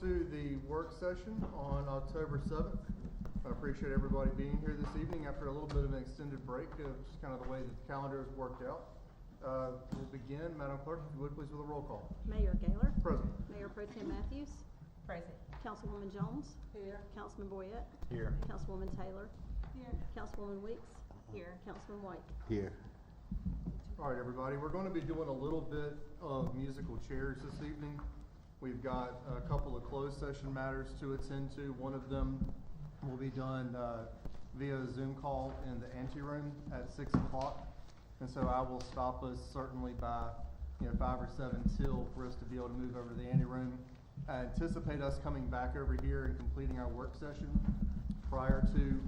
to the work session on October 7th. I appreciate everybody being here this evening after a little bit of an extended break of just kind of the way that the calendar has worked out. We'll begin. Madam Clerk, if you would please with a roll call. Mayor Gaylor. Present. Mayor Pro Tem Matthews. Present. Councilwoman Jones. Here. Councilman Boyette. Here. Councilwoman Taylor. Here. Councilwoman Weeks. Here. Councilman White. Here. All right, everybody. We're going to be doing a little bit of musical chairs this evening. We've got a couple of closed session matters to attend to. One of them will be done via Zoom call in the anteroom at 6 o'clock. And so I will stop us certainly by 5 or 7 till for us to be able to move over to the anteroom. I anticipate us coming back over here and completing our work session prior to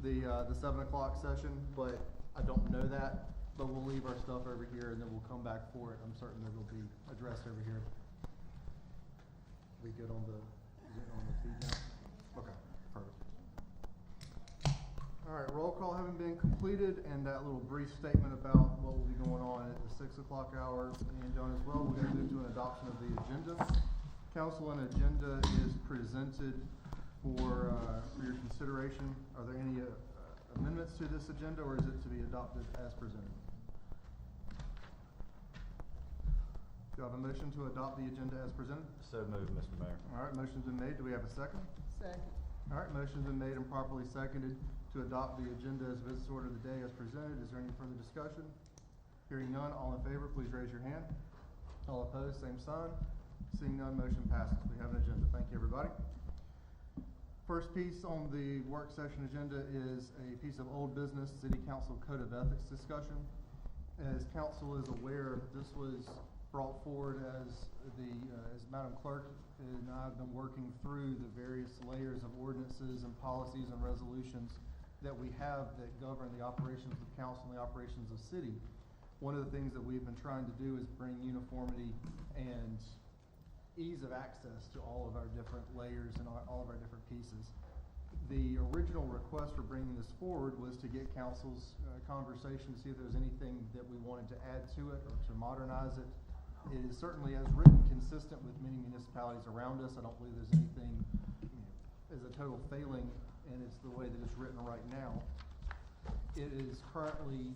the 7 o'clock session, but I don't know that. But we'll leave our stuff over here and then we'll come back for it. I'm certain that it'll be addressed over here. We good on the feed now? Okay, perfect. All right, roll call having been completed and that little brief statement about what will be going on at the 6 o'clock hour being done as well, we're going to move to an adoption of the agenda. Council, an agenda is presented for your consideration. Are there any amendments to this agenda, or is it to be adopted as presented? Do I have a motion to adopt the agenda as presented? So moved, Mr. Mayor. All right, motion's been made. Do we have a second? Second. All right, motion's been made and properly seconded to adopt the agenda as business order of the day as presented. Is there any further discussion? Hearing none, all in favor, please raise your hand. All opposed, same sign. Seeing none, motion passes. We have an agenda. Thank you, everybody. First piece on the work session agenda is a piece of old business, City Council Code of Ethics discussion. As council is aware, this was brought forward as Madam Clerk and I have been working through the various layers of ordinances and policies and resolutions that we have that govern the operations of council and the operations of city. One of the things that we've been trying to do is bring uniformity and ease of access to all of our different layers and all of our different pieces. The original request for bringing this forward was to get council's conversation to see if there was anything that we wanted to add to it or to modernize it. It is certainly, as written, consistent with many municipalities around us. I don't believe there's anything as a total failing, and it's the way that it's written right now. It is currently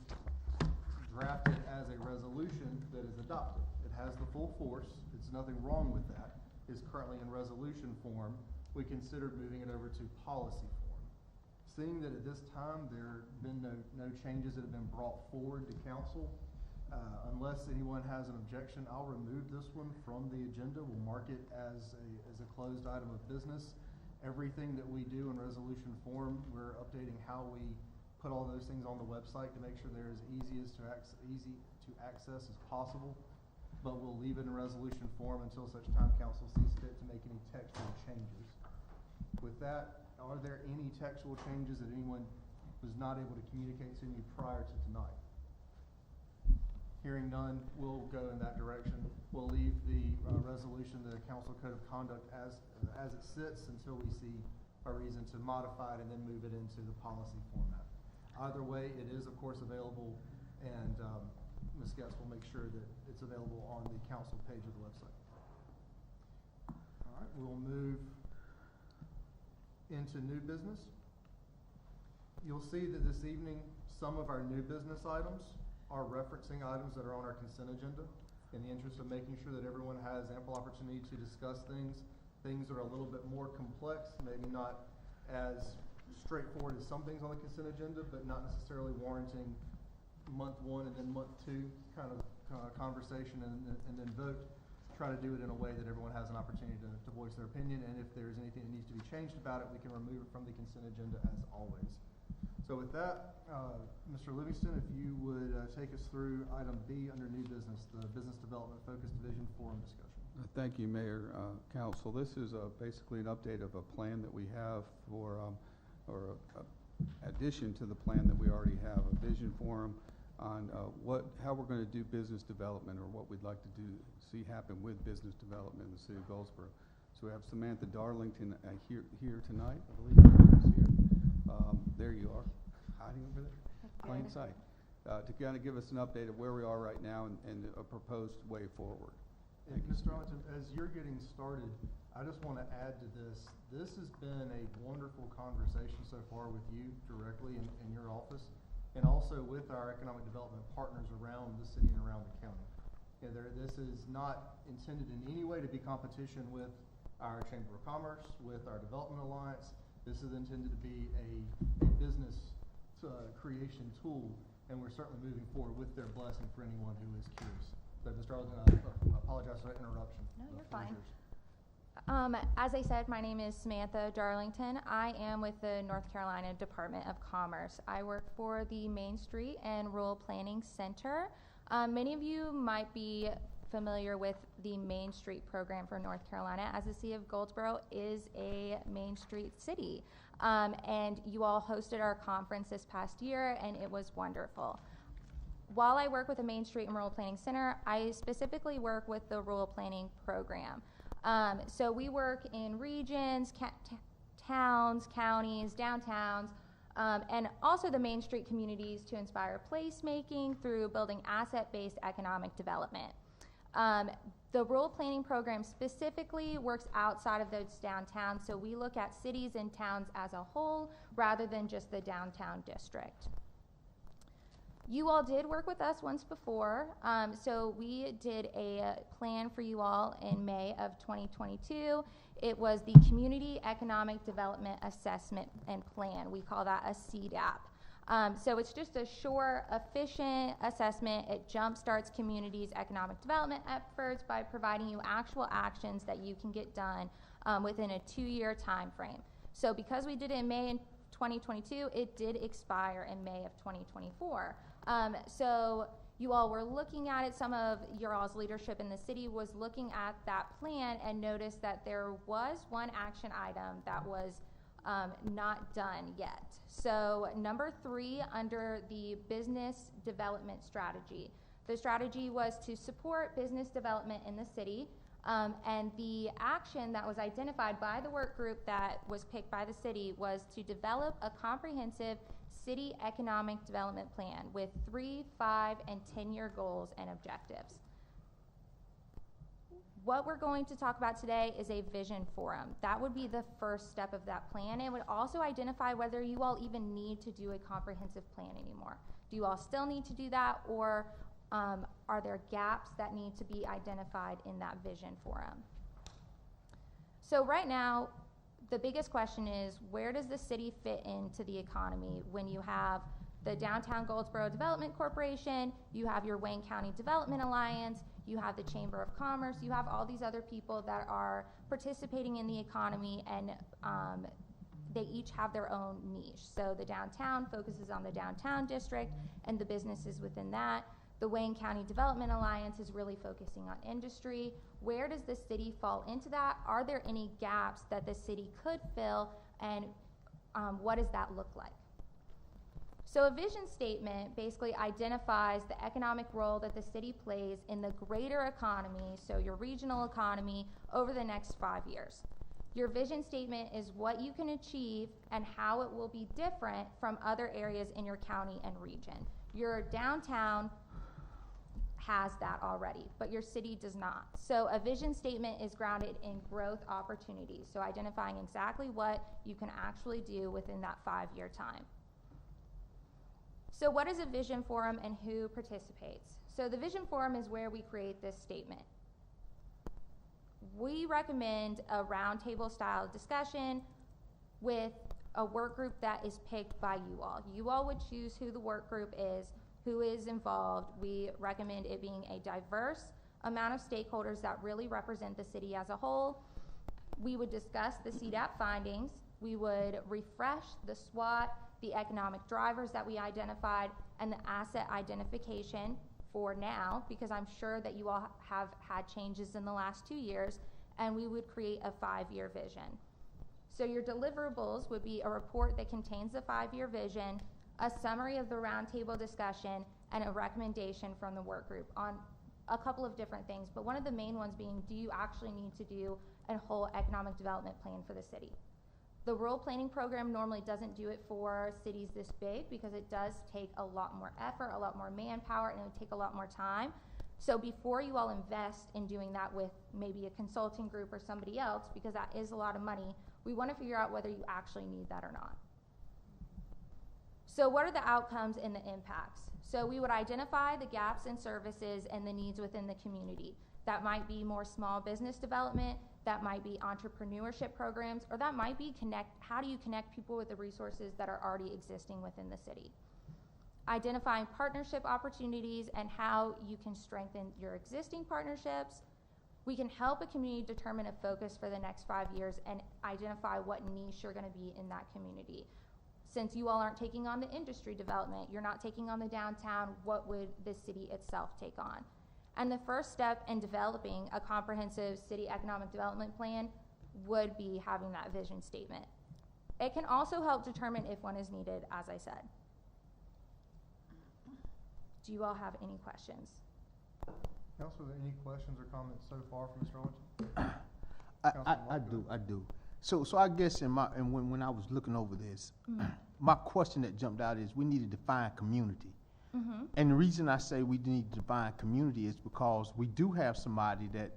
drafted as a resolution that is adopted. It has the full force. It's nothing wrong with that. It's currently in resolution form. We considered moving it over to policy form. Seeing that at this time there have been no changes that have been brought forward to council, unless anyone has an objection, I'll remove this one from the agenda. We'll mark it as a closed item of business. Everything that we do in resolution form, we're updating how we put all those things on the website to make sure they're as easy to access as possible. But we'll leave it in resolution form until such time council sees fit to make any textual changes. With that, are there any textual changes that anyone was not able to communicate to me prior to tonight? Hearing none, we'll go in that direction. We'll leave the resolution, the council code of conduct as it sits until we see a reason to modify it and then move it into the policy format. Either way, it is of course available, and Ms. Getz will make sure that it's available on the council page of the website. All right, we'll move into new business. You'll see that this evening some of our new business items are referencing items that are on our consent agenda in the interest of making sure that everyone has ample opportunity to discuss things. Things that are a little bit more complex, maybe not as straightforward as some things on the consent agenda, but not necessarily warranting month one and then month two kind of conversation and then vote. Try to do it in a way that everyone has an opportunity to voice their opinion, and if there's anything that needs to be changed about it, we can remove it from the consent agenda as always. So with that, Mr. Livingston, if you would take us through item B under new business, the Business Development Focus Division Forum discussion. Thank you, Mayor, Council. This is basically an update of a plan that we have for, or addition to the plan that we already have, a vision forum on how we're going to do business development, or what we'd like to see happen with business development in the city of Goldsboro. So we have Samantha Darlington here tonight. I believe she's here. There you are, hiding over there, plain sight. To kind of give us an update of where we are right now and a proposed way forward. And Mr. Arlington, as you're getting started, I just want to add to this. This has been a wonderful conversation so far with you directly in your office, and also with our economic development partners around the city and around the county. This is not intended in any way to be competition with our Chamber of Commerce, with our Development Alliance. This is intended to be a business creation tool, and we're certainly moving forward with their blessing for anyone who is curious. So, Mr. Arlington, I apologize for that interruption. No, you're The floor is fine. yours. As I said, my name is Samantha Darlington. I am with the North Carolina Department of Commerce. I work for the Main Street and Rural Planning Center. Many of you might be familiar with the Main Street program for North Carolina, as the city of Goldsboro is a Main Street city. And you all hosted our conference this past year, and it was wonderful. While I work with the Main Street and Rural Planning Center, I specifically work with the Rural Planning Program. So we work in regions, towns, counties, downtowns, and also the Main Street communities to inspire placemaking through building asset-based economic development. The rural planning program specifically works outside of those downtowns, so we look at cities and towns as a whole rather than just the downtown district. You all did work with us once before, so we did a plan for you all in May of 2022. It was the Community Economic Development Assessment and Plan. We call that a CDAP. So it's just a short, efficient assessment. It jumpstarts communities' economic development efforts by providing you actual actions that you can get done within a 2-year time frame. So because we did it in May in 2022, it did expire in May of 2024. So you all were looking at it. Some of your all's leadership in the city was looking at that plan and noticed that there was one action item that was not done yet. So number 3 under the business development strategy. The strategy was to support business development in the city, and the action that was identified by the work group that was picked by the city was to develop a comprehensive city economic development plan with 3, 5, and 10-year goals and objectives. What we're going to talk about today is a vision forum. That would be the first step of that plan. It would also identify whether you all even need to do a comprehensive plan anymore. Do you all still need to do that, or are there gaps that need to be identified in that vision forum? So right now, the biggest question is, where does the city fit into the economy when you have the Downtown Goldsboro Development Corporation, you have your Wayne County Development Alliance, you have the Chamber of Commerce, you have all these other people that are participating in the economy, and they each have their own niche. So the downtown focuses on the downtown district and the businesses within that. The Wayne County Development Alliance is really focusing on industry. Where does the city fall into that? Are there any gaps that the city could fill, and what does that look like? So a vision statement basically identifies the economic role that the city plays in the greater economy, so your regional economy, over the next 5 years. Your vision statement is what you can achieve and how it will be different from other areas in your county and region. Your downtown has that already, but your city does not. So a vision statement is grounded in growth opportunities, so identifying exactly what you can actually do within that 5-year time. So what is a vision forum and who participates? So the vision forum is where we create this statement. We recommend a roundtable style discussion with a work group that is picked by you all. You all would choose who the work group is, who is involved. We recommend it being a diverse amount of stakeholders that really represent the city as a whole. We would discuss the CDAP findings. We would refresh the SWOT, the economic drivers that we identified, and the asset identification for now, because I'm sure that you all have had changes in the last 2 years, and we would create a 5-year vision. So your deliverables would be a report that contains the 5-year vision, a summary of the roundtable discussion, and a recommendation from the work group on a couple of different things, but one of the main ones being, do you actually need to do a whole economic development plan for the city? The rural planning program normally doesn't do it for cities this big because it does take a lot more effort, a lot more manpower, and it would take a lot more time So before you all invest in doing that with maybe a consulting group or somebody else, because that is a lot of money, we want to figure out whether you actually need that or not. So what are the outcomes and the impacts? So we would identify the gaps in services and the needs within the community. That might be more small business development, that might be entrepreneurship programs, or that might be how do you connect people with the resources that are already existing within the city. Identifying partnership opportunities and how you can strengthen your existing partnerships. We can help a community determine a focus for the next 5 years and identify what niche you're going to be in that community. Since you all aren't taking on the industry development, you're not taking on the downtown, what would the city itself take on? And the first step in developing a comprehensive city economic development plan would be having that vision statement. It can also help determine if one is needed, as I said. Do you all have any questions? Council, are there any questions or comments so far from Mr. Ellington? I do. So I guess when I was looking over this, my question that jumped out is we need to define community. Mm-hmm. And the reason I say we need to define community is because we do have somebody that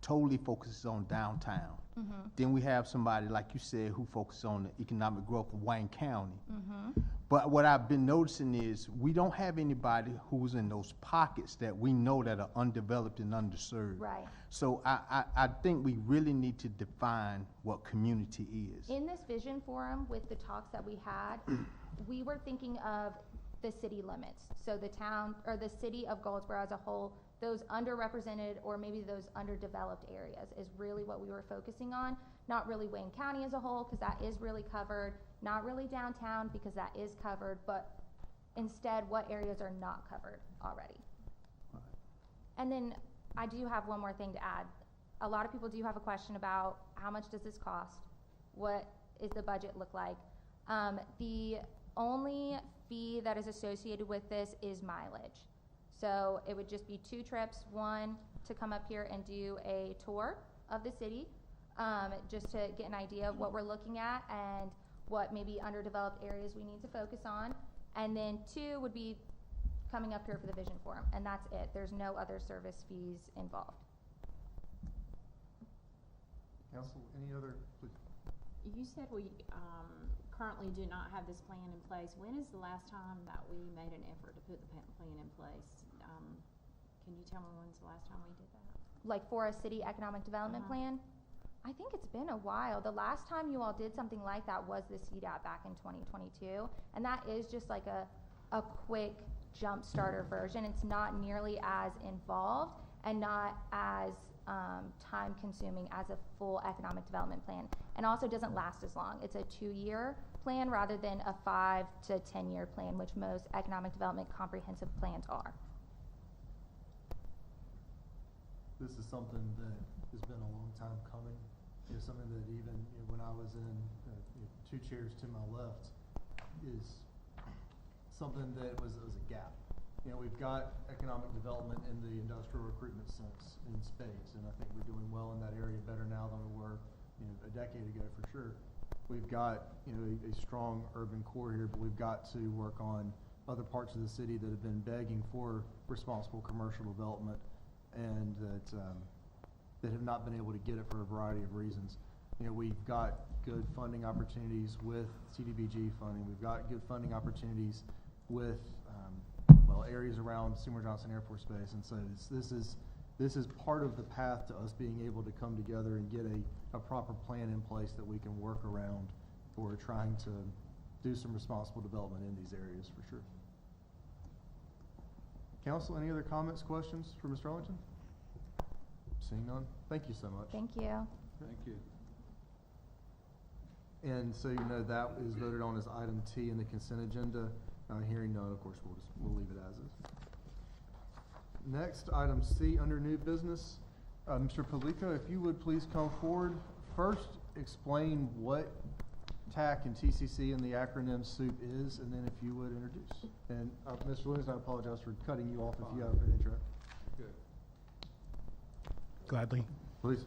totally focuses on downtown. Mm-hmm. Then we have somebody, like you said, who focuses on the economic growth of Wayne County. Mm-hmm. But what I've been noticing is we don't have anybody who's in those pockets that we know that are undeveloped and underserved. Right. So I think we really need to define what community is. In this vision forum with the talks that we had, we were thinking of the city limits. So the town or the city of Goldsboro as a whole, those underrepresented or maybe those underdeveloped areas is really what we were focusing on. Not really Wayne County as a whole, because that is really covered. Not really downtown, because that is covered, but instead what areas are not covered already. Right. And then I do have one more thing to add. A lot of people do have a question about how much does this cost? What is the budget look like? The only fee that is associated with this is mileage. So it would just be 2 trips, one to come up here and do a tour of the city, just to get an idea of what we're looking at and what maybe underdeveloped areas we need to focus on. And then 2 would be coming up here for the vision forum, and that's it. There's no other service fees involved. Council, any other, please? You said we currently do not have this plan in place. When is the last time that we made an effort to put the plan in place? Can you tell me when's the last time we did that? Like for a city economic development plan? I think it's been a while. The last time you all did something like that was the CDAP back in 2022, and that is just like a quick jump starter version. It's not nearly as involved and not as time consuming as a full economic development plan, and also doesn't last as long. It's a 2-year plan rather than a 5 to 10 year plan, which most economic development comprehensive plans are. This is something that has been a long time coming. It's something that even when I was in 2 chairs to my left is something that was a gap. We've got economic development in the industrial recruitment sense in spades, and I think we're doing well in that area, better now than we were a decade ago for sure. We've got a strong urban core here, but we've got to work on other parts of the city that have been begging for responsible commercial development and that have not been able to get it for a variety of reasons. We've got good funding opportunities with CDBG funding. We've got good funding opportunities with areas around Seymour Johnson Air Force Base, and so this is part of the path to us being able to come together and get a proper plan in place that we can work around for trying to do some responsible development in these areas for sure. Council, any other comments, questions for Mr. Ellington? Seeing none, thank you so much. Thank you. Thank you. And so that is voted on as item T in the consent agenda. Hearing none, of course, we'll leave it as is. Next, item C under new business. Mr. Palico, if you would please come forward. First, explain what TAC and TCC and the acronym SOUP is, and then if you would introduce. And Mr. Williams, I apologize for cutting you off if you have an intro. Good. Gladly. Please.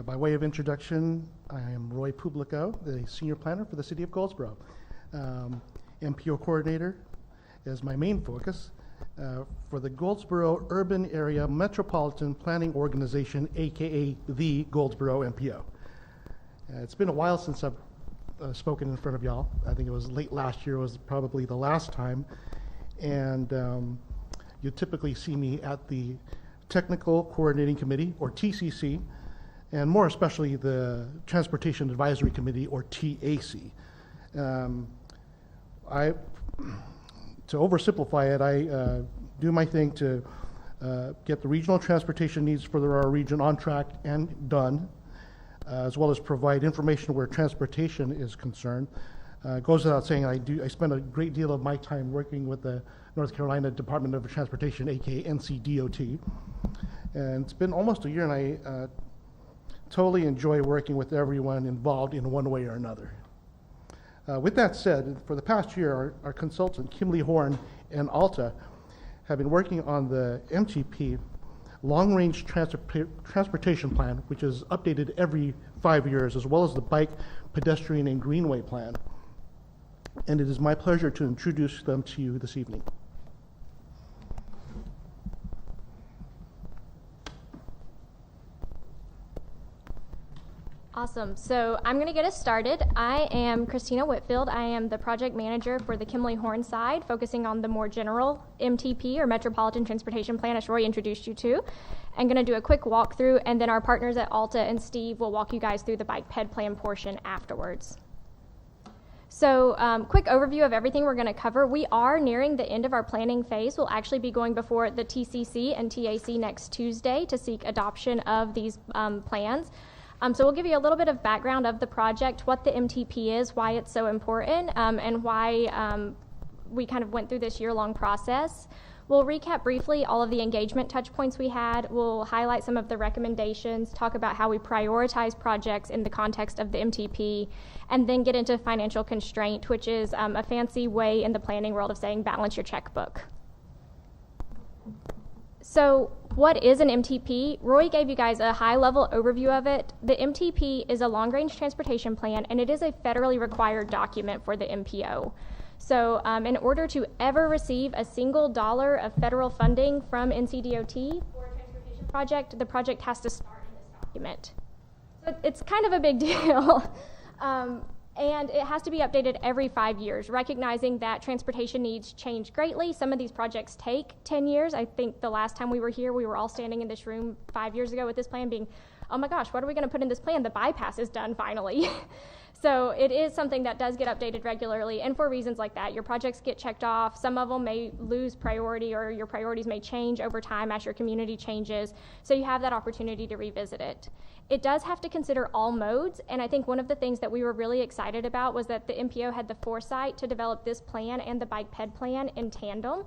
By way of introduction, I am Roy Publico, the Senior Planner for the City of Goldsboro. MPO Coordinator is my main focus. for the Goldsboro Urban Area Metropolitan Planning Organization, AKA the Goldsboro MPO. It's been a while since I've spoken in front of y'all. I think it was late last year was probably the last time. And you typically see me at the Technical Coordinating Committee, or TCC, and more especially the Transportation Advisory Committee, or TAC. To oversimplify it, I do my thing to get the regional transportation needs for our region on track and done, as well as provide information where transportation is concerned. Goes without saying, I spend a great deal of my time working with the North Carolina Department of Transportation, aka NCDOT. And it's been almost a year, and I totally enjoy working with everyone involved in one way or another. With that said, for the past year, our consultant, Kimley Horn and Alta, have been working on the MTP Long-Range Transportation Plan, which is updated every 5 years, as well as the Bike, Pedestrian, and Greenway Plan. And it is my pleasure to introduce them to you this evening. Awesome. So I'm going to get us started. I am Christina Whitfield. I am the project manager for the Kimley Horn side, focusing on the more general MTP, or Metropolitan Transportation Plan, as Roy introduced you to. I'm going to do a quick walkthrough, and then our partners at Alta and Steve will walk you guys through the bike ped plan portion afterwards. So quick overview of everything we're going to cover. We are nearing the end of our planning phase. We'll actually be going before the TCC and TAC next Tuesday to seek adoption of these plans. So we'll give you a little bit of background of the project, what the MTP is, why it's so important, and why we kind of went through this year-long process. We'll recap briefly all of the engagement touch points we had. We'll highlight some of the recommendations, talk about how we prioritize projects in the context of the MTP, and then get into financial constraint, which is a fancy way in the planning world of saying balance your checkbook. So what is an MTP? Roy gave you guys a high-level overview of it. The MTP is a long-range transportation plan, and it is a federally required document for the MPO. So in order to ever receive a single dollar of federal funding from NCDOT for a transportation project, the project has to start in this document. So it's kind of a big deal. And it has to be updated every 5 years, recognizing that transportation needs change greatly. Some of these projects take 10 years. I think the last time we were here, we were all standing in this room 5 years ago with this plan being, oh my gosh, what are we going to put in this plan? The bypass is done finally. So it is something that does get updated regularly, and for reasons like that. Your projects get checked off. Some of them may lose priority, or your priorities may change over time as your community changes. So you have that opportunity to revisit it. It does have to consider all modes, and I think one of the things that we were really excited about was that the MPO had the foresight to develop this plan and the bike ped plan in tandem.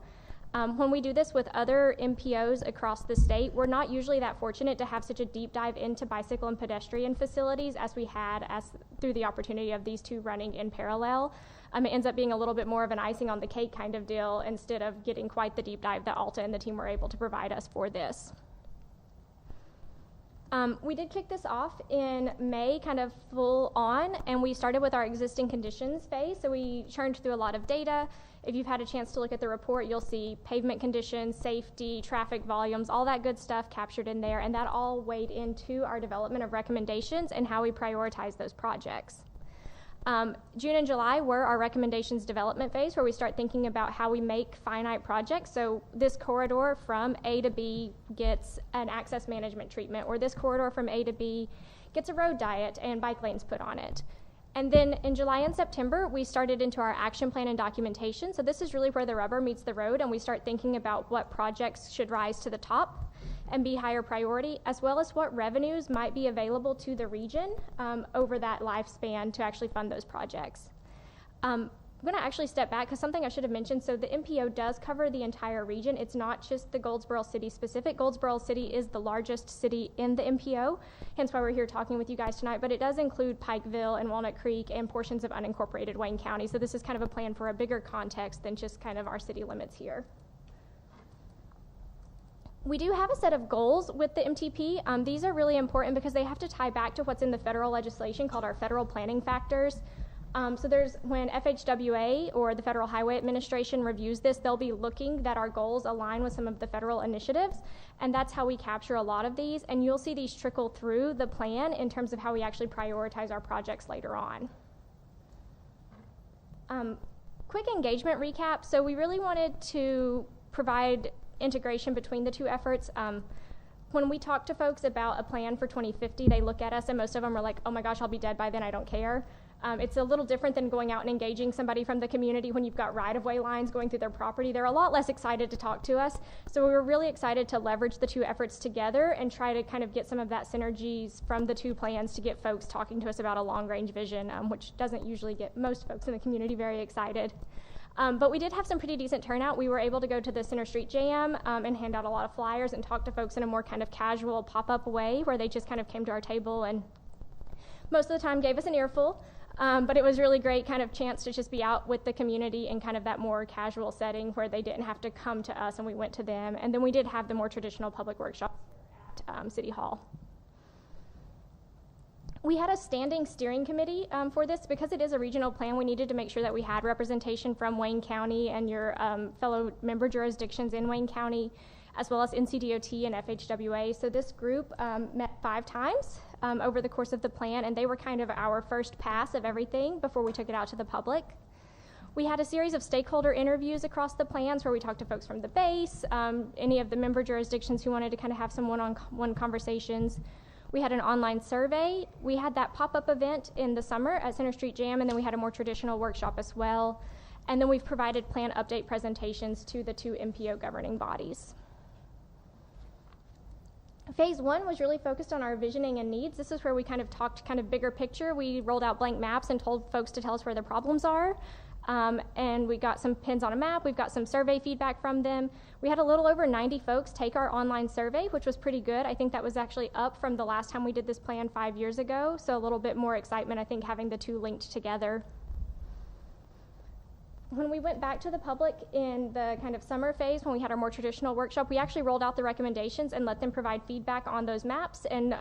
When we do this with other MPOs across the state, we're not usually that fortunate to have such a deep dive into bicycle and pedestrian facilities as we had through the opportunity of these two running in parallel. It ends up being a little bit more of an icing on the cake kind of deal instead of getting quite the deep dive that Alta and the team were able to provide us for this. We did kick this off in May, kind of full on, and we started with our existing conditions phase. So we churned through a lot of data. If you've had a chance to look at the report, you'll see pavement conditions, safety, traffic volumes, all that good stuff captured in there, and that all weighed into our development of recommendations and how we prioritize those projects. June and July were our recommendations development phase, where we start thinking about how we make finite projects. So this corridor from A to B gets an access management treatment, or this corridor from A to B gets a road diet and bike lanes put on it. And then in July and September, we started into our action plan and documentation. So this is really where the rubber meets the road, and we start thinking about what projects should rise to the top and be higher priority, as well as what revenues might be available to the region over that lifespan to actually fund those projects. I'm going to actually step back because something I should have mentioned. So the MPO does cover the entire region. It's not just the Goldsboro City specific. Goldsboro City is the largest city in the MPO, hence why we're here talking with you guys tonight. But it does include Pikeville and Walnut Creek and portions of unincorporated Wayne County. So this is kind of a plan for a bigger context than just kind of our city limits here. We do have a set of goals with the MTP. These are really important because they have to tie back to what's in the federal legislation called our federal planning factors. So when FHWA or the Federal Highway Administration reviews this, they'll be looking that our goals align with some of the federal initiatives, and that's how we capture a lot of these, and you'll see these trickle through the plan in terms of how we actually prioritize our projects later on. Quick engagement recap. So we really wanted to provide integration between the two efforts. When we talk to folks about a plan for 2050, they look at us and most of them are like, oh my gosh, I'll be dead by then, I don't care. It's a little different than going out and engaging somebody from the community when you've got right-of-way lines going through their property. They're a lot less excited to talk to us. So we were really excited to leverage the two efforts together and try to kind of get some of that synergies from the two plans to get folks talking to us about a long-range vision, which doesn't usually get most folks in the community very excited. But we did have some pretty decent turnout. We were able to go to the Center Street Jam and hand out a lot of flyers and talk to folks in a more kind of casual pop-up way where they just kind of came to our table and most of the time gave us an earful. But it was really great kind of chance to just be out with the community in kind of that more casual setting where they didn't have to come to us and we went to them. And then we did have the more traditional public workshop at City Hall. We had a standing steering committee for this. Because it is a regional plan, we needed to make sure that we had representation from Wayne County and your fellow member jurisdictions in Wayne County, as well as NCDOT and FHWA. So this group met 5 times over the course of the plan, and they were kind of our first pass of everything before we took it out to the public. We had a series of stakeholder interviews across the plans where we talked to folks from the base, any of the member jurisdictions who wanted to kind of have some one-on-one conversations. We had an online survey. We had that pop-up event in the summer at Center Street Jam, and then we had a more traditional workshop as well. And then we've provided plan update presentations to the 2 MPO governing bodies. Phase 1 was really focused on our visioning and needs. This is where we kind of talked kind of bigger picture. We rolled out blank maps and told folks to tell us where their problems are. And we got some pins on a map. We've got some survey feedback from them. We had a little over 90 folks take our online survey, which was pretty good. I think that was actually up from the last time we did this plan 5 years ago. So a little bit more excitement, I think, having the 2 linked together. When we went back to the public in the kind of summer phase, when we had our more traditional workshop, we actually rolled out the recommendations and let them provide feedback on those maps and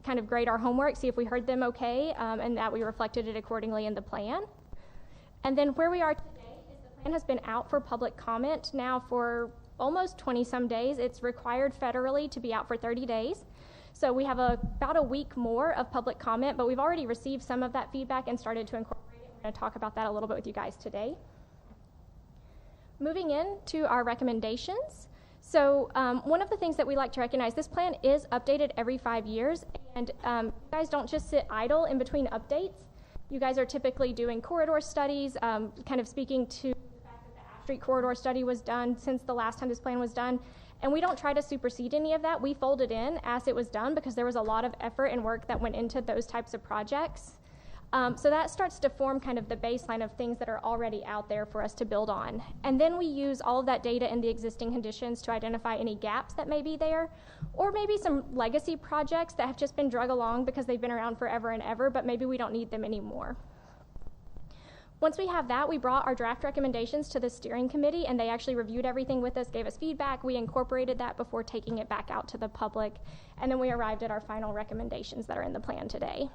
kind of grade our homework, see if we heard them okay, and that we reflected it accordingly in the plan. And then where we are today is the plan has been out for public comment now for almost 20-some days. It's required federally to be out for 30 days. So we have about a week more of public comment, but we've already received some of that feedback and started to incorporate it. We're going to talk about that a little bit with you guys today. Moving into our recommendations. So one of the things that we like to recognize, this plan is updated every 5 years, and you guys don't just sit idle in between updates. You guys are typically doing corridor studies, kind of speaking to the fact that the Ash Street corridor study was done since the last time this plan was done. And we don't try to supersede any of that. We fold it in as it was done because there was a lot of effort and work that went into those types of projects. So that starts to form kind of the baseline of things that are already out there for us to build on. And then we use all of that data in the existing conditions to identify any gaps that may be there, or maybe some legacy projects that have just been drug along because they've been around forever and ever, but maybe we don't need them anymore. Once we have that, we brought our draft recommendations to the steering committee, and they actually reviewed everything with us, gave us feedback. We incorporated that before taking it back out to the public, and then we arrived at our final recommendations that are in the plan today.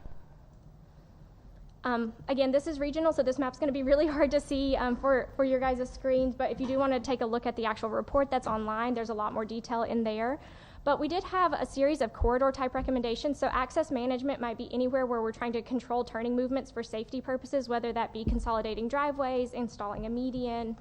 Again, this is regional, so this map's going to be really hard to see for your guys' screens, but if you do want to take a look at the actual report that's online, there's a lot more detail in there. But we did have a series of corridor-type recommendations, so access management might be anywhere where we're trying to control turning movements for safety purposes, whether that be consolidating driveways, installing a median.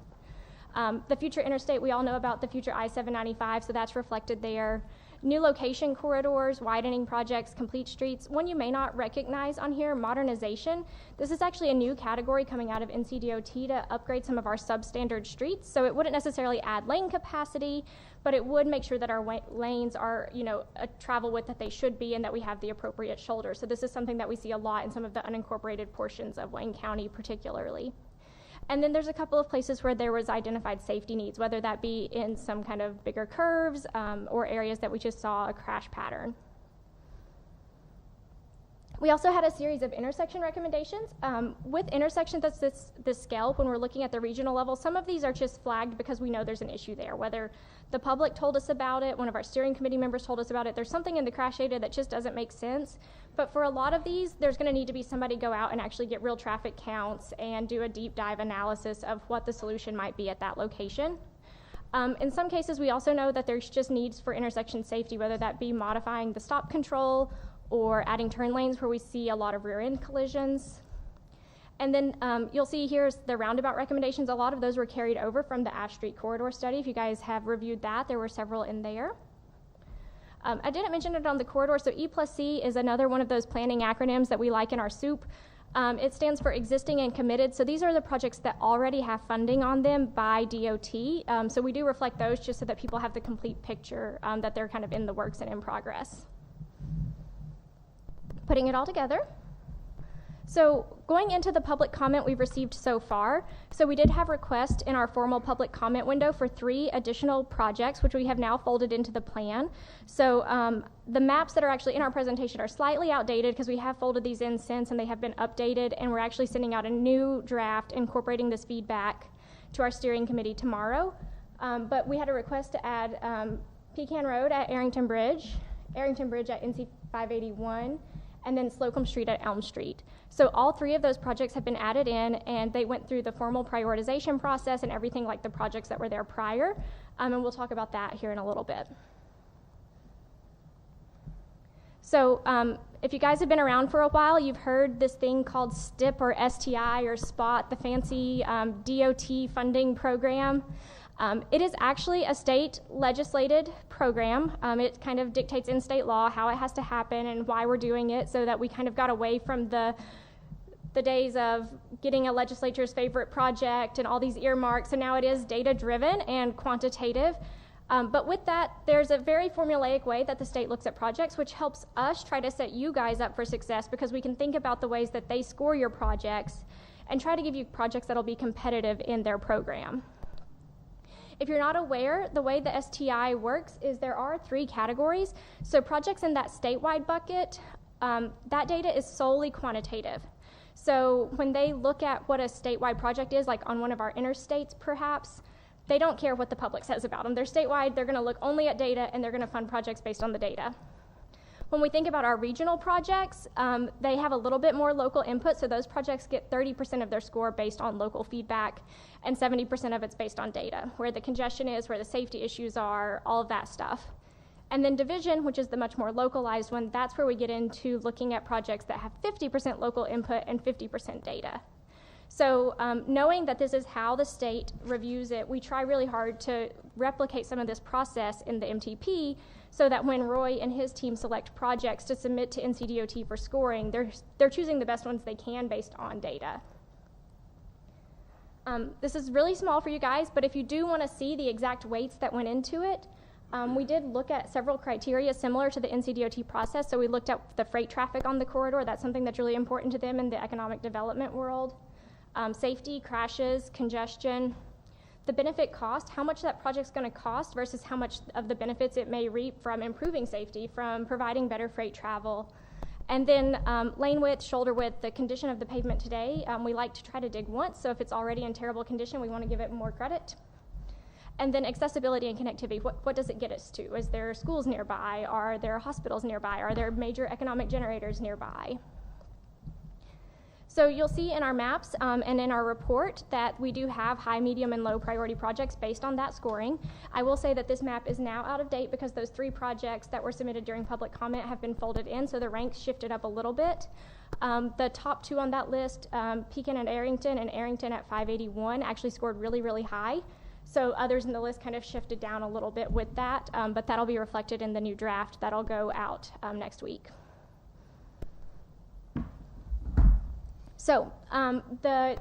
The future interstate, we all know about the future I-795, so that's reflected there. New location corridors, widening projects, complete streets. One you may not recognize on here, modernization. This is actually a new category coming out of NCDOT to upgrade some of our substandard streets. So it wouldn't necessarily add lane capacity, but it would make sure that our lanes are, a travel width that they should be and that we have the appropriate shoulder. So this is something that we see a lot in some of the unincorporated portions of Wayne County particularly. And then there's a couple of places where there was identified safety needs, whether that be in some kind of bigger curves or areas that we just saw a crash pattern. We also had a series of intersection recommendations. With intersections that's this scale, when we're looking at the regional level, some of these are just flagged because we know there's an issue there, whether the public told us about it, one of our steering committee members told us about it, there's something in the crash data that just doesn't make sense. But for a lot of these, there's gonna need to be somebody go out and actually get real traffic counts and do a deep dive analysis of what the solution might be at that location. In some cases, we also know that there's just needs for intersection safety, whether that be modifying the stop control or adding turn lanes where we see a lot of rear end collisions. And then you'll see here's the roundabout recommendations. A lot of those were carried over from the Ash Street corridor study. If you guys have reviewed that, there were several in there. I didn't mention it on the corridor, so E+C is another one of those planning acronyms that we like in our SOUP. It stands for existing and committed, so these are the projects that already have funding on them by DOT. So we do reflect those just so that people have the complete picture that they're kind of in the works and in progress. Putting it all together. So going into the public comment we've received so far, so we did have requests in our formal public comment window for 3 additional projects, which we have now folded into the plan. So the maps that are actually in our presentation are slightly outdated because we have folded these in since and they have been updated, and we're actually sending out a new draft incorporating this feedback to our steering committee tomorrow. But we had a request to add Pecan Road at Arrington Bridge at NC 581, and then Slocum Street at Elm Street. So all 3 of those projects have been added in, and they went through the formal prioritization process and everything like the projects that were there prior, and we'll talk about that here in a little bit. So if you guys have been around for a while, you've heard this thing called STIP or STI or SPOT, the fancy DOT funding program. It is actually a state legislated program. It kind of dictates in state law how it has to happen and why we're doing it, so that we kind of got away from the days of getting a legislature's favorite project and all these earmarks. So now it is data driven and quantitative. But with that, there's a very formulaic way that the state looks at projects, which helps us try to set you guys up for success, because we can think about the ways that they score your projects and try to give you projects that'll be competitive in their program. If you're not aware, the way the STI works is there are 3 categories. So projects in that statewide bucket, that data is solely quantitative. So when they look at what a statewide project is, like on one of our interstates perhaps, they don't care what the public says about them. They're statewide, they're gonna look only at data, and they're gonna fund projects based on the data. When we think about our regional projects, they have a little bit more local input, so those projects get 30% of their score based on local feedback, and 70% of it's based on data, where the congestion is, where the safety issues are, all of that stuff. And then division, which is the much more localized one, that's where we get into looking at projects that have 50% local input and 50% data. So knowing that this is how the state reviews it, we try really hard to replicate some of this process in the MTP, so that when Roy and his team select projects to submit to NCDOT for scoring, they're choosing the best ones they can based on data. This is really small for you guys, but if you do want to see the exact weights that went into it, we did look at several criteria similar to the NCDOT process. So we looked at the freight traffic on the corridor. That's something that's really important to them in the economic development world. Safety, crashes, congestion, the benefit cost, how much that project's going to cost versus how much of the benefits it may reap from improving safety, from providing better freight travel. And then lane width, shoulder width, the condition of the pavement today. We like to try to dig once, so if it's already in terrible condition, we want to give it more credit. And then accessibility and connectivity, what does it get us to? Is there schools nearby? Are there hospitals nearby? Are there major economic generators nearby? So you'll see in our maps and in our report that we do have high, medium, and low priority projects based on that scoring. I will say that this map is now out of date because those 3 projects that were submitted during public comment have been folded in, so the ranks shifted up a little bit. The top 2 on that list, Pecan and Arrington at 581, actually scored really, really high. So others in the list kind of shifted down a little bit with that, but that'll be reflected in the new draft that'll go out next week. So the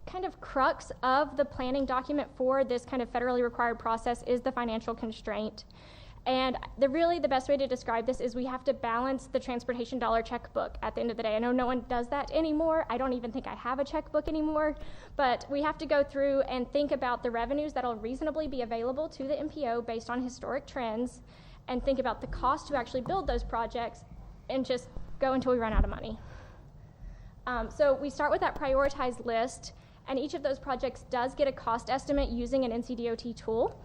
kind of crux of the planning document for this kind of federally required process is the financial constraint. And the best way to describe this is we have to balance the transportation dollar checkbook at the end of the day. I know no one does that anymore. I don't even think I have a checkbook anymore. But we have to go through and think about the revenues that'll reasonably be available to the MPO based on historic trends, and think about the cost to actually build those projects, and just go until we run out of money. So we start with that prioritized list, and each of those projects does get a cost estimate using an NCDOT tool.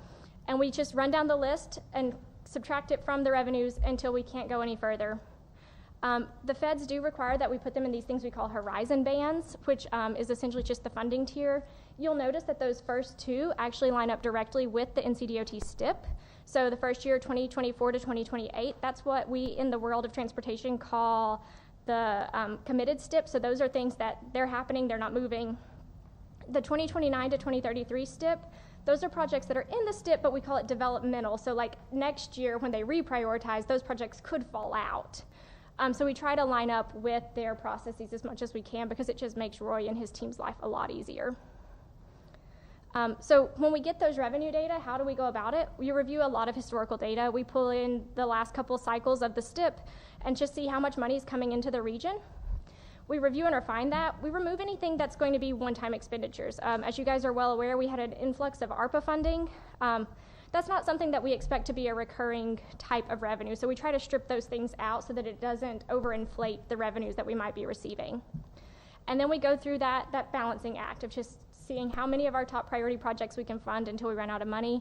And we just run down the list and subtract it from the revenues until we can't go any further. The feds do require that we put them in these things we call horizon bands, which is essentially just the funding tier. You'll notice that those first two actually line up directly with the NCDOT STIP. So the first year, 2024 to 2028, that's what we in the world of transportation call the committed STIP. So those are things that they're happening, they're not moving. The 2029 to 2033 STIP, those are projects that are in the STIP, but we call it developmental. So like next year when they reprioritize, those projects could fall out. So we try to line up with their processes as much as we can because it just makes Roy and his team's life a lot easier. So when we get those revenue data, how do we go about it? We review a lot of historical data. We pull in the last couple cycles of the STIP and just see how much money is coming into the region. We review and refine that. We remove anything that's going to be one-time expenditures. As you guys are well aware, we had an influx of ARPA funding. That's not something that we expect to be a recurring type of revenue. So we try to strip those things out so that it doesn't overinflate the revenues that we might be receiving. And then we go through that balancing act of just seeing how many of our top priority projects we can fund until we run out of money.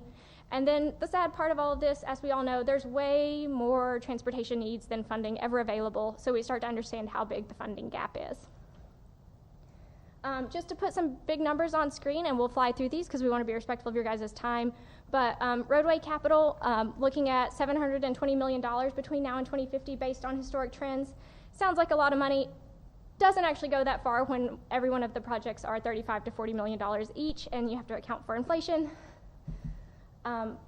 And then the sad part of all of this, as we all know, there's way more transportation needs than funding ever available, so we start to understand how big the funding gap is. Just to put some big numbers on screen, and we'll fly through these because we want to be respectful of your guys' time, but roadway capital, looking at $720 million between now and 2050 based on historic trends, sounds like a lot of money. Doesn't actually go that far when every one of the projects are $35 to $40 million each, and you have to account for inflation.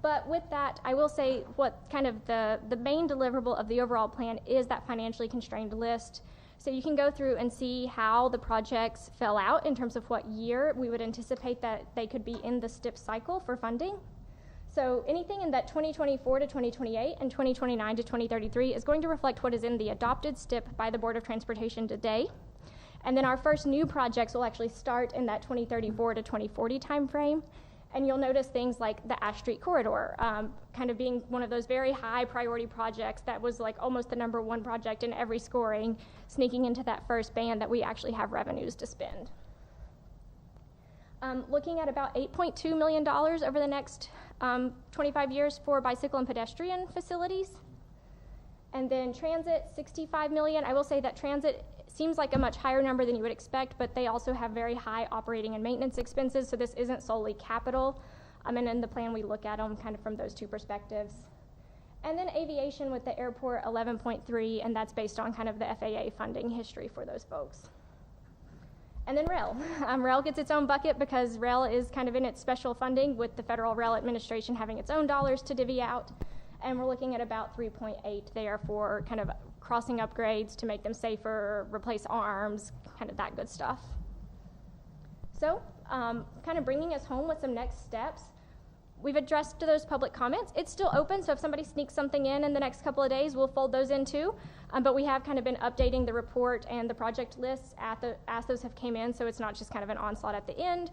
But with that, I will say what kind of the main deliverable of the overall plan is that financially constrained list. So you can go through and see how the projects fell out in terms of what year we would anticipate that they could be in the STIP cycle for funding. So anything in that 2024 to 2028 and 2029 to 2033 is going to reflect what is in the adopted STIP by the Board of Transportation today. And then our first new projects will actually start in that 2034 to 2040 timeframe. And you'll notice things like the Ash Street Corridor, kind of being one of those very high priority projects that was like almost the #1 project in every scoring, sneaking into that first band that we actually have revenues to spend. Looking at about $8.2 million over the next 25 years for bicycle and pedestrian facilities. And then transit, $65 million. I will say that transit seems like a much higher number than you would expect, but they also have very high operating and maintenance expenses, so this isn't solely capital. And in the plan, we look at them kind of from those two perspectives. And then aviation with the airport, 11.3, and that's based on kind of the FAA funding history for those folks. And then rail. Rail gets its own bucket because rail is kind of in its special funding with the Federal Rail Administration having its own dollars to divvy out. And we're looking at about 3.8 there for kind of crossing upgrades to make them safer, replace arms, kind of that good stuff. So kind of bringing us home with some next steps. We've addressed those public comments. It's still open, so if somebody sneaks something in the next couple of days, we'll fold those in too. But we have kind of been updating the report and the project lists as those have came in, so it's not just kind of an onslaught at the end.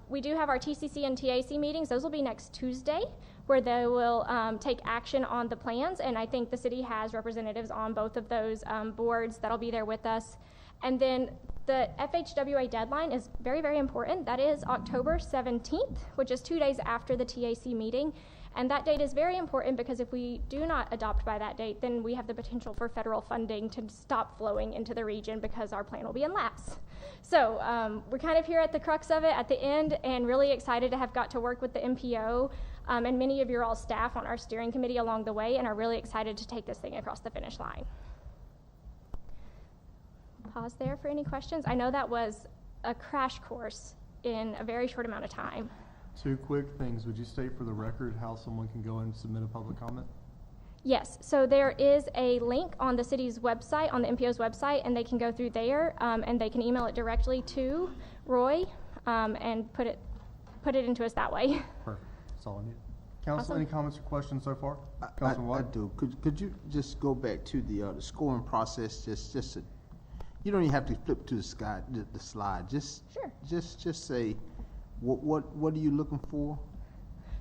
We do have our TCC and TAC meetings. Those will be next Tuesday, where they will take action on the plans, and I think the city has representatives on both of those boards that'll be there with us. And then the FHWA deadline is very, very important. That is October 17th, which is 2 days after the TAC meeting. And that date is very important because if we do not adopt by that date, then we have the potential for federal funding to stop flowing into the region because our plan will be in lapse. So we're kind of here at the crux of it at the end, and really excited to have got to work with the MPO and many of your all staff on our steering committee along the way, and are really excited to take this thing across the finish line. Pause there for any questions. I know that was a crash course in a very short amount of time. 2 quick things. Would you state for the record how someone can go and submit a public comment? Yes, so there is a link on the city's website, on the MPO's website, and they can go through there, and they can email it directly to Roy and put it into us that way. Perfect. That's all I need. Council, Awesome. any comments or questions so far? I Councilman White? do. Could you just go back to the scoring process? You don't even have to flip to the slide. Sure. Just say, what are you looking for?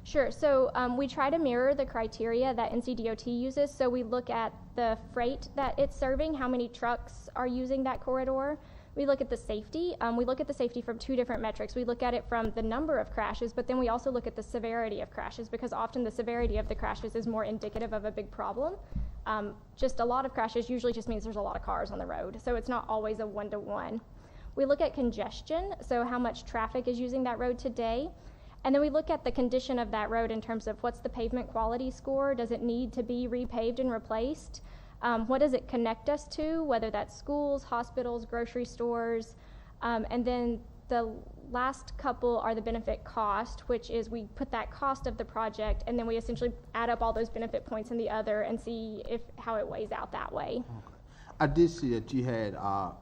Sure. So we try to mirror the criteria that NCDOT uses. So we look at the freight that it's serving, how many trucks are using that corridor. We look at the safety. We look at the safety from two different metrics. We look at it from the number of crashes, but then we also look at the severity of crashes, because often the severity of the crashes is more indicative of a big problem. Just a lot of crashes usually just means there's a lot of cars on the road. So it's not always a one-to-one. We look at congestion, so how much traffic is using that road today. And then we look at the condition of that road in terms of what's the pavement quality score? Does it need to be repaved and replaced? What does it connect us to, whether that's schools, hospitals, grocery stores? And then the last couple are the benefit cost, which is we put that cost of the project and then we essentially add up all those benefit points in the other and see how it weighs out that way. Okay. I did see that you had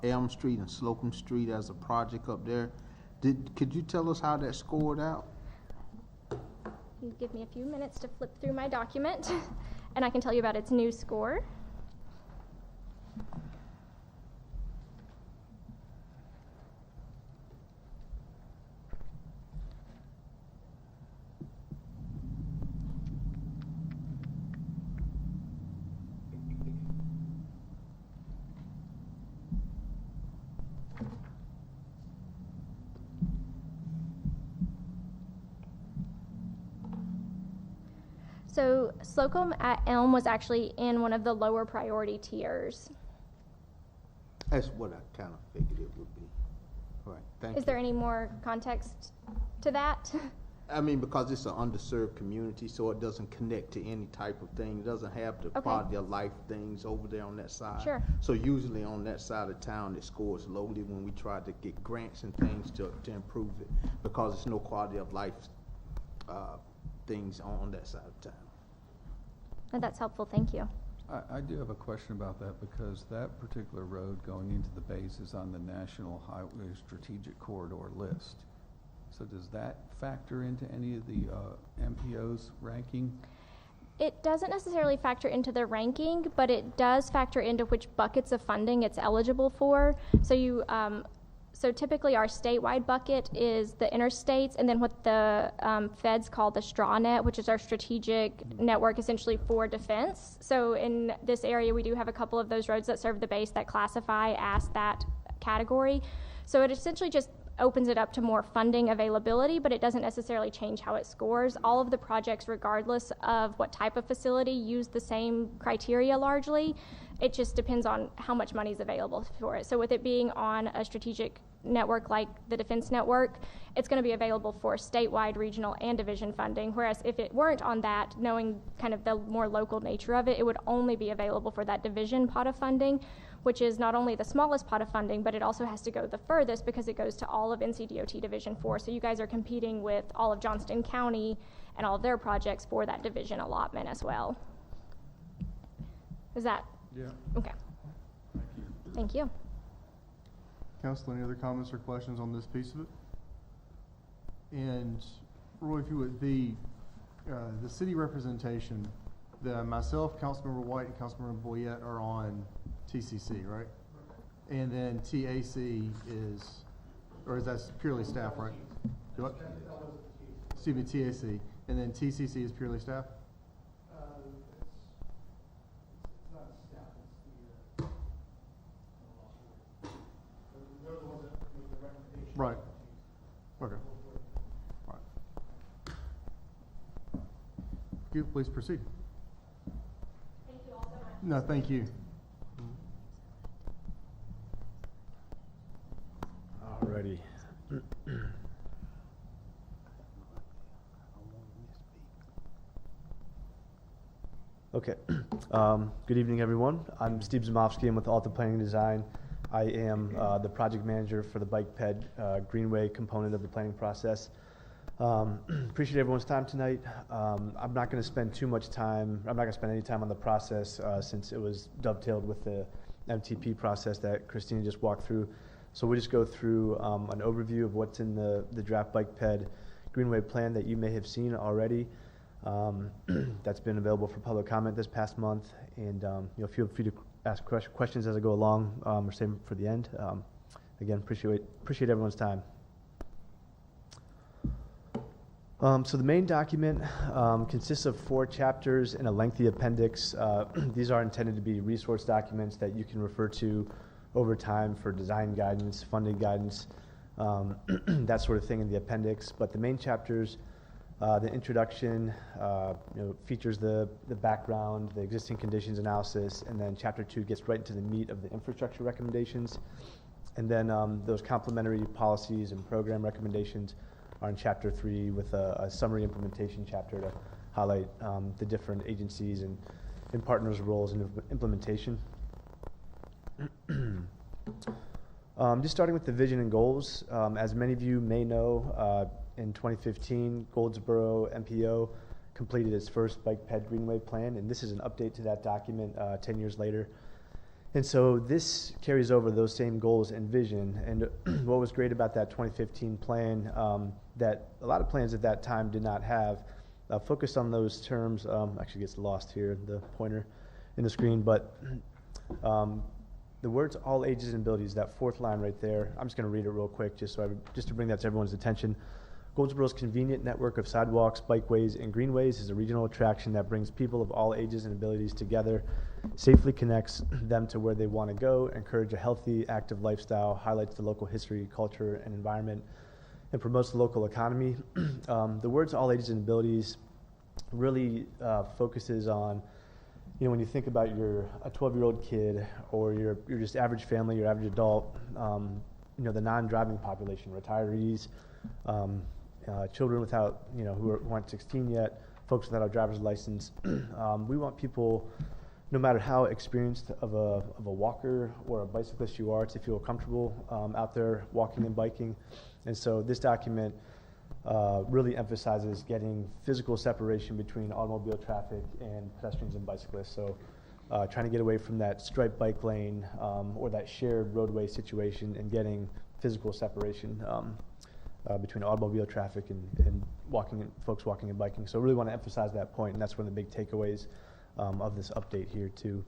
Elm Street and Slocum Street as a project up there. Could you tell us how that scored out? You give me a few minutes to flip through my document and I can tell you about its new score. So Slocum at Elm was actually in one of the lower priority tiers. That's what I kind of figured it would be. All right, thank you. Is there any more context to that? I mean, because it's an underserved community, so it doesn't connect to any type of thing. It doesn't have the Okay. quality of life things over there on that side. Sure. So usually on that side of town, it scores lowly when we try to get grants and things to improve it, because it's no quality of life things on that side of town. Oh, that's helpful, thank you. I do have a question about that, because that particular road going into the base is on the National Highway Strategic Corridor list. So does that factor into any of the MPO's ranking? It doesn't necessarily factor into the ranking, but it does factor into which buckets of funding it's eligible for. So so typically our statewide bucket is the interstates, and then what the feds call the straw net, which is our strategic network essentially for defense. So in this area, we do have a couple of those roads that serve the base that classify as that category. So it essentially just opens it up to more funding availability, but it doesn't necessarily change how it scores. All of the projects, regardless of what type of facility, use the same criteria largely. It just depends on how much money is available for it. So with it being on a strategic network like the Defense Network, it's going to be available for statewide, regional, and division funding, whereas if it weren't on that, knowing kind of the more local nature of it, it would only be available for that division pot of funding, which is not only the smallest pot of funding, but it also has to go the furthest because it goes to all of NCDOT Division 4. So you guys are competing with all of Johnston County and all of their projects for that division allotment as well. Is that? Yeah. Okay. Thank you. Council, any other comments or questions on this piece of it? And Roy, if you would, the city representation, myself, Councilmember White, and Councilmember Boyette are on TCC, right? And then TAC is that purely staff, right? What? Excuse me, TAC. And then TCC is purely staff? Right. Okay. All right. You please proceed. Thank you all so much. No, thank you. Alrighty. Okay. Good evening, everyone. I'm Steve Zamovsky. I'm with Alta Planning Design. I am the project manager for the bike ped greenway component of the planning process. Appreciate everyone's time tonight. I'm not going to spend too much time. I'm not going to spend any time on the process since it was dovetailed with the MTP process that Christina just walked through. So we'll just go through an overview of what's in the draft bike ped greenway plan that you may have seen already. That's been available for public comment this past month, and feel free to ask questions as I go along, or save them for the end. Again, appreciate everyone's time. So the main document consists of 4 chapters and a lengthy appendix. These are intended to be resource documents that you can refer to over time for design guidance, funding guidance, that sort of thing in the appendix. But the main chapters, the introduction, features the background, the existing conditions analysis, and then chapter 2 gets right into the meat of the infrastructure recommendations. And then those complementary policies and program recommendations are in chapter 3 with a summary implementation chapter to highlight the different agencies and partners' roles in implementation. Just starting with the vision and goals, as many of you may know, in 2015, Goldsboro MPO completed its first bike ped greenway plan, and this is an update to that document 10 years later. And so this carries over those same goals and vision. And what was great about that 2015 plan that a lot of plans at that time did not have, focused on those terms, actually gets lost here, the pointer in the screen, but the words all ages and abilities, that 4th line right there, I'm just going to read it real quick just to bring that to everyone's attention. Goldsboro's convenient network of sidewalks, bikeways, and greenways is a regional attraction that brings people of all ages and abilities together, safely connects them to where they want to go, encourage a healthy, active lifestyle, highlights the local history, culture, and environment, and promotes the local economy. The words all ages and abilities really focuses on, when you think about a 12-year-old kid or your just average family, your average adult, the non-driving population, retirees, children without, who aren't 16 yet, folks without a driver's license. We want people, no matter how experienced of a walker or a bicyclist you are, to feel comfortable out there walking and biking. And so this document really emphasizes getting physical separation between automobile traffic and pedestrians and bicyclists. So trying to get away from that striped bike lane or that shared roadway situation and getting physical separation between automobile traffic and folks walking and biking. So really want to emphasize that point, and that's one of the big takeaways of this update here too.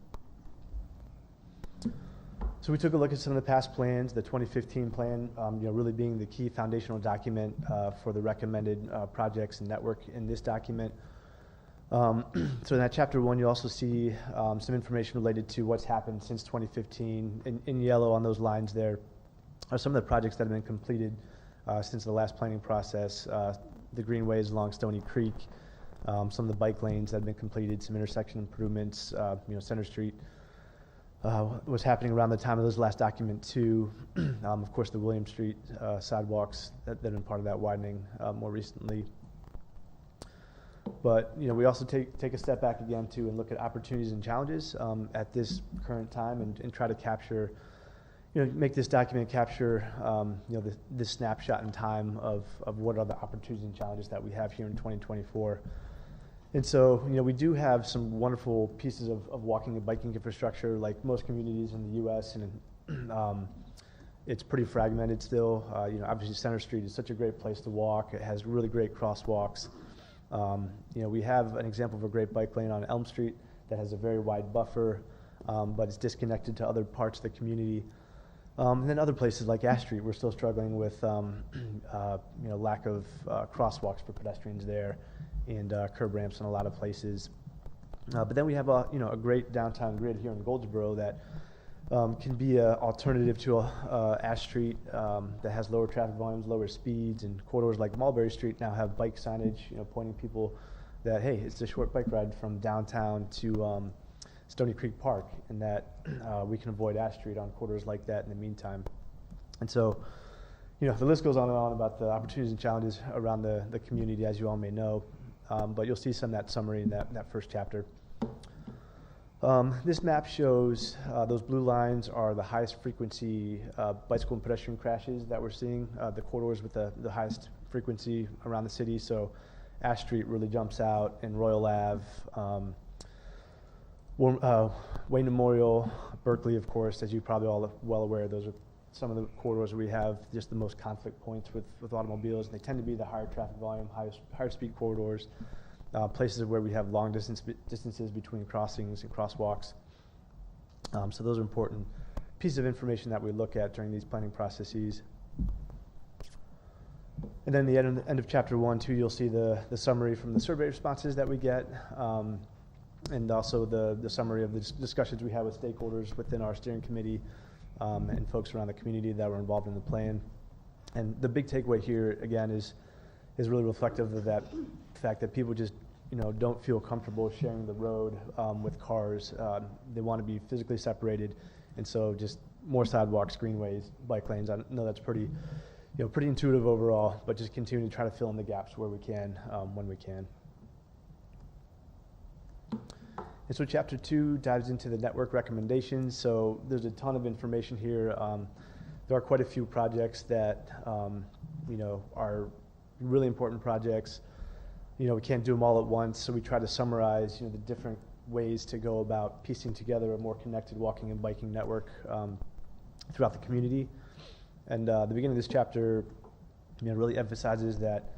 So we took a look at some of the past plans, the 2015 plan, really being the key foundational document for the recommended projects and network in this document. So in that chapter 1, you also see some information related to what's happened since 2015. In yellow on those lines there are some of the projects that have been completed since the last planning process, the greenways along Stony Creek, some of the bike lanes that have been completed, some intersection improvements, Center Street was happening around the time of this last document too. Of course, the William Street sidewalks that have been part of that widening more recently. But we also take a step back again too and look at opportunities and challenges at this current time and try to capture, make this document capture this snapshot in time of what are the opportunities and challenges that we have here in 2024. And so, we do have some wonderful pieces of walking and biking infrastructure, like most communities in the U.S., and it's pretty fragmented still. Obviously Center Street is such a great place to walk. It has really great crosswalks. We have an example of a great bike lane on Elm Street that has a very wide buffer, but it's disconnected to other parts of the community. And then other places like Ash Street, we're still struggling with lack of crosswalks for pedestrians there, and curb ramps in a lot of places. But then we have a great downtown grid here in Goldsboro that can be an alternative to Ash Street that has lower traffic volumes, lower speeds, and corridors like Mulberry Street now have bike signage, pointing people that, hey, it's a short bike ride from downtown to Stony Creek Park, and that we can avoid Ash Street on corridors like that in the meantime. And so, the list goes on and on about the opportunities and challenges around the community, as you all may know. But you'll see some of that summary in that first chapter. This map shows those blue lines are the highest frequency bicycle and pedestrian crashes that we're seeing, the corridors with the highest frequency around the city. So Ash Street really jumps out, and Royal Ave, Wayne Memorial, Berkeley, of course, as you probably all are well aware, those are some of the corridors where we have just the most conflict points with automobiles. They tend to be the higher traffic volume, higher speed corridors, places where we have long distances between crossings and crosswalks. So those are important pieces of information that we look at during these planning processes. And then the end of chapter 1, 2, you'll see the summary from the survey responses that we get, and also the summary of the discussions we had with stakeholders within our steering committee, and folks around the community that were involved in the plan. And the big takeaway here, again, is really reflective of that fact that people just, don't feel comfortable sharing the road with cars. They want to be physically separated, and so just more sidewalks, greenways, bike lanes. I know that's pretty intuitive overall, but just continue to try to fill in the gaps where we can, when we can. And so chapter 2 dives into the network recommendations. So there's a ton of information here. There are quite a few projects that, are really important projects. We can't do them all at once, so we try to summarize, the different ways to go about piecing together a more connected walking and biking network throughout the community. And the beginning of this chapter, really emphasizes that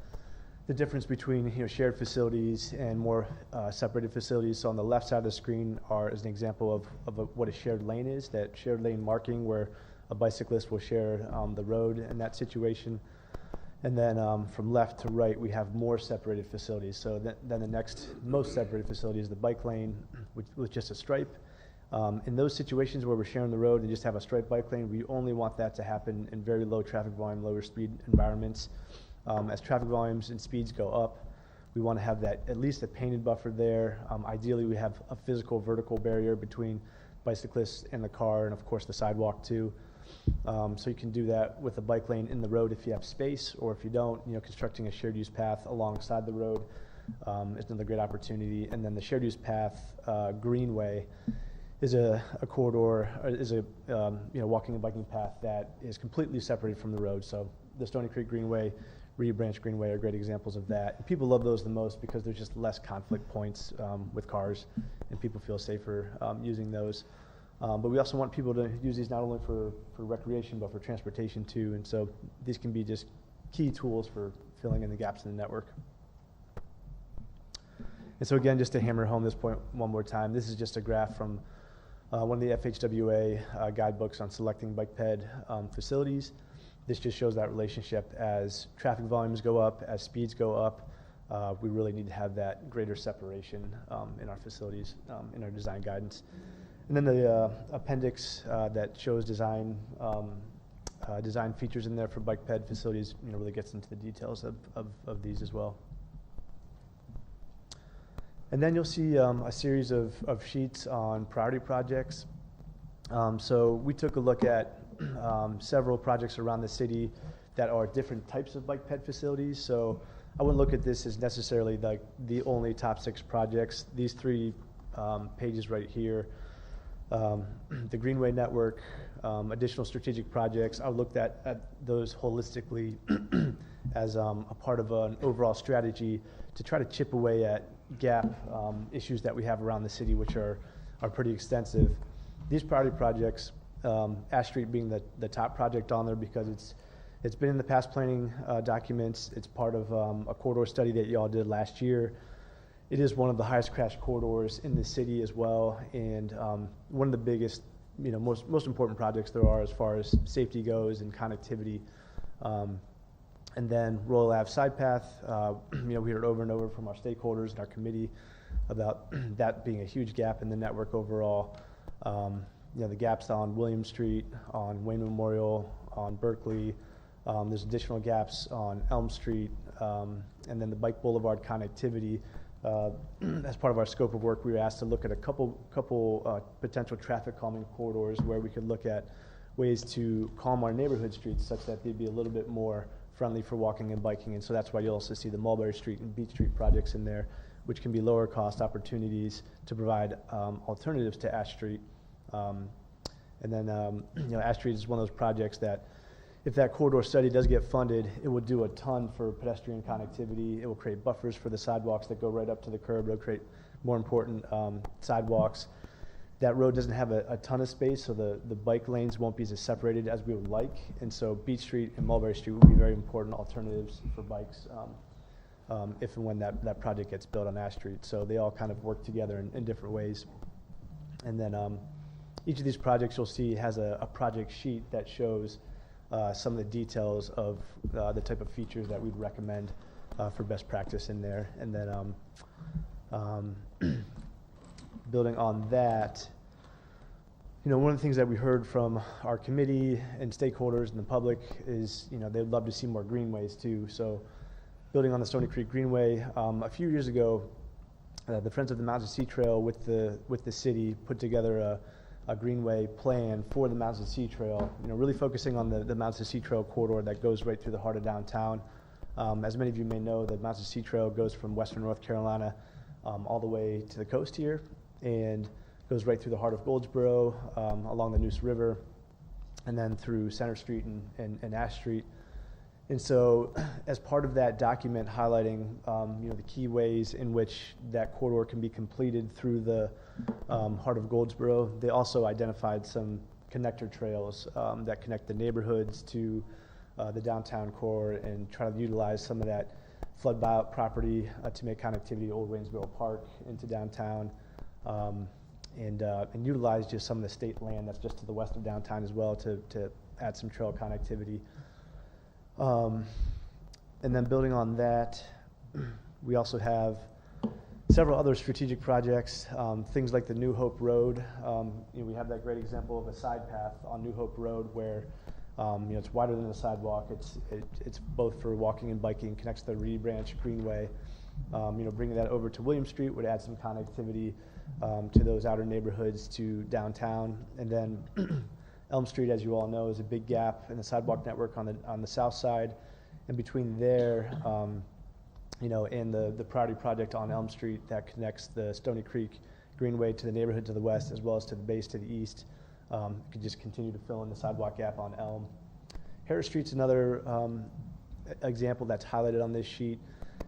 the difference between shared facilities and more separated facilities. So on the left side of the screen is an example of what a shared lane is. That shared lane marking where a bicyclist will share the road in that situation. And then from left to right, we have more separated facilities. So then the next most separated facility is the bike lane with just a stripe. In those situations where we're sharing the road and just have a striped bike lane, we only want that to happen in very low traffic volume, lower speed environments. As traffic volumes and speeds go up, we want to have that at least a painted buffer there. Ideally, we have a physical vertical barrier between bicyclists and the car, and of course the sidewalk too. So you can do that with a bike lane in the road if you have space, or if you don't, constructing a shared use path alongside the road is another great opportunity. And then the shared use path greenway is a corridor, is a walking and biking path that is completely separated from the road. So the Stony Creek Greenway, Reed Branch Greenway are great examples of that. And people love those the most because there's just less conflict points with cars, and people feel safer using those. But we also want people to use these not only for recreation, but for transportation too. And so these can be just key tools for filling in the gaps in the network. And so again, just to hammer home this point one more time, this is just a graph from one of the FHWA guidebooks on selecting bike ped facilities. This just shows that relationship. As traffic volumes go up, as speeds go up, we really need to have that greater separation in our facilities, in our design guidance. And then the appendix that shows design features in there for bike ped facilities, really gets into the details of these as well. And then you'll see a series of sheets on priority projects. So we took a look at several projects around the city that are different types of bike ped facilities. So I wouldn't look at this as necessarily like the only top 6 projects. These 3 pages right here, the Greenway Network, additional strategic projects, I would look at those holistically as a part of an overall strategy to try to chip away at gap issues that we have around the city, which are pretty extensive. These priority projects, Ash Street being the top project on there because it's been in the past planning documents. It's part of a corridor study that y'all did last year. It is one of the highest crash corridors in the city as well, and one of the biggest, most important projects there are as far as safety goes and connectivity. And then Royal Ave side path, we heard over and over from our stakeholders and our committee about that being a huge gap in the network overall. The gaps on William Street, on Wayne Memorial, on Berkeley. There's additional gaps on Elm Street, and then the Bike Boulevard connectivity. As part of our scope of work, we were asked to look at a couple potential traffic calming corridors where we could look at ways to calm our neighborhood streets such that they'd be a little bit more friendly for walking and biking. And so that's why you'll also see the Mulberry Street and Beach Street projects in there, which can be lower cost opportunities to provide alternatives to Ash Street. And then Ash Street is one of those projects that if that corridor study does get funded, it will do a ton for pedestrian connectivity. It will create buffers for the sidewalks that go right up to the curb. It'll create more important sidewalks. That road doesn't have a ton of space, so the bike lanes won't be as separated as we would like. And so Beach Street and Mulberry Street will be very important alternatives for bikes if and when that project gets built on Ash Street. So they all kind of work together in different ways. And then each of these projects you'll see has a project sheet that shows some of the details of the type of features that we'd recommend for best practice in there. And then building on that, one of the things that we heard from our committee and stakeholders and the public is, they'd love to see more greenways too. So building on the Stony Creek Greenway, a few years ago, the Friends of the Mountains to Sea Trail with the city put together a greenway plan for the Mountains to Sea Trail, really focusing on the Mountains to Sea Trail corridor that goes right through the heart of downtown. As many of you may know, the Mountains to Sea Trail goes from western North Carolina all the way to the coast here, and goes right through the heart of Goldsboro, along the Neuse River, and then through Center Street and Ash Street. And so, as part of that document highlighting, the key ways in which that corridor can be completed through the heart of Goldsboro, they also identified some connector trails that connect the neighborhoods to the downtown core, and try to utilize some of that flood buyout property to make connectivity to Old Waynesboro Park into downtown, and utilize just some of the state land that's just to the west of downtown as well to add some trail connectivity. And then building on that, we also have several other strategic projects, things like the New Hope Road. We have that great example of a side path on New Hope Road where it's wider than the sidewalk. It's both for walking and biking, connects to the Reedy Branch Greenway. Bringing that over to William Street would add some connectivity to those outer neighborhoods to downtown. And then Elm Street, as you all know, is a big gap in the sidewalk network on the south side. And between there, and the priority project on Elm Street that connects the Stony Creek Greenway to the neighborhood to the west as well as to the base to the east, could just continue to fill in the sidewalk gap on Elm. Harris Street's another example that's highlighted on this sheet.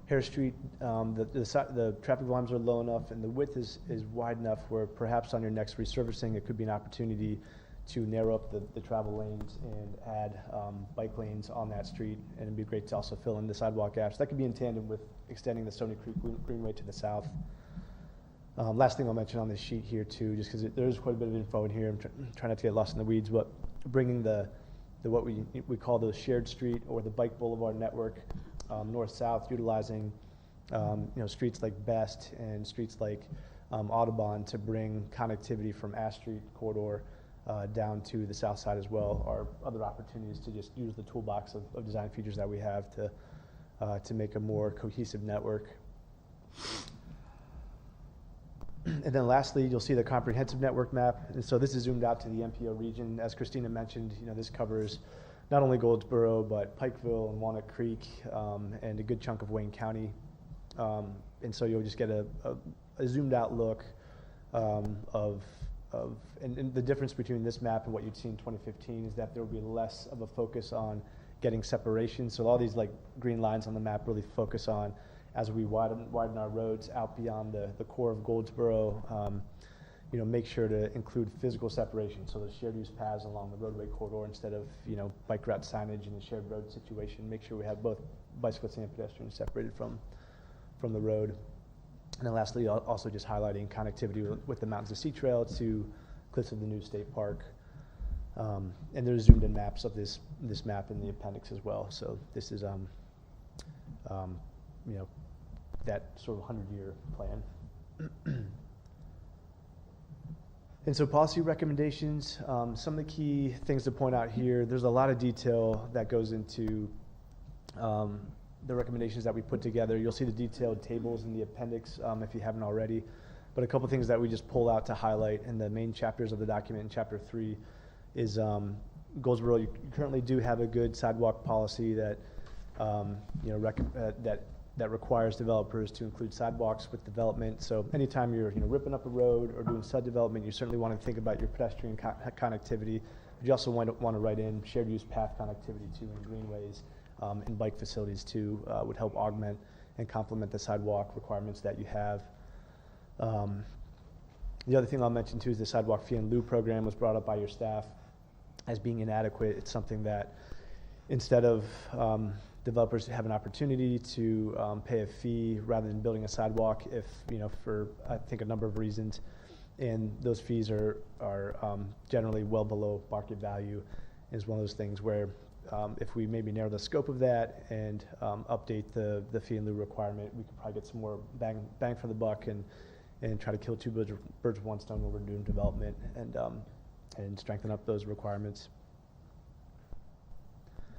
Harris Street, the traffic volumes are low enough and the width is wide enough where perhaps on your next resurfacing it could be an opportunity to narrow up the travel lanes and add bike lanes on that street, and it'd be great to also fill in the sidewalk gaps. That could be in tandem with extending the Stony Creek Greenway to the south. Last thing I'll mention on this sheet here too, just because there is quite a bit of info in here, I'm trying not to get lost in the weeds, but bringing the what we call the shared street or the bike boulevard network north-south, utilizing streets like Best and streets like Audubon to bring connectivity from Ash Street corridor down to the south side as well, are other opportunities to just use the toolbox of design features that we have to make a more cohesive network. And then lastly, you'll see the comprehensive network map. And so this is zoomed out to the MPO region. As Christina mentioned, this covers not only Goldsboro, but Pikeville and Walnut Creek, and a good chunk of Wayne County. And so you'll just get a zoomed out look and the difference between this map and what you'd see in 2015 is that there will be less of a focus on getting separation. So all these like green lines on the map really focus on, as we widen our roads out beyond the core of Goldsboro, make sure to include physical separation. So the shared use paths along the roadway corridor instead of, bike route signage in a shared road situation. Make sure we have both bicyclists and pedestrians separated from the road. And then lastly, also just highlighting connectivity with the Mountains to Sea Trail to Cliffs of the New State Park. And there's zoomed in maps of this map in the appendix as well. So this is, that sort of 100-year plan. And so policy recommendations, some of the key things to point out here, there's a lot of detail that goes into the recommendations that we put together. You'll see the detailed tables in the appendix if you haven't already. But a couple things that we just pull out to highlight in the main chapters of the document in Chapter 3 is Goldsboro, you currently do have a good sidewalk policy that that requires developers to include sidewalks with development. So anytime you're ripping up a road or doing subdevelopment, you certainly want to think about your pedestrian connectivity. But you also want to write in shared use path connectivity too, in greenways and bike facilities too, would help augment and complement the sidewalk requirements that you have. The other thing I'll mention too is the sidewalk fee and lieu program was brought up by your staff as being inadequate. It's something that instead of developers have an opportunity to pay a fee rather than building a sidewalk, if for I think a number of reasons, and those fees are generally well below market value, is one of those things where if we maybe narrow the scope of that and update the fee in lieu requirement, we could probably get some more bang for the buck and try to kill two birds with one stone when we're doing development and strengthen up those requirements.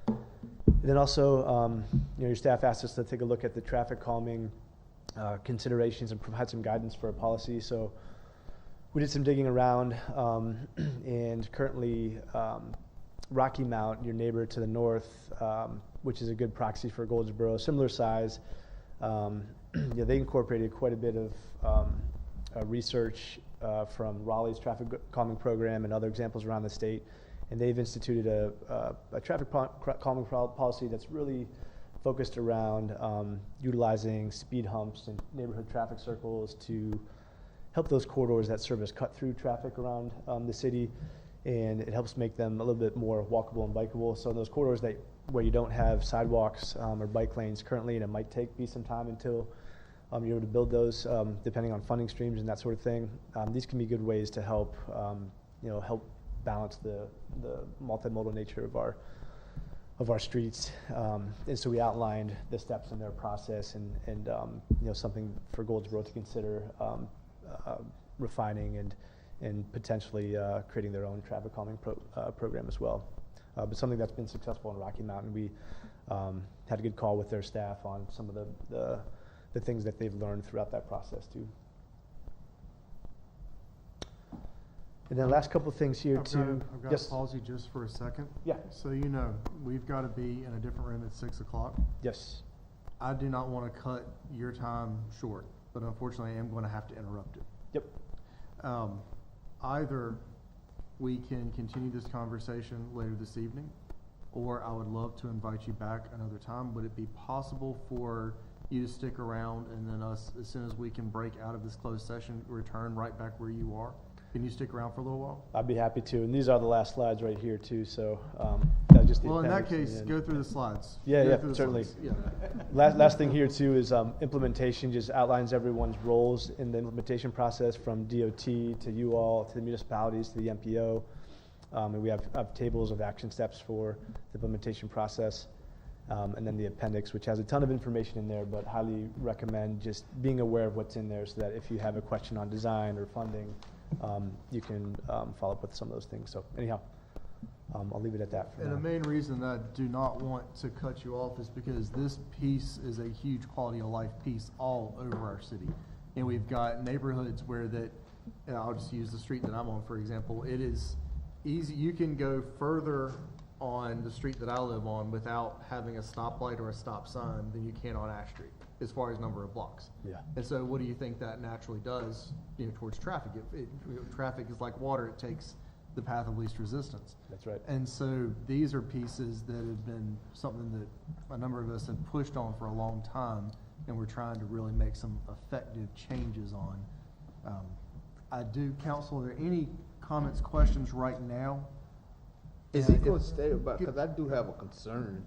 And then also, your staff asked us to take a look at the traffic calming considerations and provide some guidance for a policy. So we did some digging around, and currently Rocky Mount, your neighbor to the north, which is a good proxy for Goldsboro, similar size, they incorporated quite a bit of research from Raleigh's traffic calming program and other examples around the state. And they've instituted a traffic calming policy that's really focused around utilizing speed humps and neighborhood traffic circles to help those corridors that serve as cut-through traffic around the city, and it helps make them a little bit more walkable and bikeable. So those corridors where you don't have sidewalks or bike lanes currently, and it might be some time until you're able to build those, depending on funding streams and that sort of thing. These can be good ways to help help balance the multimodal nature of our streets, and so we outlined the steps in their process and something for Goldsboro to consider refining and potentially creating their own traffic calming program as well. But something that's been successful in Rocky Mountain. We had a good call with their staff on some of the things that they've learned throughout that process too. And then last couple of things here too. I've got Yes. to pause you just for a second. Yeah. So we've got to be in a different room at 6 o'clock. Yes. I do not want to cut your time short, but unfortunately I am going to have to interrupt it. Yep. Either we can continue this conversation later this evening, or I would love to invite you back another time. Would it be possible for you to stick around and then us, as soon as we can break out of this closed session, return right back where you are? Can you stick around for a little while? I'd be happy to. And these are the last slides right here too. So just the Well, in that appendix case, and go through the slides. Yeah, Go yeah, through the certainly. slides. Yeah. Last thing here too is implementation. Just outlines everyone's roles in the implementation process, from DOT to you all to the municipalities to the MPO, and we have tables of action steps for the implementation process, and then the appendix, which has a ton of information in there, but highly recommend just being aware of what's in there so that if you have a question on design or funding, you can follow up with some of those things. So anyhow, I'll leave it at that for And now. the main reason that I do not want to cut you off is because this piece is a huge quality of life piece all over our city. And we've got neighborhoods where and I'll just use the street that I'm on, for example. It is easy. You can go further on the street that I live on without having a stoplight or a stop sign than you can on Ash Street, as far as number of blocks. Yeah. And so what do you think that naturally does, towards traffic? Traffic is like water. It takes the path of least resistance. That's right. And so these are pieces that have been something that a number of us have pushed on for a long time, and we're trying to really make some effective changes on. Council, are there any comments, questions right now? Is And it going if- to stay about, because I do have a concern.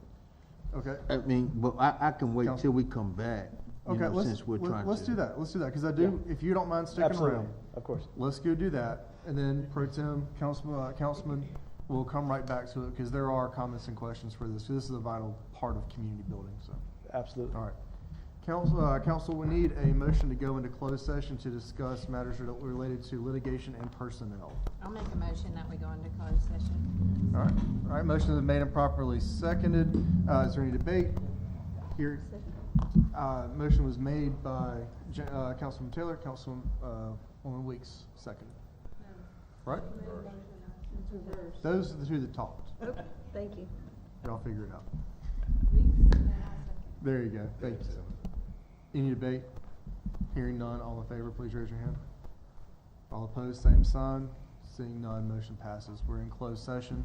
Okay. I mean, but I can wait Council. till we come back, Okay, since we're trying to. let's do that, because I do, if you don't mind sticking Absolutely. around, Of course. let's go do that. And then Pro Tem, Councilman, will come right back to it, because there are comments and questions for this. This is a vital part of community building, so. Absolutely. All right. Council, we need a motion to go into closed session to discuss matters related to litigation and personnel. I'll make a motion that we go into closed session. All right, motion is made and properly seconded. Is there any debate? Here, motion was made by Councilman Taylor, Councilwoman Weeks, seconded. Right? Those are the two that talked. Okay, thank you. Y'all figure it out. There you go. Thank you. Any debate? Hearing none, all in favor, please raise your hand. All opposed, same sign. Seeing none, motion passes. We're in closed session.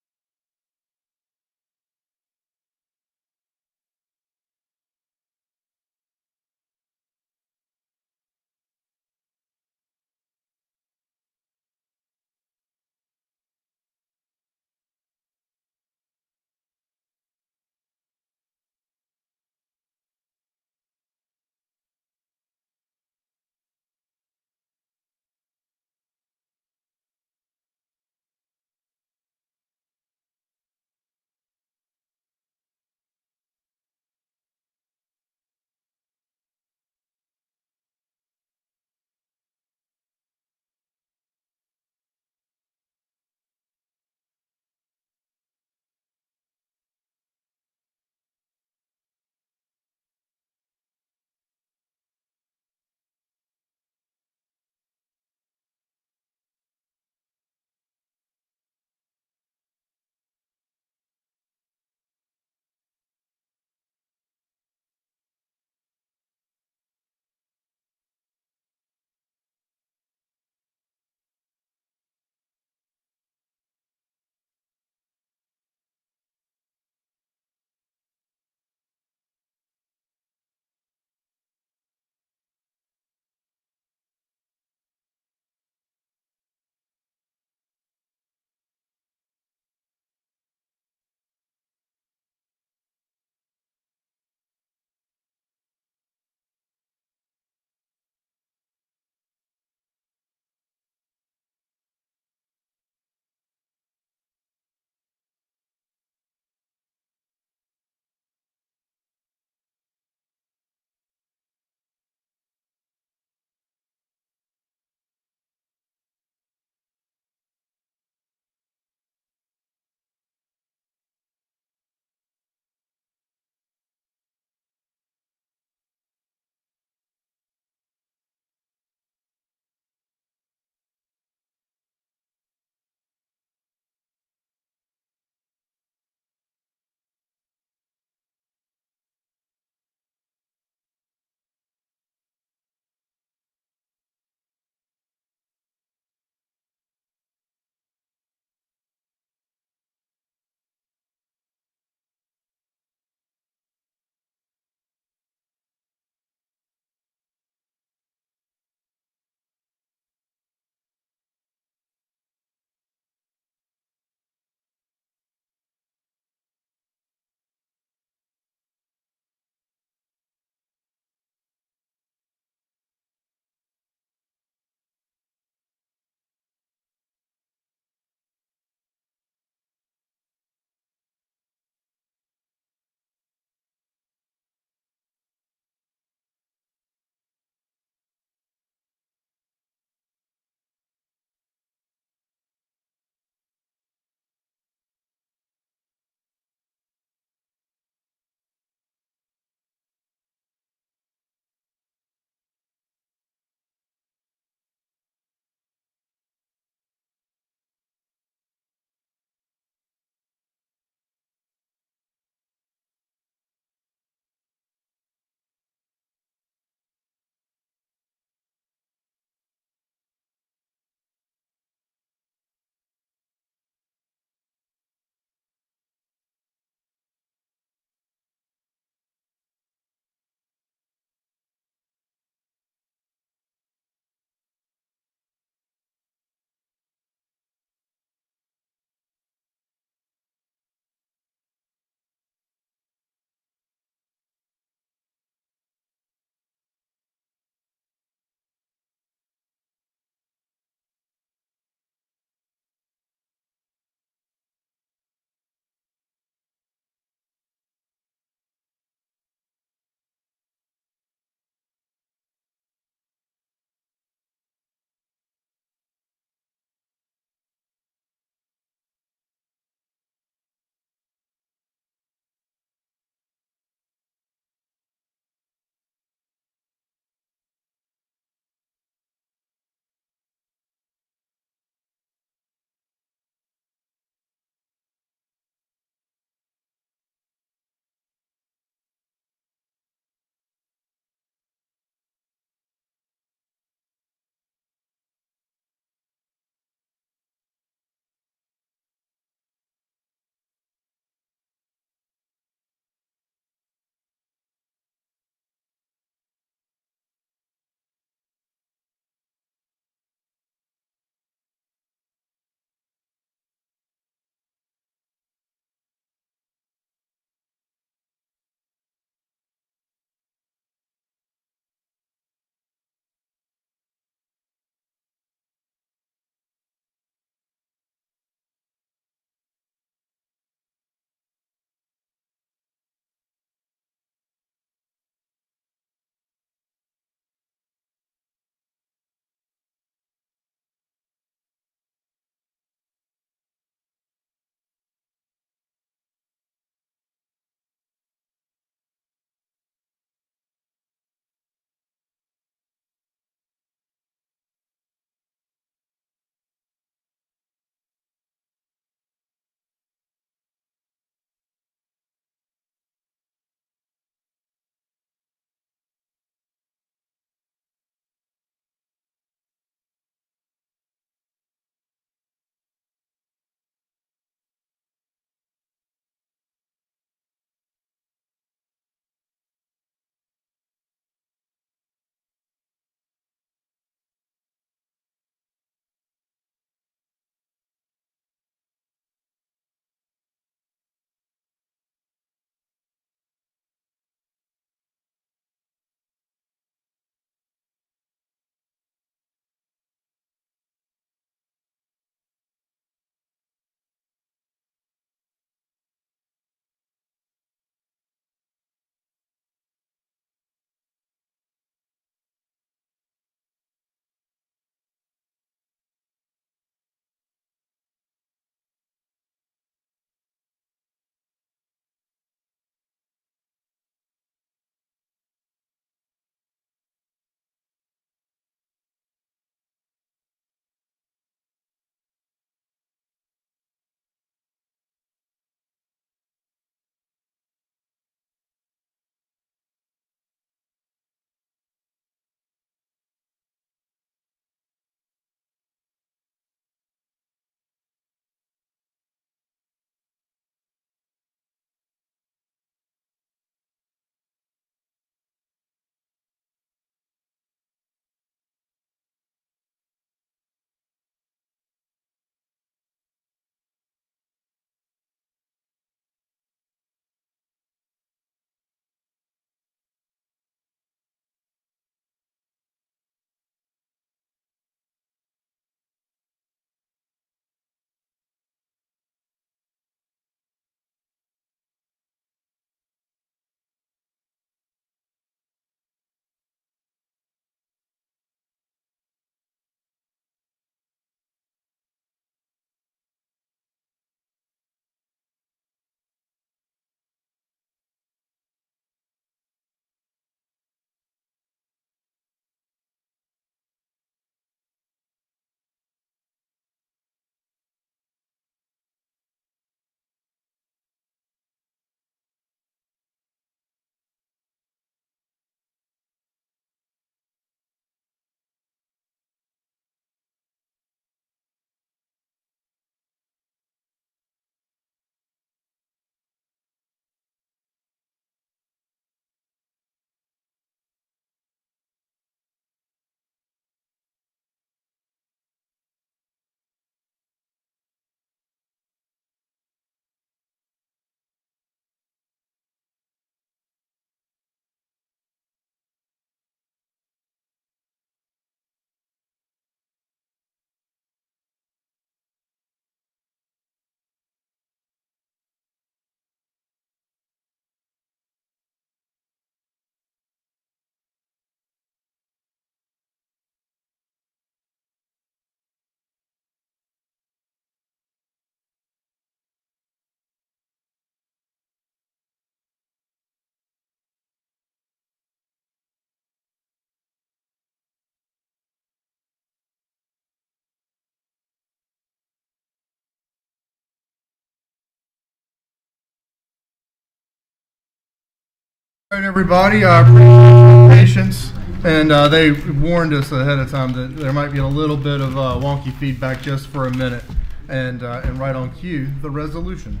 All right, everybody, I appreciate your patience, and they warned us ahead of time that there might be a little bit of wonky feedback just for a minute, and right on cue, the resolution.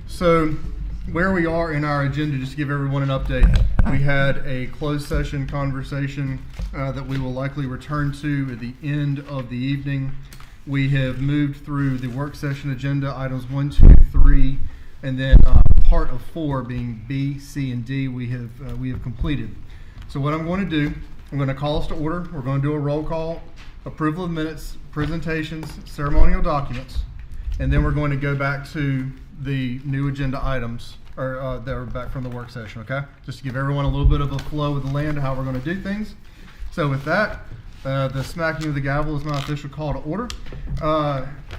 So, where we are in our agenda, just to give everyone an update, we had a closed session conversation that we will likely return to at the end of the evening. We have moved through the work session agenda, items 1, 2, 3, and then part of 4 being B, C, and D we have completed. So what I'm going to do, I'm going to call us to order. We're going to do a roll call, approval of minutes, presentations, ceremonial documents, and then we're going to go back to the new agenda items that are back from the work session, okay? Just to give everyone a little bit of a flow of the land of how we're going to do things. So with that, the smacking of the gavel is my official call to order.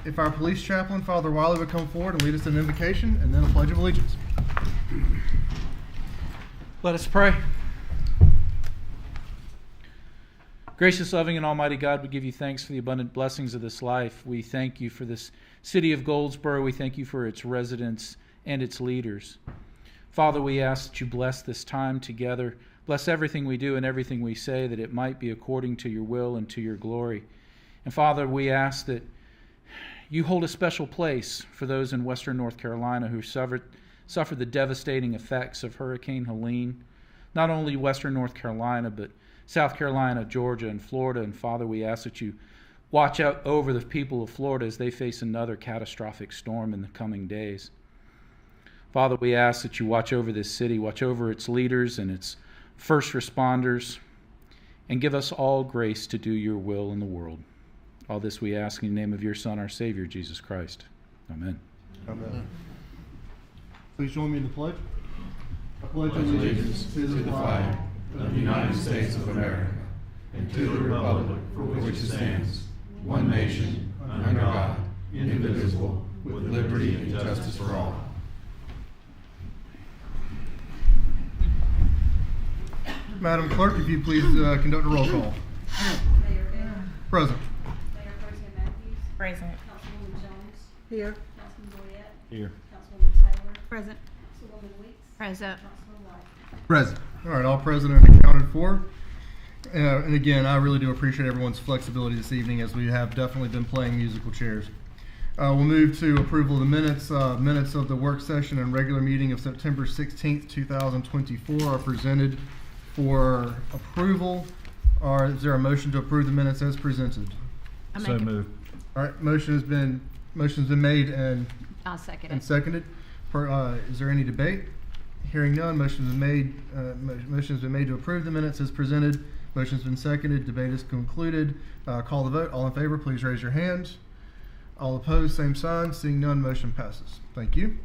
If our police chaplain, Father Wiley, would come forward and lead us in an invocation and then a pledge of allegiance. Let us pray. Gracious, loving, and almighty God, we give you thanks for the abundant blessings of this life. We thank you for this city of Goldsboro. We thank you for its residents and its leaders. Father, we ask that you bless this time together. Bless everything we do and everything we say, that it might be according to your will and to your glory. And Father, we ask that you hold a special place for those in western North Carolina who suffered the devastating effects of Hurricane Helene. Not only western North Carolina, but South Carolina, Georgia, and Florida. And Father, we ask that you watch out over the people of Florida as they face another catastrophic storm in the coming days. Father, we ask that you watch over this city, watch over its leaders and its first responders, and give us all grace to do your will in the world. All this we ask in the name of your Son, our Savior, Jesus Christ. Amen. Amen. Please join me in the pledge. I pledge allegiance to the flag of the United States of America and to the republic for which it stands, one nation, under God, indivisible, with liberty and justice for all. Madam Clerk, if you please conduct a roll call. Mayor Bell. Present. Mayor Pro Tem Matthews. Present. Councilwoman Jones. Here. Councilman Boyette. Here. Councilwoman Taylor. Present. Councilwoman Weeks. Present. Councilman White. Present. All right, all present and accounted for. And again, I really do appreciate everyone's flexibility this evening, as we have definitely been playing musical chairs. We'll move to approval of the minutes. Minutes of the work session and regular meeting of September 16th, 2024 are presented for approval. Is there a motion to approve the minutes as presented? So moved. All right, motion's been made and I'll second and it. seconded. Is there any debate? Hearing none, motion's been made to approve the minutes as presented. Motion's been seconded. Debate is concluded. Call the vote. All in favor, please raise your hands. All opposed, same sign. Seeing none, motion passes. Thank you.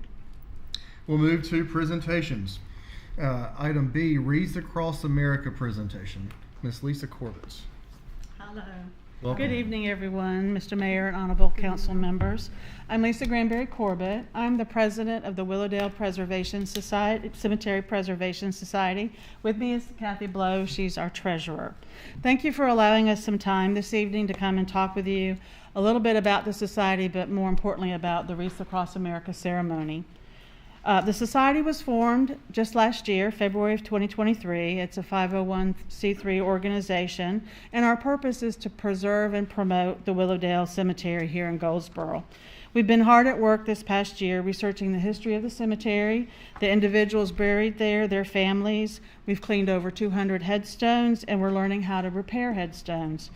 We'll move to presentations. Item B, Wreaths Across America presentation. Ms. Lisa Corbett. Hello. Welcome. Good evening, everyone, Mr. Mayor and honorable council members. I'm Lisa Granberry Corbett. I'm the president of the Willowdale Preservation Society, Cemetery Preservation Society. With me is Kathy Blow. She's our treasurer. Thank you for allowing us some time this evening to come and talk with you a little bit about the society, but more importantly about the Wreaths Across America ceremony. The society was formed just last year, February of 2023. It's a 501c3 organization, and our purpose is to preserve and promote the Willowdale Cemetery here in Goldsboro. We've been hard at work this past year researching the history of the cemetery, the individuals buried there, their families. We've cleaned over 200 headstones, and we're learning how to repair headstones.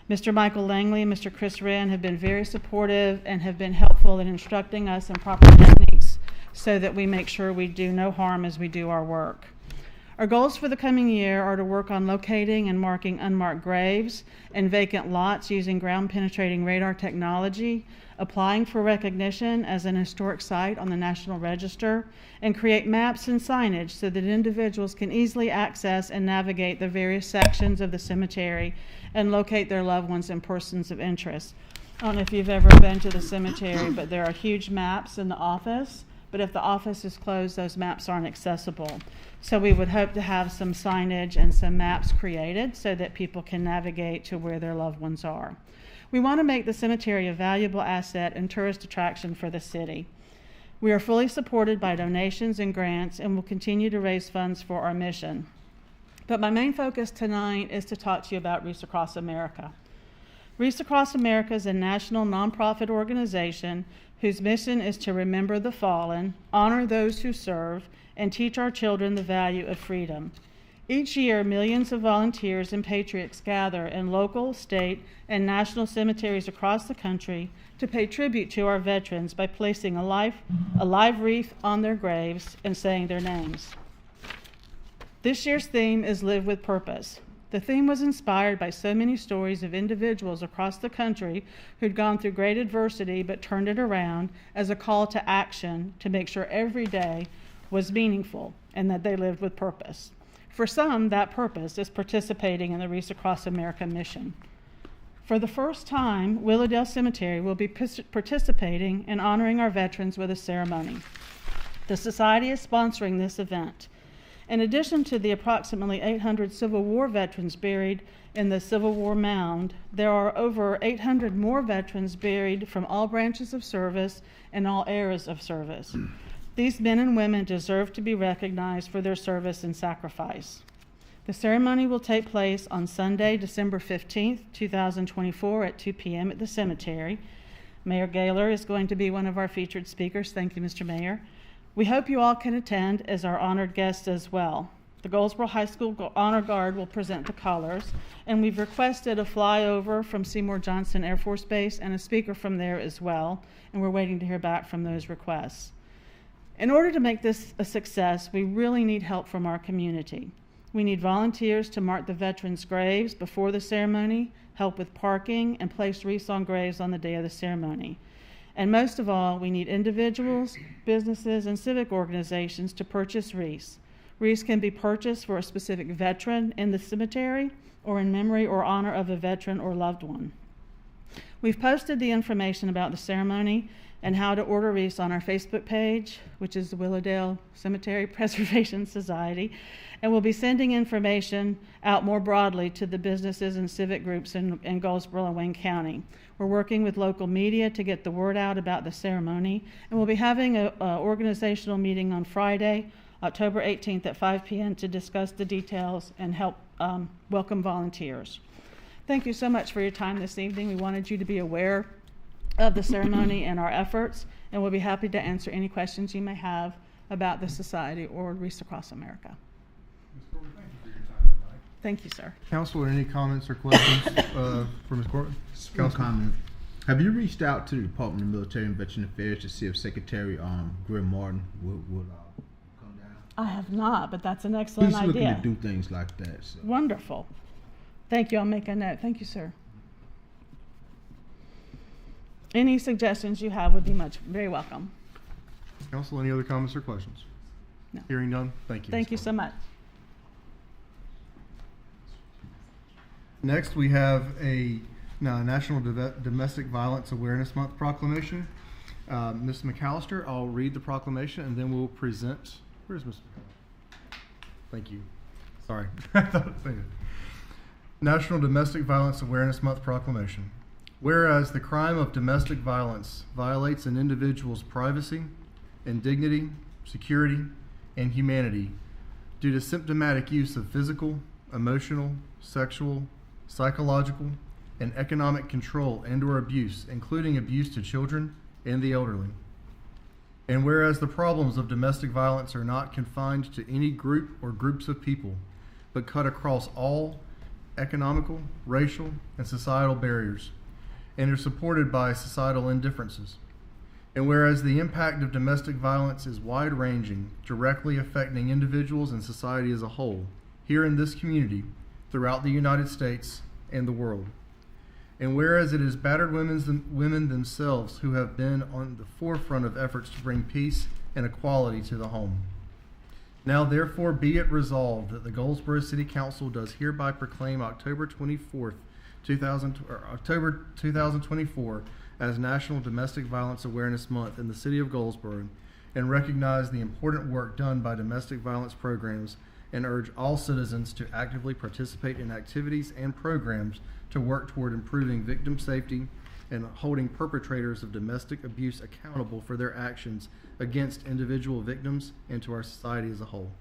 Mr. Michael Langley and Mr. Chris Wren have been very supportive and have been helpful in instructing us in proper techniques so that we make sure we do no harm as we do our work. Our goals for the coming year are to work on locating and marking unmarked graves and vacant lots using ground-penetrating radar technology, applying for recognition as an historic site on the National Register, and create maps and signage so that individuals can easily access and navigate the various sections of the cemetery and locate their loved ones and persons of interest. I don't know if you've ever been to the cemetery, but there are huge maps in the office. But if the office is closed, those maps aren't accessible. So we would hope to have some signage and some maps created so that people can navigate to where their loved ones are. We want to make the cemetery a valuable asset and tourist attraction for the city. We are fully supported by donations and grants and will continue to raise funds for our mission. But my main focus tonight is to talk to you about Reach Across America. Reach Across America is a national nonprofit organization whose mission is to remember the fallen, honor those who serve, and teach our children the value of freedom. Each year, millions of volunteers and patriots gather in local, state, and national cemeteries across the country to pay tribute to our veterans by placing a live wreath on their graves and saying their names. This year's theme is Live with Purpose. The theme was inspired by so many stories of individuals across the country who'd gone through great adversity but turned it around as a call to action to make sure every day was meaningful and that they lived with purpose. For some, that purpose is participating in the Reach Across America mission. For the first time, Willowdale Cemetery will be participating in honoring our veterans with a ceremony. The Society is sponsoring this event. In addition to the approximately 800 Civil War veterans buried in the Civil War mound, there are over 800 more veterans buried from all branches of service and all eras of service. These men and women deserve to be recognized for their service and sacrifice. The ceremony will take place on Sunday, December 15th, 2024 at 2 p.m. at the cemetery. Mayor Gaylor is going to be one of our featured speakers. Thank you, Mr. Mayor. We hope you all can attend as our honored guests as well. The Goldsboro High School Honor Guard will present the colors, and we've requested a flyover from Seymour Johnson Air Force Base and a speaker from there as well, and we're waiting to hear back from those requests. In order to make this a success, we really need help from our community. We need volunteers to mark the veterans' graves before the ceremony, help with parking, and place wreaths on graves on the day of the ceremony. And most of all, we need individuals, businesses, and civic organizations to purchase wreaths. Wreaths can be purchased for a specific veteran in the cemetery or in memory or honor of a veteran or loved one. We've posted the information about the ceremony and how to order wreaths on our Facebook page, which is the Willowdale Cemetery Preservation Society, and we'll be sending information out more broadly to the businesses and civic groups in Goldsboro and Wayne County. We're working with local media to get the word out about the ceremony, and we'll be having an organizational meeting on Friday, October 18th at 5 p.m. to discuss the details and help welcome volunteers. Thank you so much for your time this evening. We wanted you to be aware of the ceremony and our efforts, and we'll be happy to answer any questions you may have about the Society or Reach Across America. Ms. Corbin, thank you for your time tonight. Thank you, sir. Council, any comments or questions for Ms. Corbin? One comment. Have you reached out to the Department of Military and Veteran Affairs to see if Secretary Greer Martin would come down? I have not, but that's an excellent He's looking idea. to do things like that. So. Wonderful. Thank you. I'll make a note. Thank you, sir. Any suggestions you have would be very welcome. Council, any other comments or questions? No. Hearing none, thank you. Thank you Ms. so much. Next, we have a National Domestic Violence Awareness Month proclamation. Ms. McAllister, I'll read the proclamation and then we'll present. Where's Ms. McAllister? Thank you. Sorry. National Domestic Violence Awareness Month proclamation. Whereas the crime of domestic violence violates an individual's privacy and dignity, security, and humanity due to symptomatic use of physical, emotional, sexual, psychological, and economic control and/or abuse, including abuse to children and the elderly. And whereas the problems of domestic violence are not confined to any group or groups of people, but cut across all economical, racial, and societal barriers, and are supported by societal indifferences. And whereas the impact of domestic violence is wide-ranging, directly affecting individuals and society as a whole, here in this community, throughout the United States and the world. And whereas it is battered women themselves who have been on the forefront of efforts to bring peace and equality to the home. Now therefore be it resolved that the Goldsboro City Council does hereby proclaim October 2024 as National Domestic Violence Awareness Month in the City of Goldsboro, and recognize the important work done by domestic violence programs, and urge all citizens to actively participate in activities and programs to work toward improving victim safety and holding perpetrators of domestic abuse accountable for their actions against individual victims and to our society as a whole.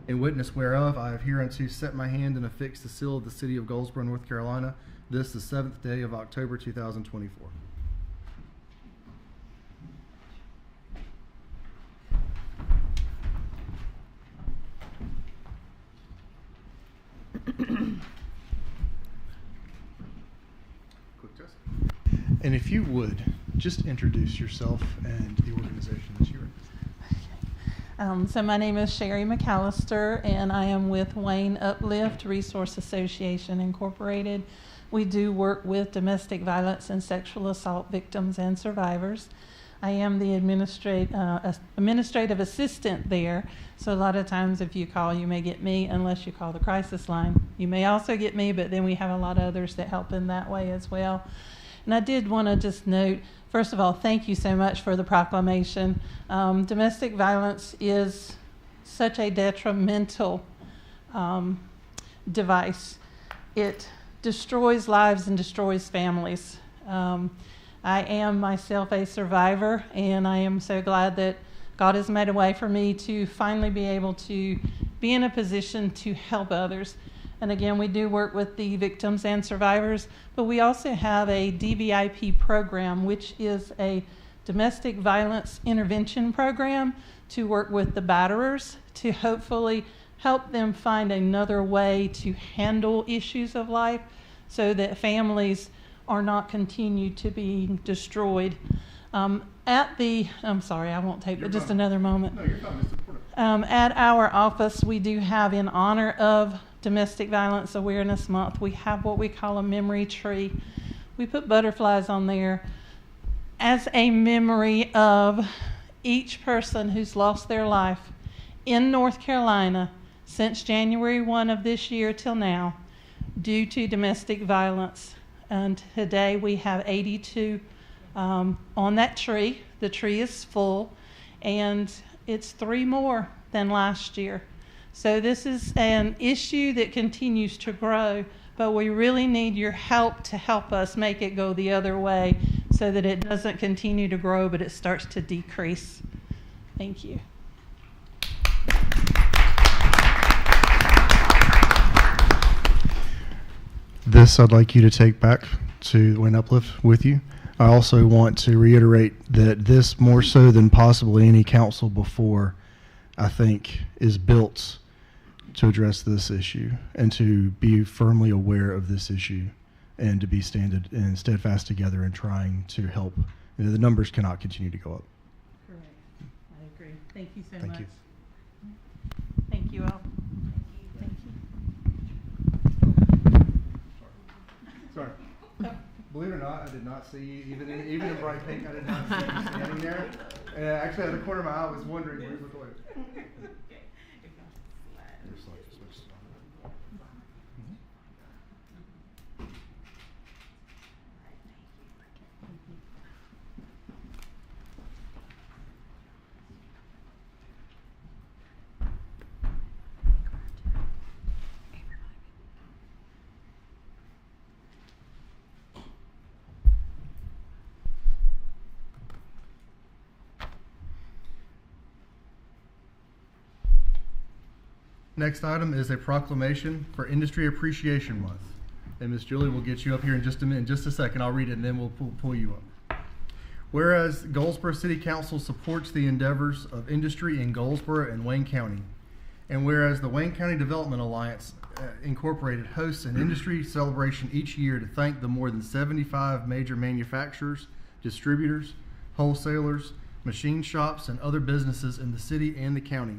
In witness whereof, I have hereunto set my hand and affixed the seal of the city of Goldsboro, North Carolina, this the 7th day of October 2024. Quick test. And if you would, just introduce yourself and the organization that you represent. So my name is Sherry McAllister, and I am with Wayne Uplift Resource Association Incorporated. We do work with domestic violence and sexual assault victims and survivors. I am the administrative assistant there, so a lot of times if you call, you may get me, unless you call the crisis line. You may also get me, but then we have a lot of others that help in that way as well. And I did want to just note, first of all, thank you so much for the proclamation. Domestic violence is such a detrimental device. It destroys lives and destroys families. I am myself a survivor, and I am so glad that God has made a way for me to finally be able to be in a position to help others. And again, we do work with the victims and survivors, but we also have a DVIP program, which is a domestic violence intervention program to work with the batterers to hopefully help them find another way to handle issues of life so that families are not continued to be destroyed. I'm sorry, I won't take but just another moment. No, you're fine, Mr. Porter. At our office, we do have, in honor of Domestic Violence Awareness Month, we have what we call a memory tree. We put butterflies on there as a memory of each person who's lost their life in North Carolina since January 1 of this year till now due to domestic violence. And today we have 82 on that tree. The tree is full, and it's 3 more than last year. So this is an issue that continues to grow, but we really need your help to help us make it go the other way so that it doesn't continue to grow, but it starts to decrease. Thank you. This I'd like you to take back to Wayne Uplift with you. I also want to reiterate that this, more so than possibly any council before, I think is built to address this issue and to be firmly aware of this issue and to be steadfast together in trying to help. You know, the numbers cannot continue to go up. Correct. I agree. Thank you so Thank much. you. Thank you all. Thank you. Sorry. Believe it or not, I did not see you, even in bright pink, I did not see you standing there. And actually, out of the corner of my eye, I was wondering, where's the toilet? Next item is a proclamation for Industry Appreciation Month. And Ms. Julie will get you up here in just a minute, in just a second. I'll read it and then we'll pull you up. Whereas Goldsboro City Council supports the endeavors of industry in Goldsboro and Wayne County. And whereas the Wayne County Development Alliance Incorporated hosts an industry celebration each year to thank the more than 75 major manufacturers, distributors, wholesalers, machine shops, and other businesses in the city and the county.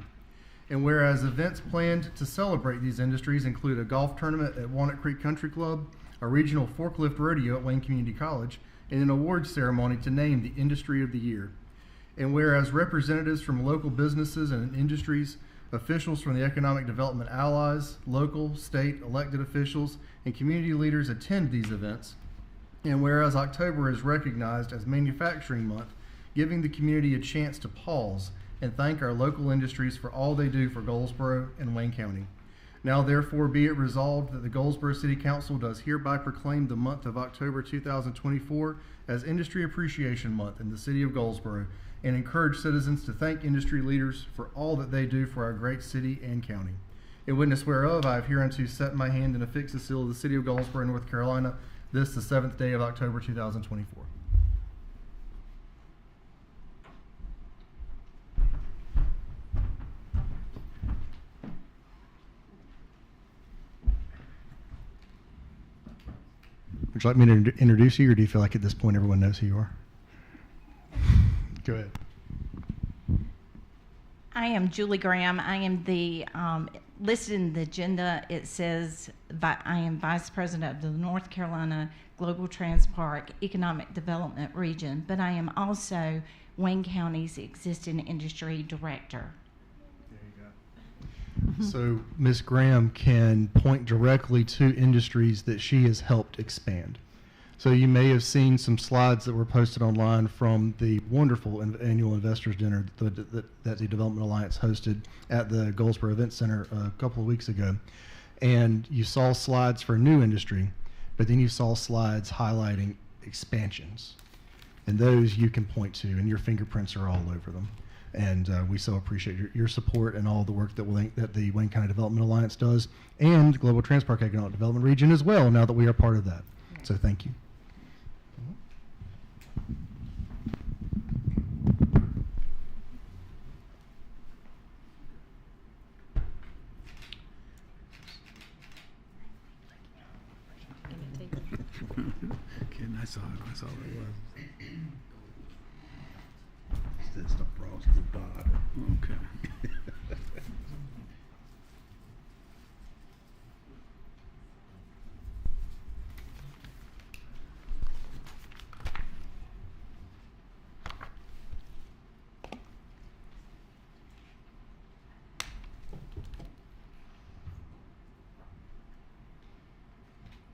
And whereas events planned to celebrate these industries include a golf tournament at Walnut Creek Country Club, a regional forklift rodeo at Wayne Community College, and an awards ceremony to name the Industry of the Year. And whereas representatives from local businesses and industries, officials from the Economic Development Allies, local, state, elected officials, and community leaders attend these events. And whereas October is recognized as Manufacturing Month, giving the community a chance to pause and thank our local industries for all they do for Goldsboro and Wayne County. Now therefore be it resolved that the Goldsboro City Council does hereby proclaim the month of October 2024 as Industry Appreciation Month in the city of Goldsboro, and encourage citizens to thank industry leaders for all that they do for our great city and county. In witness whereof, I have hereunto set my hand and affixed the seal of the city of Goldsboro, North Carolina, this the 7th day of October 2024. Would you like me to introduce you, or do you feel like at this point everyone knows who you are? Go ahead. I am Julie Graham. I am the, listed in the agenda, it says I am Vice President of the North Carolina Global Transpark Economic Development Region, but I am also Wayne County's Existing Industry Director. So Ms. Graham can point directly to industries that she has helped expand. So you may have seen some slides that were posted online from the wonderful annual investors dinner that the Development Alliance hosted at the Goldsboro Event Center a couple of weeks ago. And you saw slides for new industry, but then you saw slides highlighting expansions. And those you can point to, and your fingerprints are all over them. And we so appreciate your support and all the work that the Wayne County Development Alliance does, and Global Transpark Economic Development Region as well, now that we are part of that. So thank you. Kidding, I saw what it was. That's the frosted bottom. Okay.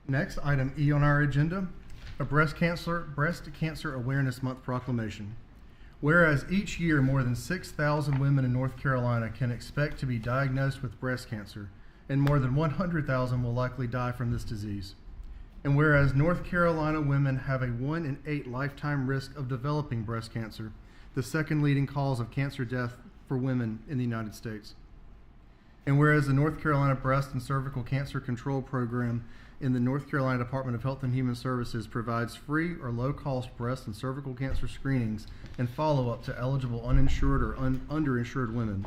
Next, item E on our agenda, a breast cancer awareness month proclamation. Whereas each year more than 6,000 women in North Carolina can expect to be diagnosed with breast cancer, and more than 100,000 will likely die from this disease. And whereas North Carolina women have a 1 in 8 lifetime risk of developing breast cancer, the second leading cause of cancer death for women in the United States. And whereas the North Carolina Breast and Cervical Cancer Control Program in the North Carolina Department of Health and Human Services provides free or low-cost breast and cervical cancer screenings and follow-up to eligible uninsured or underinsured women.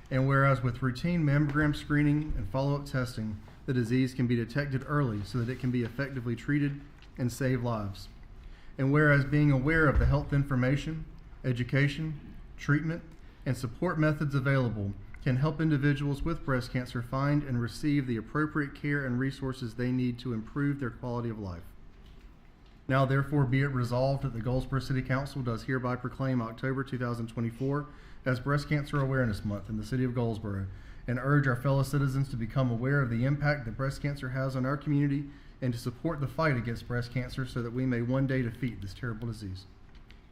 And whereas with routine mammogram screening and follow-up testing, the disease can be detected early so that it can be effectively treated and save lives. And whereas being aware of the health information, education, treatment, and support methods available can help individuals with breast cancer find and receive the appropriate care and resources they need to improve their quality of life. Now therefore be it resolved that the Goldsboro City Council does hereby proclaim October 2024 as Breast Cancer Awareness Month in the city of Goldsboro, and urge our fellow citizens to become aware of the impact that breast cancer has on our community and to support the fight against breast cancer so that we may one day defeat this terrible disease.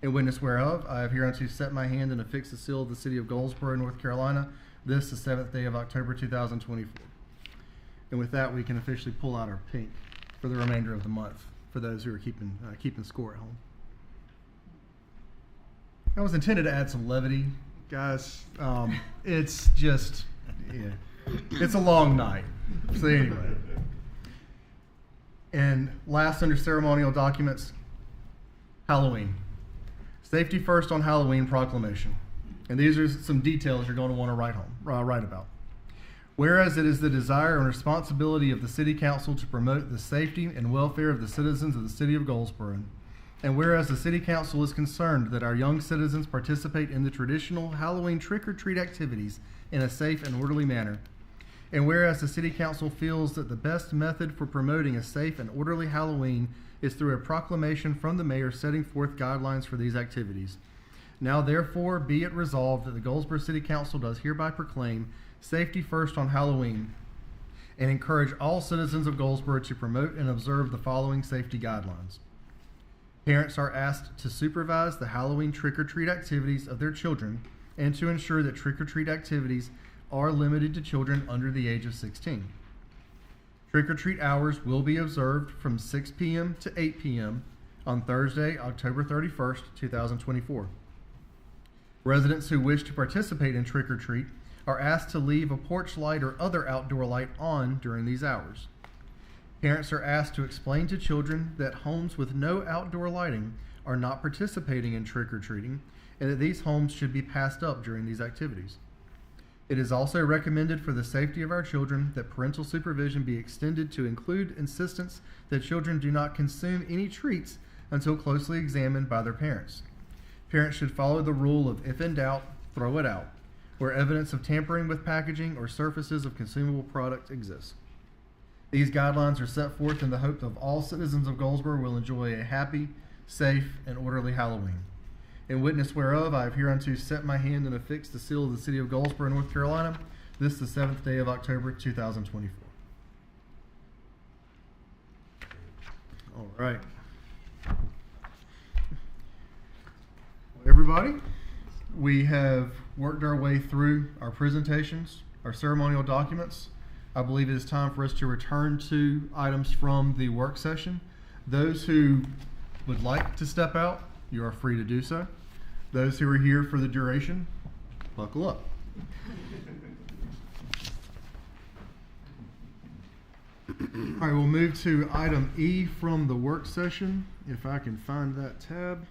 In witness whereof, I have hereunto set my hand and affixed the seal of the city of Goldsboro, North Carolina, this the 7th day of October 2024. And with that, we can officially pull out our pink for the remainder of the month for those who are keeping score at home. That was intended to add some levity, guys. It's just, yeah, it's a long night. So anyway. And last under ceremonial documents, Halloween. Safety first on Halloween proclamation. And these are some details you're going to want to write about. Whereas it is the desire and responsibility of the City Council to promote the safety and welfare of the citizens of the city of Goldsboro. And whereas the City Council is concerned that our young citizens participate in the traditional Halloween trick-or-treat activities in a safe and orderly manner. And whereas the City Council feels that the best method for promoting a safe and orderly Halloween is through a proclamation from the mayor setting forth guidelines for these activities. Now therefore be it resolved that the Goldsboro City Council does hereby proclaim Safety First on Halloween and encourage all citizens of Goldsboro to promote and observe the following safety guidelines. Parents are asked to supervise the Halloween trick-or-treat activities of their children and to ensure that trick-or-treat activities are limited to children under the age of 16. Trick-or-treat hours will be observed from 6 p.m. to 8 p.m. on Thursday, October 31st, 2024. Residents who wish to participate in trick-or-treat are asked to leave a porch light or other outdoor light on during these hours. Parents are asked to explain to children that homes with no outdoor lighting are not participating in trick-or-treating and that these homes should be passed up during these activities. It is also recommended for the safety of our children that parental supervision be extended to include insistence that children do not consume any treats until closely examined by their parents. Parents should follow the rule of if in doubt, throw it out, where evidence of tampering with packaging or surfaces of consumable product exists. These guidelines are set forth in the hope of all citizens of Goldsboro will enjoy a happy, safe, and orderly Halloween. In witness whereof, I have hereunto set my hand and affixed the seal of the city of Goldsboro, North Carolina, this the 7th day of October, 2024. All right. Everybody, we have worked our way through our presentations, our ceremonial documents. I believe it is time for us to return to items from the work session. Those who would like to step out, you are free to do so. Those who are here for the duration, buckle up. All right, we'll move to item E from the work session, if I can find that tab.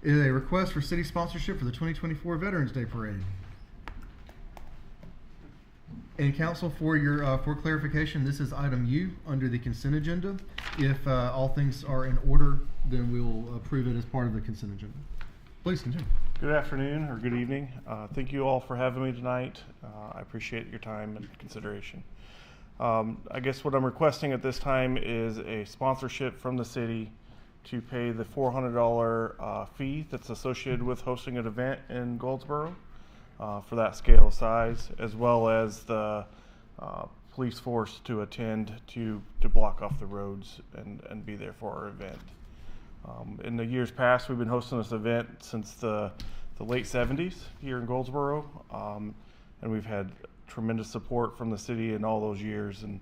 It is a request for city sponsorship for the 2024 Veterans Day Parade. And council, for your for clarification, this is item U under the consent agenda. If all things are in order, then we'll approve it as part of the consent agenda. Please continue. Good afternoon or good evening. Thank you all for having me tonight. I appreciate your time and consideration. I guess what I'm requesting at this time is a sponsorship from the city to pay the $400 fee that's associated with hosting an event in Goldsboro for that scale of size, as well as the police force to attend to block off the roads and be there for our event. In the years past, we've been hosting this event since the late 70s here in Goldsboro, and we've had tremendous support from the city in all those years. And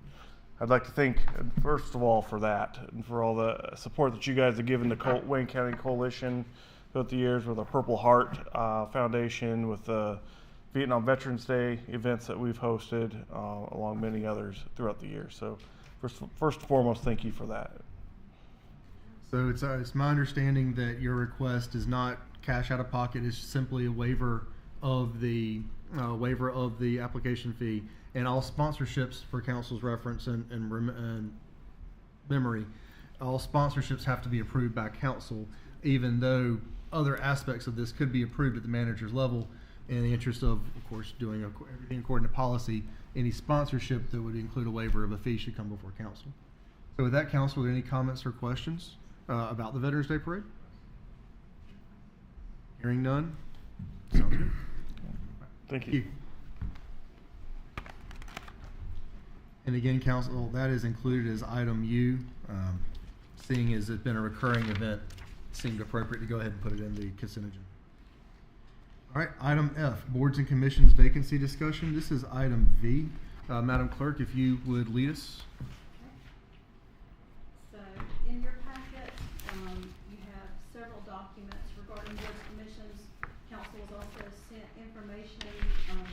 I'd like to thank, first of all, for that and for all the support that you guys have given the Wayne County Coalition throughout the years with our Purple Heart Foundation, with the Vietnam Veterans Day events that we've hosted, along many others throughout the year. So first and foremost, thank you for that. So it's my understanding that your request is not cash out of pocket; it's simply a waiver of the application fee, and all sponsorships, for council's reference and memory, all sponsorships have to be approved by council, even though other aspects of this could be approved at the manager's level. In the interest of course, doing everything according to policy, any sponsorship that would include a waiver of a fee should come before council. So with that, council, are there any comments or questions about the Veterans Day Parade? Hearing none. Sounds good. Thank you. And again, council, that is included as item U. Seeing as it's been a recurring event, it seemed appropriate to go ahead and put it in the consent agenda. All right, item F, boards and commissions vacancy discussion. This is item V. Madam Clerk, if you would lead us. So in your packet, you have several documents regarding boards and commissions. Council was also sent information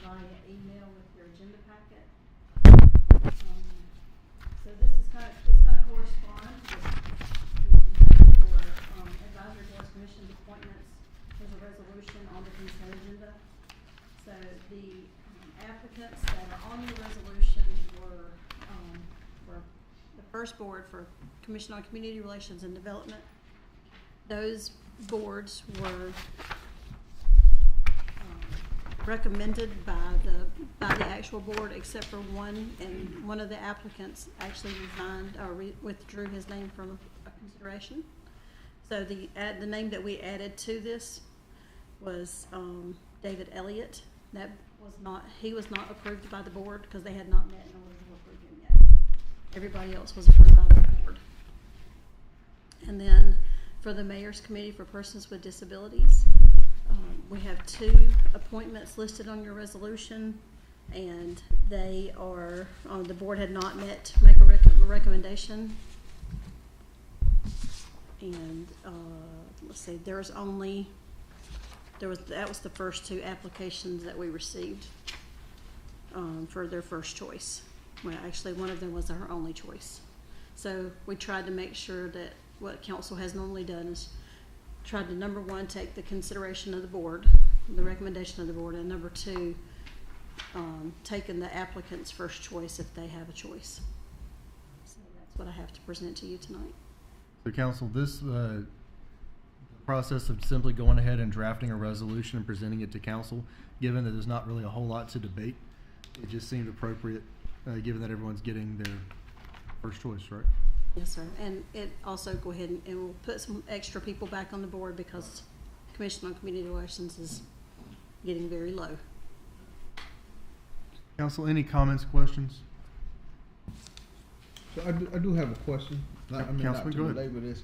via email with your agenda packet. So this is it's going to correspond with your advisory boards commissions appointments. There's a resolution on the consent agenda. So the applicants that are on the resolution were the first board for Commission on Community Relations and Development. Those boards were recommended by the actual board, except for one, and one of the applicants actually resigned or withdrew his name from a consideration. So the name that we added to this was David Elliott. He was not approved by the board because they had not met in order to approve him yet. Everybody else was approved by the board. And then for the Mayor's Committee for Persons with Disabilities, we have two appointments listed on your resolution. And they are, the board had not met to make a recommendation. And, let's see, that was the first two applications that we received, for their first choice. Well, actually, one of them was her only choice. So we tried to make sure that what council has normally done is tried to, number one, take the consideration of the board, the recommendation of the board, and number two, taking the applicant's first choice if they have a choice. So that's what I have to present to you tonight. So council, this process of simply going ahead and drafting a resolution and presenting it to council, given that there's not really a whole lot to debate, it just seemed appropriate, given that everyone's getting their first choice, right? Yes, sir. And it also go ahead and we'll put some extra people back on the board because Commission on Community Relations is getting very low. Council, any comments, questions? So I do have a question. I mean, not Councilman, to go ahead. belabor this,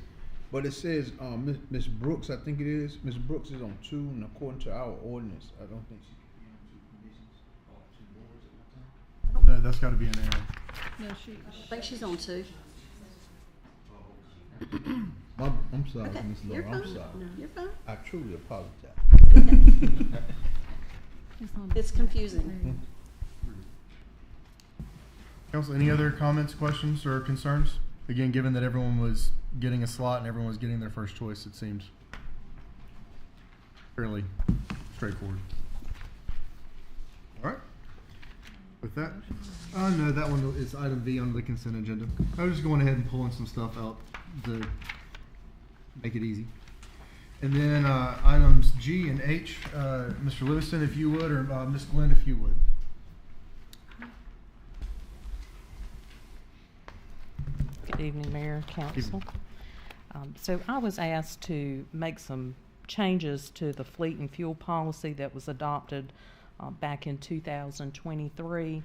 but it says, Ms. Brooks, I think it is, Ms. Brooks is on 2, and according to our ordinance, I don't think she could be on 2 commissions or 2 boards at one time. No, that's gotta be an error. No, I think she's on 2. I'm sorry, Okay, Ms. you're Laura, I'm fine. sorry. No, you're fine. I truly apologize. It's confusing. Council, any other comments, questions, or concerns? Again, given that everyone was getting a slot and everyone was getting their first choice, it seems fairly straightforward. All right. With that, no, that one is item V on the consent agenda. I was just going ahead and pulling some stuff out to make it easy. And then items G and H, Mr. Lewiston, if you would, or Ms. Glenn, if you would. Good evening, Mayor, Council. So I was asked to make some changes to the fleet and fuel policy that was adopted back in 2023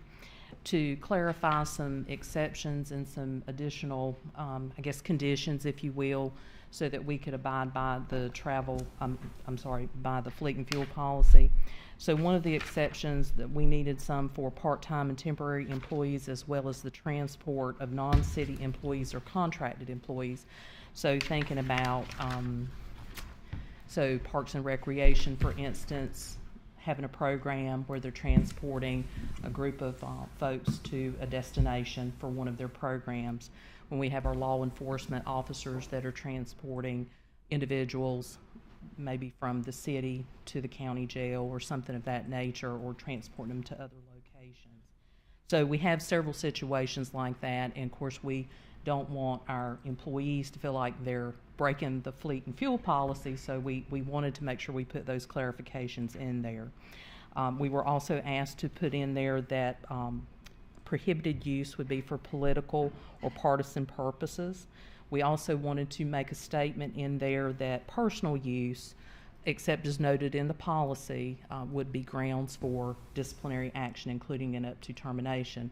to clarify some exceptions and some additional, I guess, conditions, if you will, so that we could abide by the by the fleet and fuel policy. So one of the exceptions that we needed some for part-time and temporary employees, as well as the transport of non-city employees or contracted employees. So thinking about, so Parks and Recreation, for instance, having a program where they're transporting a group of folks to a destination for one of their programs. When we have our law enforcement officers that are transporting individuals, maybe from the city to the county jail or something of that nature, or transporting them to other locations. So we have several situations like that, and of course we don't want our employees to feel like they're breaking the fleet and fuel policy, so we wanted to make sure we put those clarifications in there. We were also asked to put in there that prohibited use would be for political or partisan purposes. We also wanted to make a statement in there that personal use, except as noted in the policy, would be grounds for disciplinary action, including and up to termination.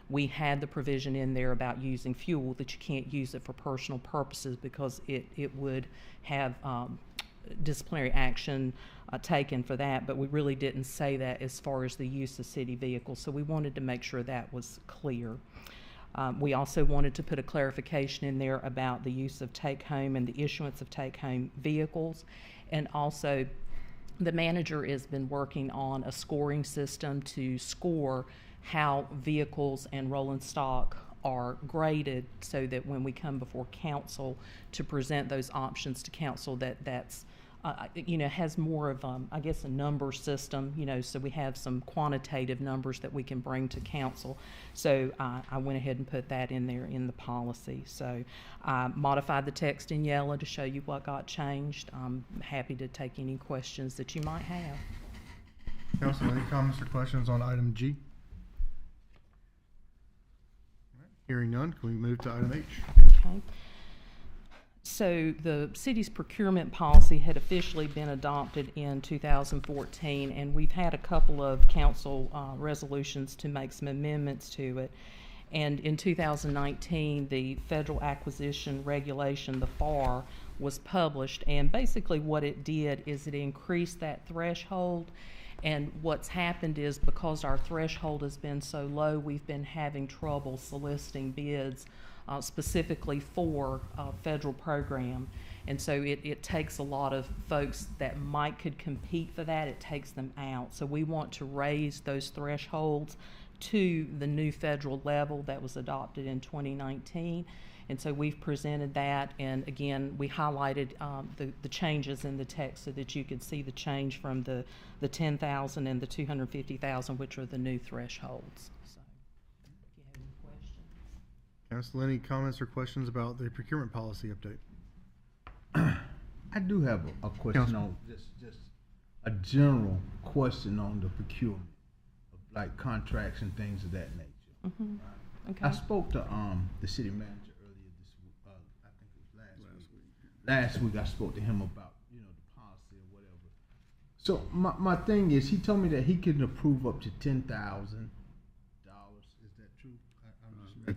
We had the provision in there about using fuel, that you can't use it for personal purposes because it would have disciplinary action taken for that, but we really didn't say that as far as the use of city vehicles, so we wanted to make sure that was clear. We also wanted to put a clarification in there about the use of take-home and the issuance of take-home vehicles, and also the manager has been working on a scoring system to score how vehicles and rolling stock are graded, so that when we come before council to present those options to council, that's has more of, I guess, a number system, so we have some quantitative numbers that we can bring to council. So I went ahead and put that in there in the policy. So I modified the text in yellow to show you what got changed. I'm happy to take any questions that you might have. Council, any comments or questions on item G? Hearing none, can we move to item H? Okay. So the city's procurement policy had officially been adopted in 2014, and we've had a couple of council resolutions to make some amendments to it. And in 2019, the Federal Acquisition Regulation, the FAR, was published, and basically what it did is it increased that threshold, And what's happened is because our threshold has been so low, we've been having trouble soliciting bids specifically for federal program. And so it takes a lot of folks that could compete for that, it takes them out. So we want to raise those thresholds to the new federal level that was adopted in 2019. And so we've presented that, and again, we highlighted the changes in the text so that you could see the change from the 10,000 and the 250,000, which are the new thresholds. So, if you have any questions. Council, any comments or questions about the procurement policy update? I do have a question Councilman. on just a general question on the procurement of like contracts and things of that nature. Mm-hmm. Okay. I spoke to the city manager earlier this week. I think it was last week. Last week I spoke to him about the policy or whatever. So my thing is, he told me that he can approve up to $10,000.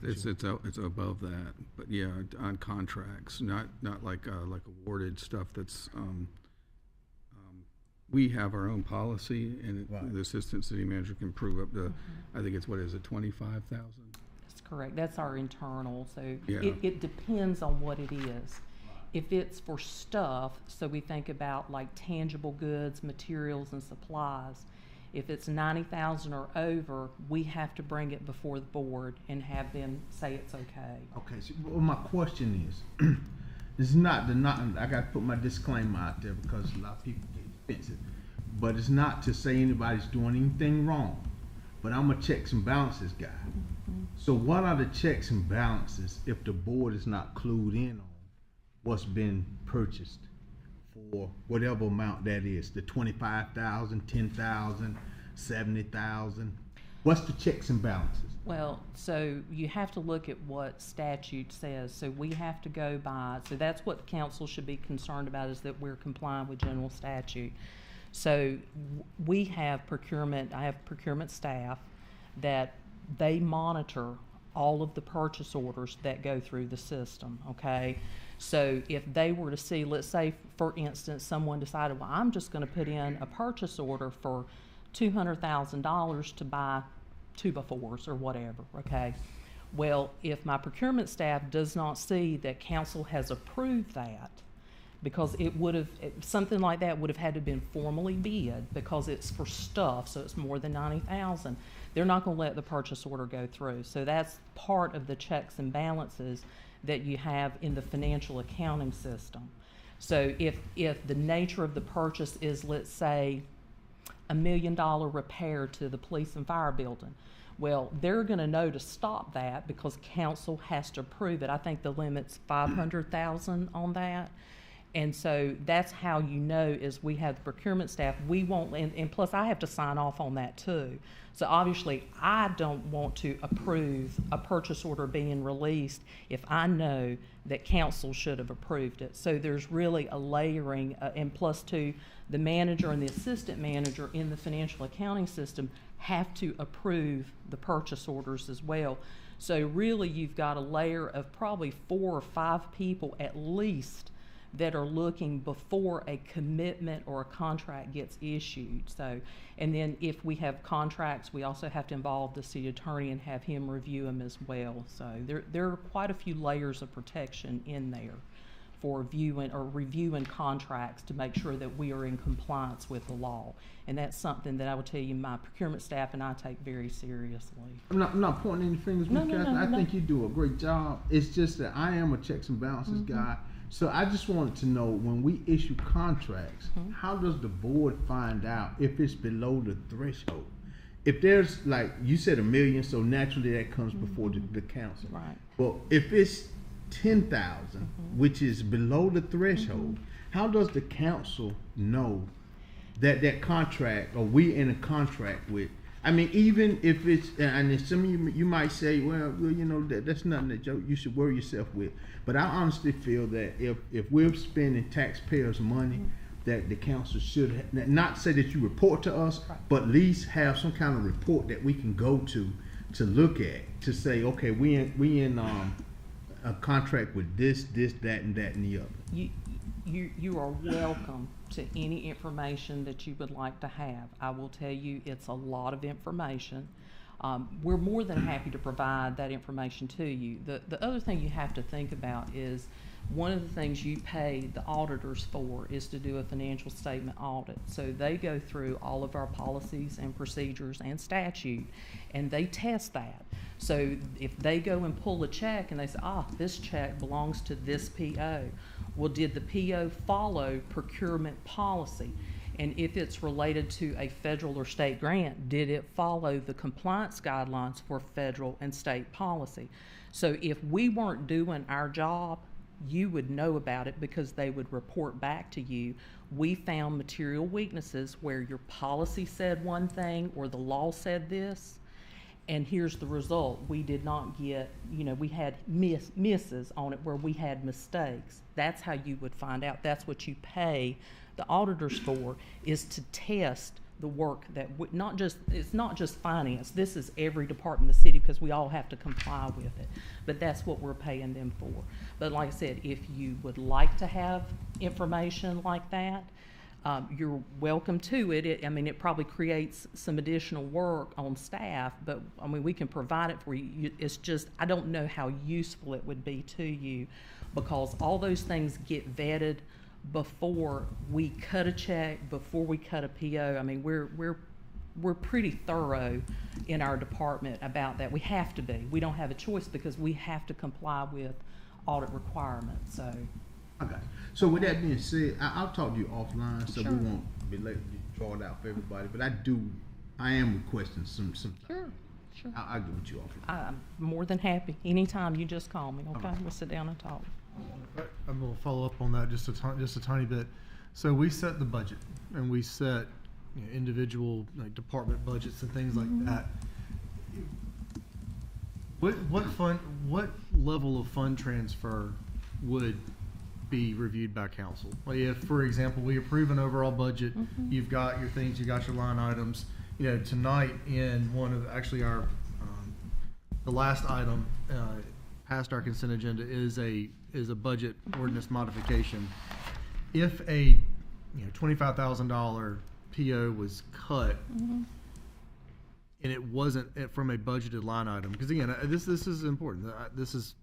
Is that true? It's above that, but yeah, on contracts, not like awarded stuff that's, we have our own policy, and Right. the assistant city manager can prove up to, I think it's, 25,000? That's correct. That's our internal. So Yeah. it depends on what it is. If it's for stuff, so we think about like tangible goods, materials, and supplies. If it's 90,000 or over, we have to bring it before the board and have them say it's okay. Okay, so well, my question is, it's not I got to put my disclaimer out there because a lot of people get defensive, but it's not to say anybody's doing anything wrong, but I'm a checks and balances guy. Mm-hmm. So what are the checks and balances if the board is not clued in on what's been purchased for whatever amount that is, the 25,000, 10,000, 70,000? What's the checks and balances? Well, so you have to look at what statute says. So we have to go by, so that's what the council should be concerned about, is that we're complying with general statute. So we have procurement, I have procurement staff that they monitor all of the purchase orders that go through the system, okay? So if they were to see, let's say, for instance, someone decided, well, I'm just going to put in a purchase order for $200,000 to buy 2x4s or whatever, okay? Well, if my procurement staff does not see that council has approved that, because something like that would have had to have been formally bid because it's for stuff, so it's more than 90,000. They're not going to let the purchase order go through. So that's part of the checks and balances that you have in the financial accounting system. So if the nature of the purchase is, let's say, $1 million repair to the police and fire building, well, they're going to know to stop that because council has to approve it. I think the limit's $500,000 on that. And so that's how you know, is we have the procurement staff. We won't, and plus I have to sign off on that too. So obviously I don't want to approve a purchase order being released if I know that council should have approved it. So there's really a layering, and plus two, the manager and the assistant manager in the financial accounting system have to approve the purchase orders as well. So really you've got a layer of probably 4 or 5 people at least that are looking before a commitment or a contract gets issued. So, and then if we have contracts, we also have to involve the city attorney and have him review them as well. So there are quite a few layers of protection in there for viewing or reviewing contracts to make sure that we are in compliance with the law. And that's something that I will tell you my procurement staff and I take very seriously. I'm not pointing any fingers, No, Ms. no, Catherine. no, I no. think you do a great job. It's just that I am a checks and balances guy. So I just wanted to know, when we issue contracts, how does the board find out if it's below the threshold? If there's, like you said, $1 million, so naturally that comes before the council. Right. Well, if it's 10,000, which is below the threshold, how does the council know that that contract, or we in a contract with? I mean, even if it's, and then some of you might say, well, you know, that's nothing that you should worry yourself with. But I honestly feel that if we're spending taxpayers' money, that the council should not say that you report to us, but at least have some kind of report that we can go to look at, to say, okay, we in a contract with this, that, and that, and the other. you are welcome to any information that you would like to have. I will tell you, it's a lot of information. We're more than happy to provide that information to you. The other thing you have to think about is one of the things you pay the auditors for is to do a financial statement audit. So they go through all of our policies and procedures and statute, and they test that. So if they go and pull a check and they say, this check belongs to this PO, well, did the PO follow procurement policy? And if it's related to a federal or state grant, did it follow the compliance guidelines for federal and state policy? So if we weren't doing our job, you would know about it because they would report back to you. We found material weaknesses where your policy said one thing or the law said this, and here's the result. We did not get, we had misses on it where we had mistakes. That's how you would find out. That's what you pay the auditors for, is to test the work that it's not just finance. This is every department of the city because we all have to comply with it. But that's what we're paying them for. But like I said, if you would like to have information like that, you're welcome to it. It probably creates some additional work on staff, but we can provide it for you. It's just, I don't know how useful it would be to you because all those things get vetted before we cut a check, before we cut a PO. We're pretty thorough in our department about that. We have to be. We don't have a choice because we have to comply with audit requirements. So. Okay. So with that being said, I'll talk to you offline, so Sure. we won't be late to draw it out for everybody. But I am requesting some. Sure. I'll get with you offline. I'm more than happy. Anytime you just call me, okay? Okay. We'll sit down and talk. I'm going to follow up on that just a tiny bit. So we set the budget, and we set individual department budgets and things like that. What level of fund transfer would be reviewed by council? Like if, for example, we approve an overall budget, you've got your things, you got your line items. Tonight in one of our the last item past our consent agenda is a budget ordinance modification. If a $25,000 PO was cut and it wasn't from a budgeted line item, because again, this is important. This is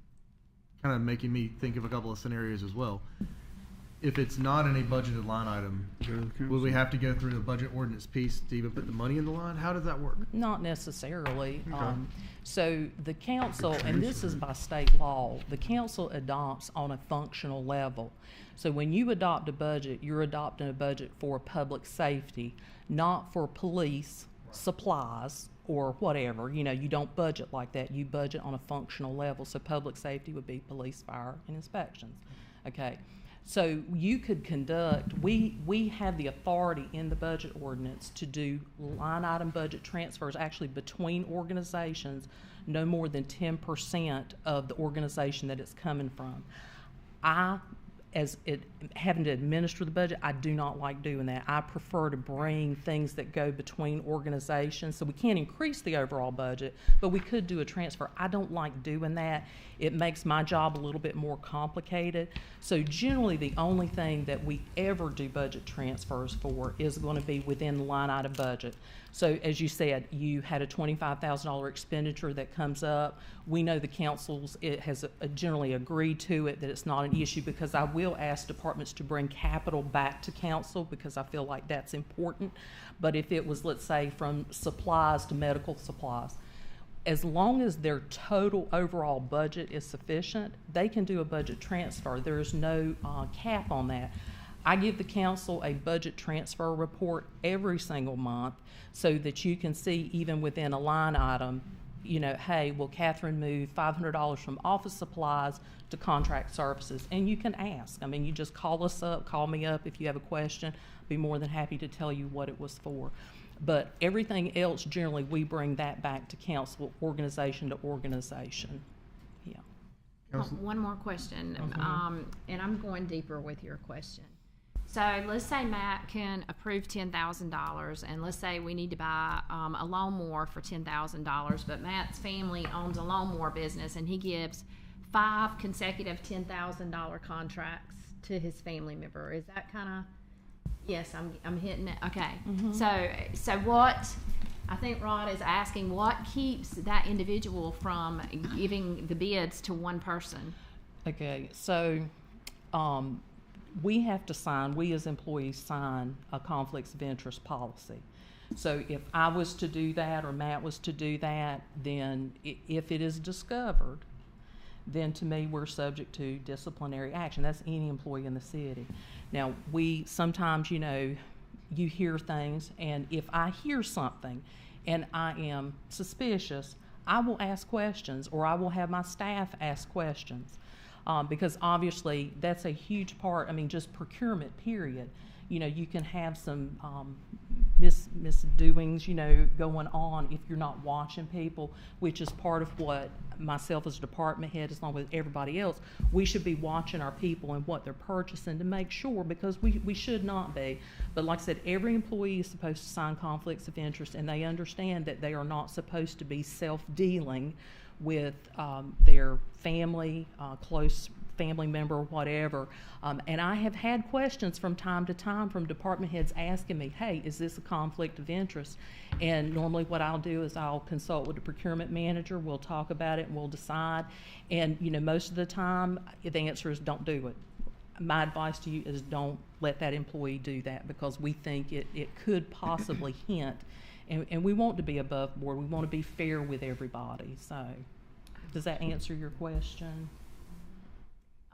kind of making me think of a couple of scenarios as well. If it's not in a budgeted line item, will we have to go through the budget ordinance piece to even put the money in the line? How does that work? Not necessarily. Okay. So the council, and this is by state law, the council adopts on a functional level. So when you adopt a budget, you're adopting a budget for public safety, not for police, supplies, or whatever. You don't budget like that. You budget on a functional level. So public safety would be police, fire, and inspections. Okay. So you could conduct, we have the authority in the budget ordinance to do line item budget transfers actually between organizations, no more than 10% of the organization that it's coming from. Having to administer the budget, I do not like doing that. I prefer to bring things that go between organizations. So we can't increase the overall budget, but we could do a transfer. I don't like doing that. It makes my job a little bit more complicated. So generally the only thing that we ever do budget transfers for is going to be within the line item budget. So as you said, you had a $25,000 expenditure that comes up. We know the councils, it has generally agreed to it, that it's not an issue, because I will ask departments to bring capital back to council because I feel like that's important. But if it was, let's say, from supplies to medical supplies, as long as their total overall budget is sufficient, they can do a budget transfer. There is no cap on that. I give the council a budget transfer report every single month so that you can see, even within a line item, hey, will Catherine move $500 from office supplies to contract services? And you can ask. You just call me up if you have a question. I'd be more than happy to tell you what it was for. But everything else, generally, we bring that back to council, organization to organization. Yeah. One more question, and I'm going deeper with your question. So let's say Matt can approve $10,000, and let's say we need to buy a lawnmower for $10,000, but Matt's family owns a lawnmower business, and he gives 5 consecutive $10,000 contracts to his family member. Is that kind of, yes, I'm hitting it. Okay. Mhm. So what, I think Rod is asking, what keeps that individual from giving the bids to one person? Okay, so we have to sign, we as employees sign a conflicts of interest policy. So if I was to do that or Matt was to do that, then if it is discovered, then to me, we're subject to disciplinary action. That's any employee in the city. Now, we sometimes, you know, you hear things, and if I hear something and I am suspicious, I will ask questions, or I will have my staff ask questions. Because obviously that's a huge part, I mean, just procurement, period. You know, you can have some misdoings, you know, going on if you're not watching people, which is part of what myself as a department head, along with everybody else, we should be watching our people and what they're purchasing to make sure, because we should not be. But like I said, every employee is supposed to sign conflicts of interest, and they understand that they are not supposed to be self-dealing with their family, close family member, whatever. And I have had questions from time to time from department heads asking me, hey, is this a conflict of interest? And normally what I'll do is I'll consult with the procurement manager, we'll talk about it, and we'll decide. And, you know, most of the time, the answer is don't do it. My advice to you is don't let that employee do that, because we think it could possibly hint. And we want to be above board. We want to be fair with everybody. So does that answer your question?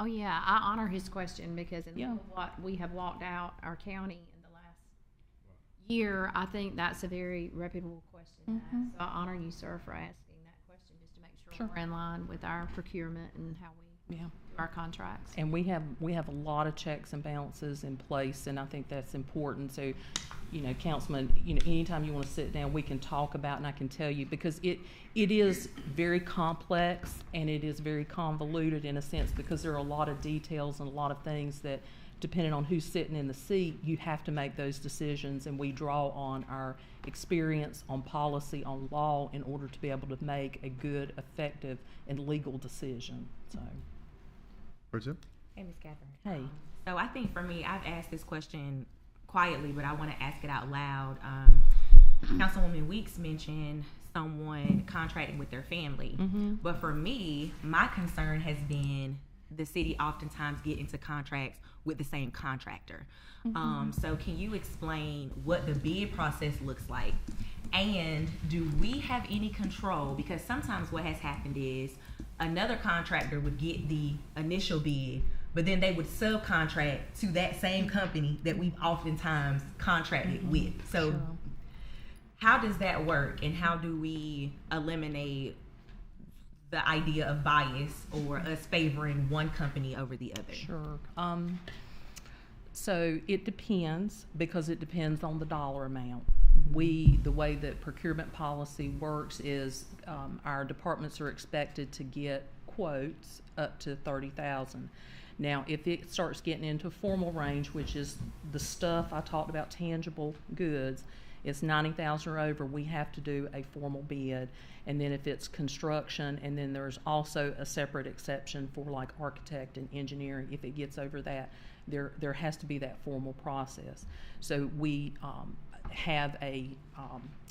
Oh, yeah, I honor his question, because in what we have walked out our county in the last year, I think that's a very reputable question to ask. So I honor you, sir, for asking that question, just to make sure we're in line with our procurement and how we do our contracts. And we have a lot of checks and balances in place, and I think that's important. So, you know, Councilman, you know, anytime you want to sit down, we can talk about, and I can tell you, because it is very complex and it is very convoluted in a sense, because there are a lot of details and a lot of things that, depending on who's sitting in the seat, you have to make those decisions, and we draw on our experience, on policy, on law, in order to be able to make a good, effective, and legal decision. So. Hey, Ms. Catherine. Hey. So I think for me, I've asked this question quietly, but I want to ask it out loud. Councilwoman Weeks mentioned someone contracting with their family. But for me, my concern has been the city oftentimes get into contracts with the same contractor. So can you explain what the bid process looks like? And do we have any control? Because sometimes what has happened is another contractor would get the initial bid, but then they would subcontract to that same company that we've oftentimes contracted with. So how does that work, and how do we eliminate the idea of bias or us favoring one company over the other? Sure. So it depends, because it depends on the dollar amount. The way that procurement policy works is our departments are expected to get quotes up to $30,000. Now, if it starts getting into formal range, which is the stuff I talked about, tangible goods, it's $90,000 or over, we have to do a formal bid. And then if it's construction, and then there's also a separate exception for like architect and engineering, if it gets over that, there has to be that formal process. So we have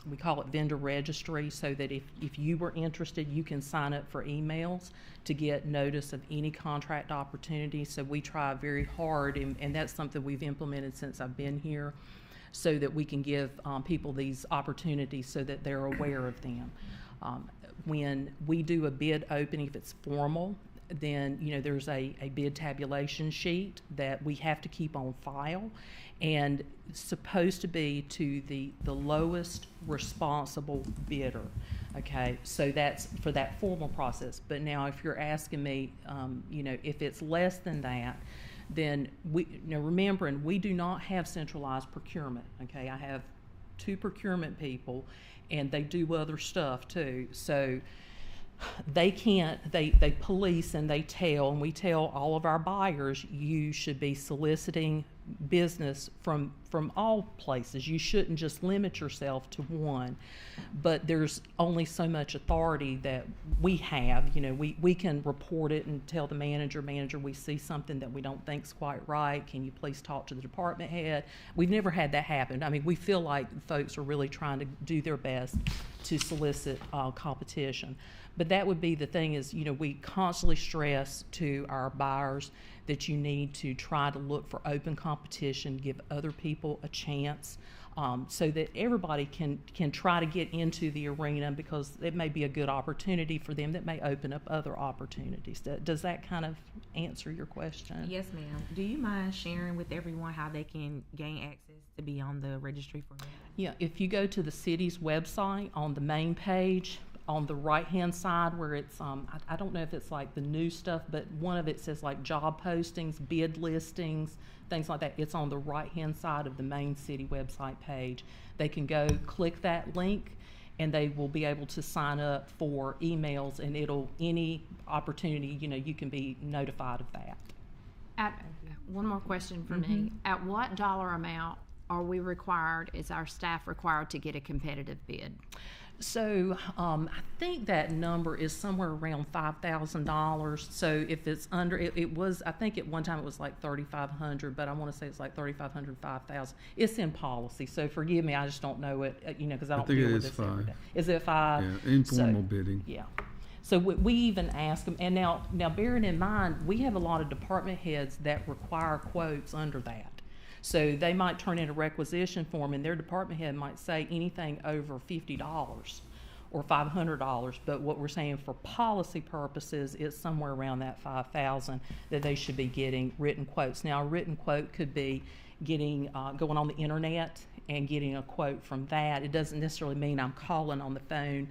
we call it vendor registry, so that if you were interested, you can sign up for emails to get notice of any contract opportunity. So we try very hard, and that's something we've implemented since I've been here, so that we can give people these opportunities so that they're aware of them. When we do a bid opening, if it's formal, then, you know, there's a bid tabulation sheet that we have to keep on file, and it's supposed to be to the lowest responsible bidder. Okay, so that's for that formal process. But now if you're asking me, you know, if it's less than that, then remembering we do not have centralized procurement. Okay, I have 2 procurement people, and they do other stuff too. So they police and they tell, and we tell all of our buyers, you should be soliciting business from all places. You shouldn't just limit yourself to one, but there's only so much authority that we have. You know, we can report it and tell the manager, we see something that we don't think's quite right. Can you please talk to the department head? We've never had that happen. I mean, we feel like folks are really trying to do their best to solicit competition. But that would be the thing is, you know, we constantly stress to our buyers that you need to try to look for open competition, give other people a chance, so that everybody can try to get into the arena, because it may be a good opportunity for them that may open up other opportunities. Does that kind of answer your question? Yes, ma'am. Do you mind sharing with everyone how they can gain access to be on the registry for rent? Yeah, if you go to the city's website on the main page, on the right-hand side where it's, I don't know if it's like the new stuff, but one of it says like job postings, bid listings, things like that. It's on the right-hand side of the main city website page. They can go click that link and they will be able to sign up for emails, and any opportunity, you know, you can be notified of that. One more question for me. At what dollar amount are we required, is our staff required to get a competitive bid? So I think that number is somewhere around $5,000. So if it's under, it was, I think at one time it was like $3,500, but I want to say it's like $3,500, $5,000. It's in policy, so forgive me, I just don't know it, you know, because I don't deal with this every day. Is it 5? Yeah, informal bidding. Yeah. So we even ask them, and now bearing in mind, we have a lot of department heads that require quotes under that. So they might turn in a requisition form, and their department head might say anything over $50 or $500. But what we're saying for policy purposes is somewhere around that $5,000 that they should be getting written quotes. Now, a written quote could be getting going on the internet and getting a quote from that. It doesn't necessarily mean I'm calling on the phone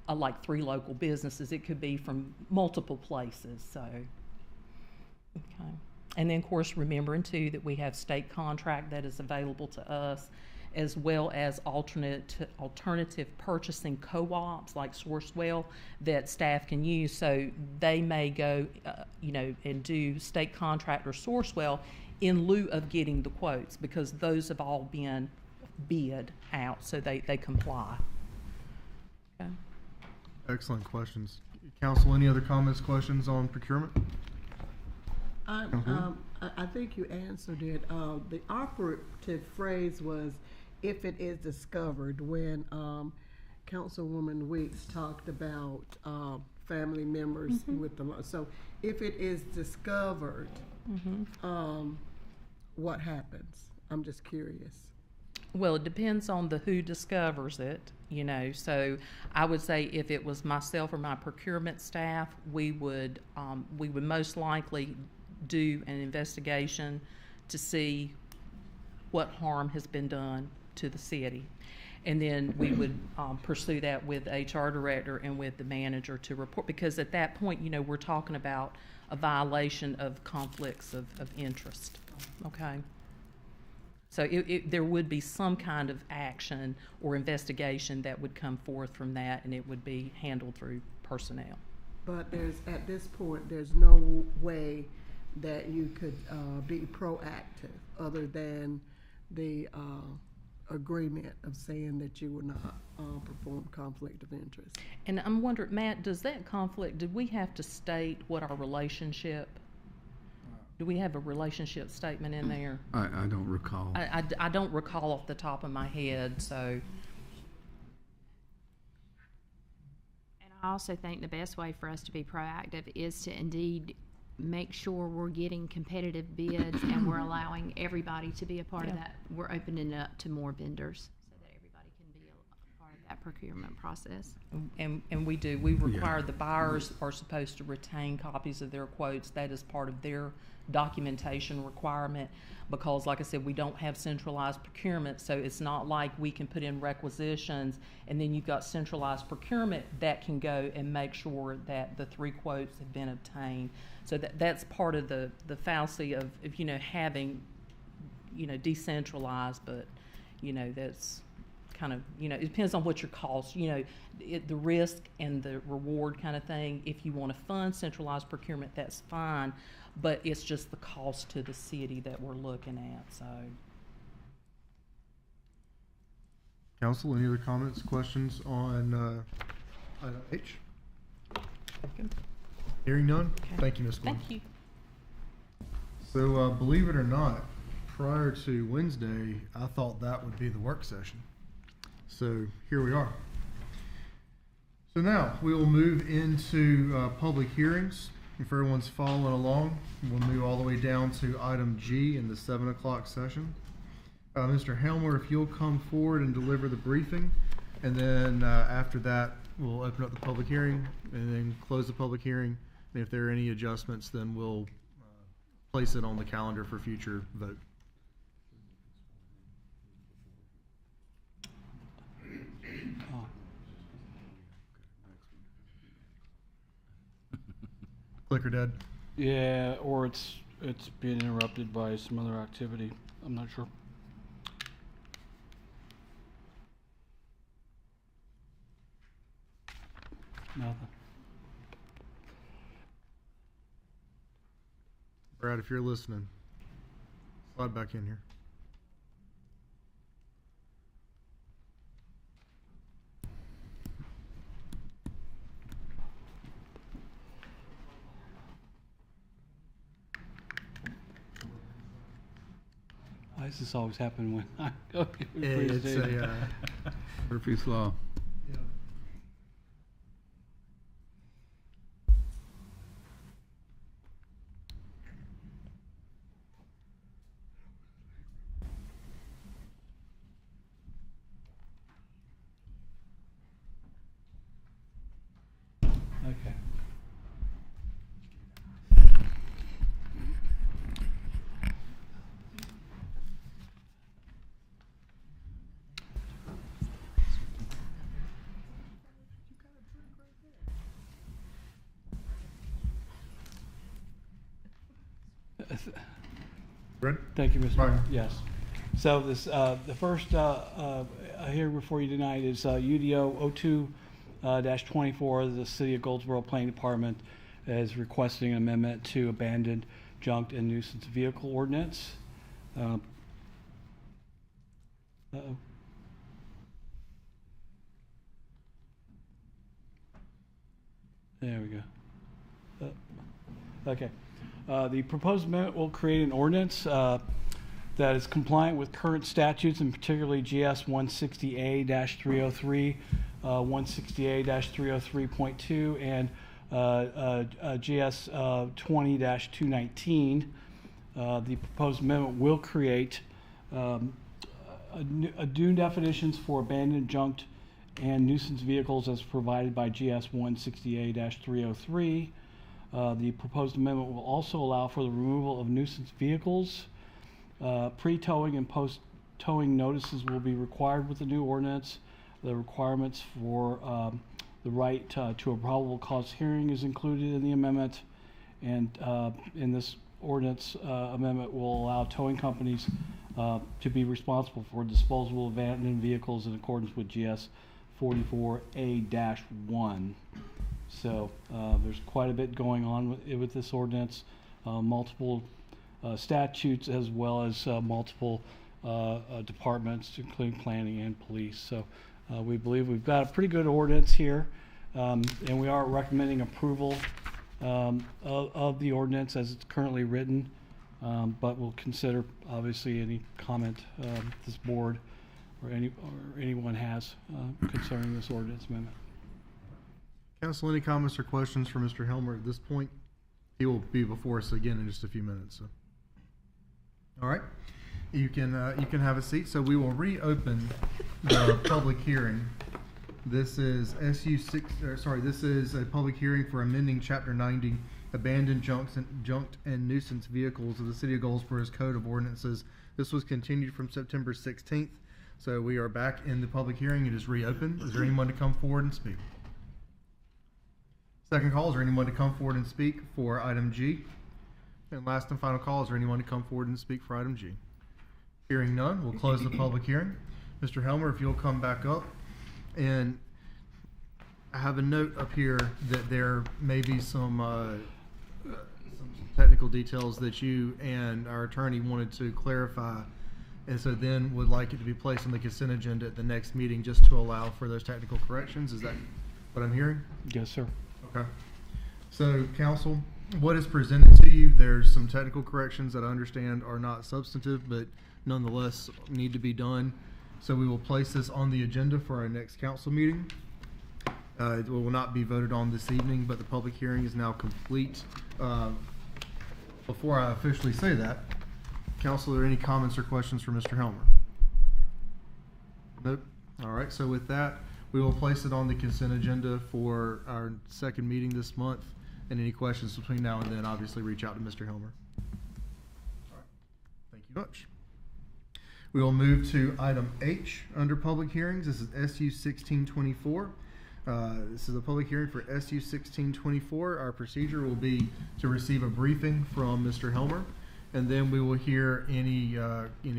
like 3 local businesses. It could be from multiple places. So, okay. And then, of course, remembering, too, that we have state contract that is available to us, as well as alternative purchasing co-ops like Sourcewell that staff can use. So they may go, you know, and do state contract or Sourcewell in lieu of getting the quotes, because those have all been bid out, so they comply. Okay. Excellent questions. Council, any other comments, questions on procurement? I think you answered it. The operative phrase was, if it is discovered, when Councilwoman Weeks talked about family members with the, so if it is discovered, what happens? I'm just curious. Well, it depends on who discovers it, you know. So I would say if it was myself or my procurement staff, we would most likely do an investigation to see what harm has been done to the city. And then we would pursue that with the HR director and with the manager to report, because at that point, you know, we're talking about a violation of conflicts of interest, okay? So there would be some kind of action or investigation that would come forth from that, and it would be handled through personnel. But at this point, there's no way that you could be proactive other than the agreement of saying that you will not perform conflict of interest. And I'm wondering, Matt, does that conflict, did we have to state what our relationship, do we have a relationship statement in there? I don't recall. I don't recall off the top of my head, so. And I also think the best way for us to be proactive is to indeed make sure we're getting competitive bids and we're allowing everybody to be a part of that. We're opening it up to more vendors so that everybody can be a part of that procurement process. And we do. We require the buyers are supposed to retain copies of their quotes. That is part of their documentation requirement, because like I said, we don't have centralized procurement, so it's not like we can put in requisitions and then you've got centralized procurement that can go and make sure that the 3 quotes have been obtained. So that's part of the fallacy of you know, having, you know, decentralized, but you know, that's kind of, you know, it depends on what your cost, you know, the risk and the reward kind of thing. If you want to fund centralized procurement, that's fine, but it's just the cost to the city that we're looking at, so. Council, any other comments, questions on item H? Hearing none? Okay. Thank you, Ms. Gordon. Thank you. So, believe it or not, prior to Wednesday, I thought that would be the work session. So, here we are. So now, we will move into public hearings. If everyone's following along, we'll move all the way down to item G in the 7 o'clock session. Mr. Helmer, if you'll come forward and deliver the briefing, and then after that, we'll open up the public hearing and then close the public hearing. And if there are any adjustments, then we'll place it on the calendar for future vote. Clicker dead. Yeah, or it's being interrupted by some other activity. I'm not sure. Nothing. Brad, if you're listening, slide back in here. Why does this always happen when I go to a It's presentation? Murphy's Law. Okay. Brad? Thank you, Mr. Right. Mayor. Yes. So this, the first here before you tonight is UDO 02-24. The City of Goldsboro Planning Department is requesting an amendment to abandoned, junked, and nuisance vehicle ordinance. Uh-oh. There we go. Okay. The proposed amendment will create an ordinance that is compliant with current statutes, and particularly GS 160A-303, 160A-303.2, and GS 20-219. The proposed amendment will create new definitions for abandoned, junked, and nuisance vehicles as provided by GS 160A-303. The proposed amendment will also allow for the removal of nuisance vehicles. Pre-towing and post-towing notices will be required with the new ordinance. The requirements for the right to a probable cause hearing is included in the amendment. And in this ordinance amendment will allow towing companies to be responsible for disposal of abandoned vehicles in accordance with GS 44A-1. So there's quite a bit going on with this ordinance, multiple statutes as well as multiple departments, including planning and police. So we believe we've got a pretty good ordinance here, and we are recommending approval of the ordinance as it's currently written, but we'll consider obviously any comment this board or anyone has concerning this ordinance amendment. Council, any comments or questions for Mr. Helmer at this point? He will be before us again in just a few minutes. So, all right, you can have a seat. So we will reopen the public hearing. This is This is a public hearing for amending Chapter 90, abandoned, junked, and nuisance vehicles of the City of Goldsboro's Code of Ordinances. This was continued from September 16th. So we are back in the public hearing. It is reopened. Is there anyone to come forward and speak? Second call, is there anyone to come forward and speak for item G? And last and final call, is there anyone to come forward and speak for item G? Hearing none, we'll close the public hearing. Mr. Helmer, if you'll come back up. And I have a note up here that there may be some technical details that you and our attorney wanted to clarify. And so then would like it to be placed on the consent agenda at the next meeting just to allow for those technical corrections. Is that what I'm hearing? Yes, sir. Okay. So, council, what is presented to you, there's some technical corrections that I understand are not substantive, but nonetheless need to be done. So we will place this on the agenda for our next council meeting. It will not be voted on this evening, but the public hearing is now complete. Before I officially say that, council, are there any comments or questions for Mr. Helmer? Nope. All right, so with that, we will place it on the consent agenda for our second meeting this month. And any questions between now and then, obviously reach out to Mr. Helmer. All right. Thank you much. We will move to item H under public hearings. This is SU 1624. This is a public hearing for SU 1624. Our procedure will be to receive a briefing from Mr. Helmer, and then we will hear any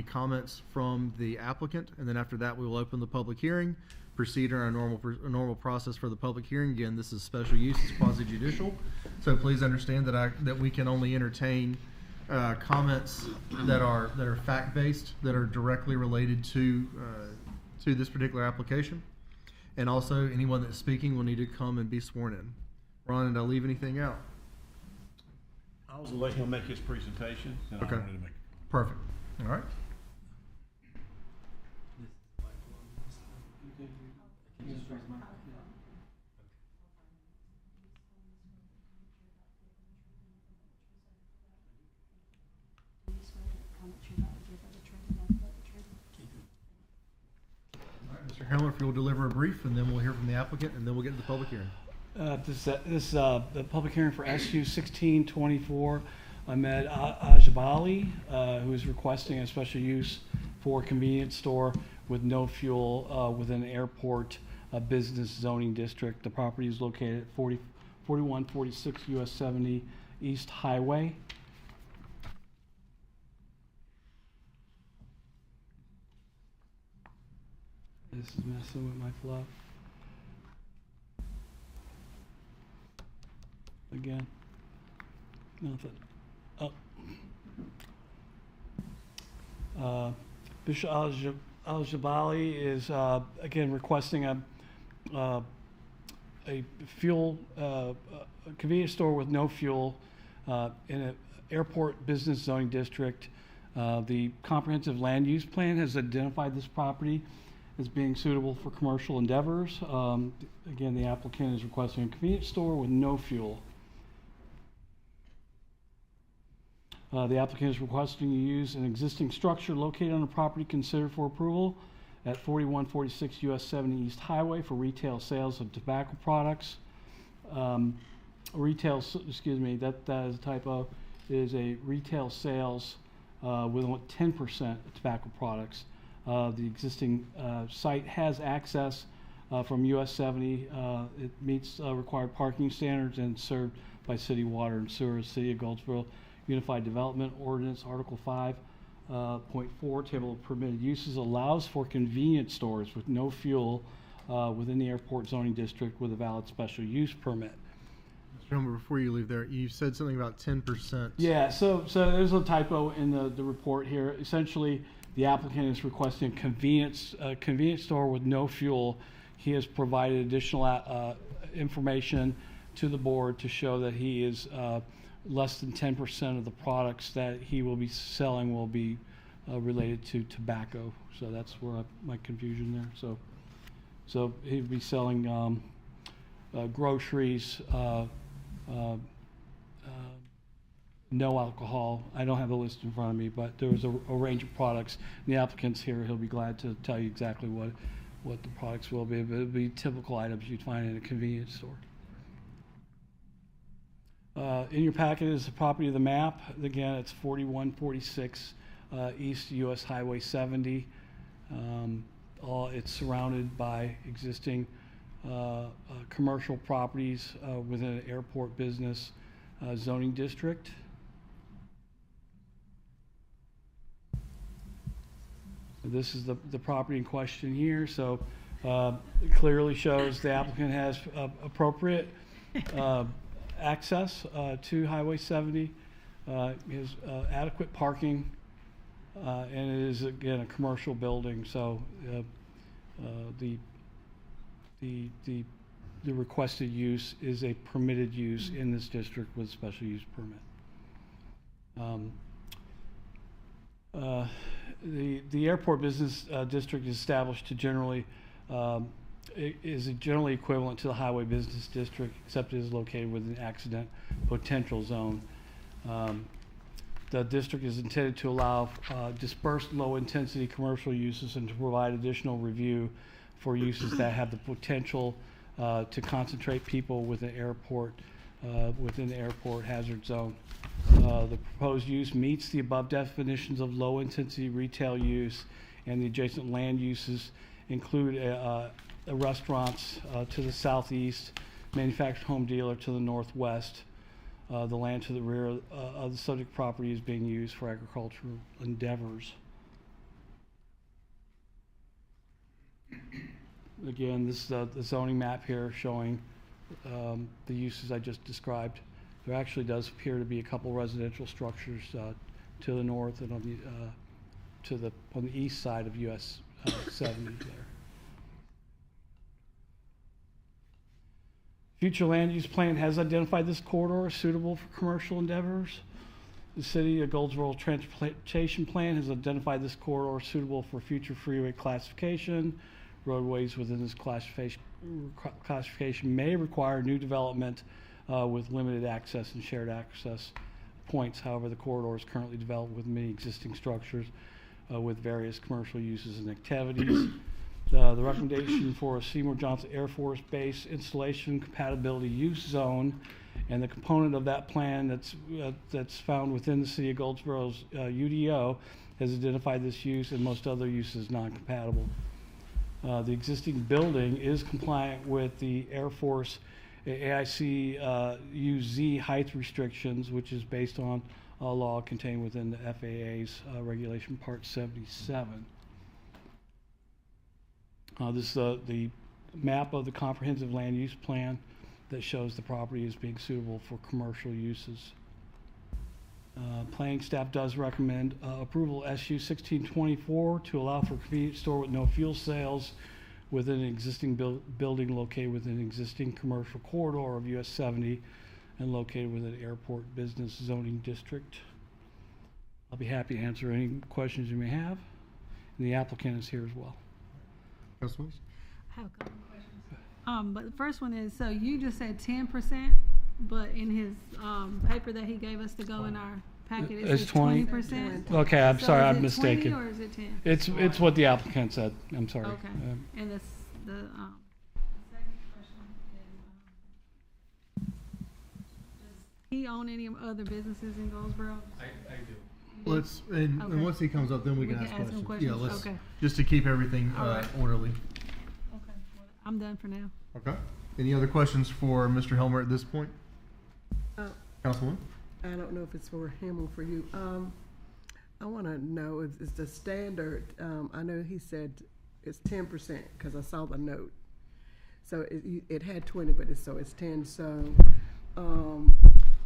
comments from the applicant, and then after that we will open the public hearing, proceed in our normal process for the public hearing. Again, this is special use, it's quasi-judicial, so please understand that we can only entertain comments that are fact-based, that are directly related to this particular application. And also, anyone that's speaking will need to come and be sworn in. Ron, did I leave anything out? I was gonna let him make his presentation. And Okay. I wanted to make. Perfect. All right. Mr. Helmer, if you'll deliver a brief, and then we'll hear from the applicant, and then we'll get to the public hearing. This is the public hearing for SU 1624. Ahmed Ajabali, who is requesting a special use for a convenience store with no fuel within an airport business zoning district. The property is located at 4146 US 70 East Highway. This is messing with my fluff. Again, nothing. Bishop Al-Jabali is again requesting a fuel a convenience store with no fuel in an airport business zoning district. The comprehensive land use plan has identified this property as being suitable for commercial endeavors. Again, the applicant is requesting a convenience store with no fuel. The applicant is requesting to use an existing structure located on the property considered for approval at 4146 US 70 East Highway for retail sales of tobacco products. That is a typo. It is a retail sales with 10% of tobacco products. The existing site has access from US 70. It meets required parking standards and served by city water and sewer. City of Goldsboro Unified Development Ordinance Article 5.4 Table of Permitted Uses allows for convenience stores with no fuel within the airport zoning district with a valid special use permit. Mr. Helmer, before you leave there, you said something about 10%. Yeah, so there's a typo in the report here. Essentially, the applicant is requesting a convenience store with no fuel. He has provided additional information to the board to show that he is less than 10% of the products that he will be selling will be related to tobacco. So that's where my confusion there. So he'd be selling groceries, no alcohol. I don't have the list in front of me, but there was a range of products. The applicant's here. He'll be glad to tell you exactly what the products will be, but it'll be typical items you'd find in a convenience store. In your packet is the property of the map. Again, it's 4146 East US Highway 70. It's surrounded by existing commercial properties within an airport business zoning district. This is the property in question here, so it clearly shows the applicant has appropriate access to Highway 70, has adequate parking, and it is, again, a commercial building, so the requested use is a permitted use in this district with special use permit. The airport business district is established to generally is generally equivalent to the highway business district, except it is located within an accident potential zone. The district is intended to allow dispersed low-intensity commercial uses and to provide additional review for uses that have the potential to concentrate people within the airport hazard zone. The proposed use meets the above definitions of low-intensity retail use, and the adjacent land uses include restaurants to the southeast, manufactured home dealer to the northwest. The land to the rear of the subject property is being used for agricultural endeavors. Again, this is the zoning map here showing the uses I just described. There actually does appear to be a couple residential structures to the north and on the east side of US 70 there. Future land use plan has identified this corridor as suitable for commercial endeavors. The City of Goldsboro Transportation Plan has identified this corridor suitable for future freeway classification. Roadways within this classification may require new development with limited access and shared access points. However, the corridor is currently developed with many existing structures with various commercial uses and activities. The recommendation for a Seymour Johnson Air Force Base installation compatibility use zone, and the component of that plan that's found within the City of Goldsboro's UDO has identified this use and most other uses non-compatible. The existing building is compliant with the Air Force AIC UZ height restrictions, which is based on a law contained within the FAA's Regulation Part 77. This is the map of the comprehensive land use plan that shows the property as being suitable for commercial uses. Planning staff does recommend approval SU 1624 to allow for a convenience store with no fuel sales within an existing building located within an existing commercial corridor of US 70 and located within an airport business zoning district. I'll be happy to answer any questions you may have, and the applicant is here as well. Councilman? I have a couple of questions. But the first one is, so you just said 10%, but in his paper that he gave us to go in our packet, it says 20%? Okay, I'm sorry, I'm mistaken. 20 or is it 10? It's what the applicant said. I'm sorry. Okay. And the second question is, does he own any other businesses in Goldsboro? I do. Let's, and once he comes up, then we can ask him questions. questions. Yeah, let's, Okay. just to keep everything All right. orderly. Okay, well, I'm done for now. Okay. Any other questions for Mr. Helmer at this point? Councilwoman? I don't know if it's for him or for you. I want to know, is the standard, I know he said it's 10%, because I saw the note. So it had 20, but it's 10. So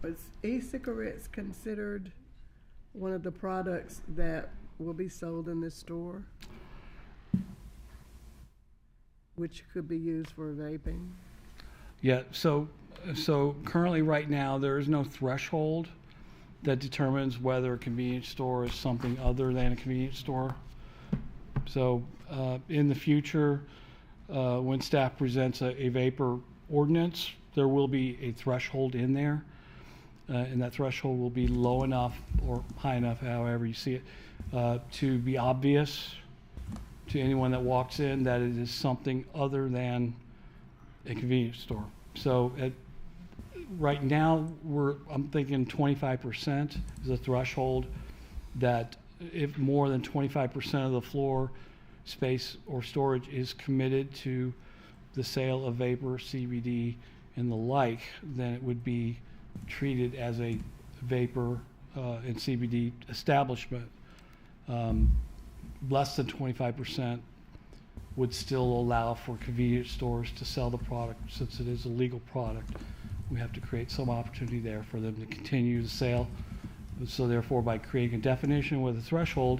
is e-cigarettes considered one of the products that will be sold in this store, which could be used for vaping? Yeah, so currently right now there is no threshold that determines whether a convenience store is something other than a convenience store. So in the future, when staff presents a vapor ordinance, there will be a threshold in there. And that threshold will be low enough or high enough, however you see it, to be obvious to anyone that walks in that it is something other than a convenience store. So right now, I'm thinking 25% is a threshold that if more than 25% of the floor space or storage is committed to the sale of vapor, CBD, and the like, then it would be treated as a vapor and CBD establishment. less than 25% would still allow for convenience stores to sell the product. Since it is a legal product, we have to create some opportunity there for them to continue the sale. So therefore, by creating a definition with a threshold,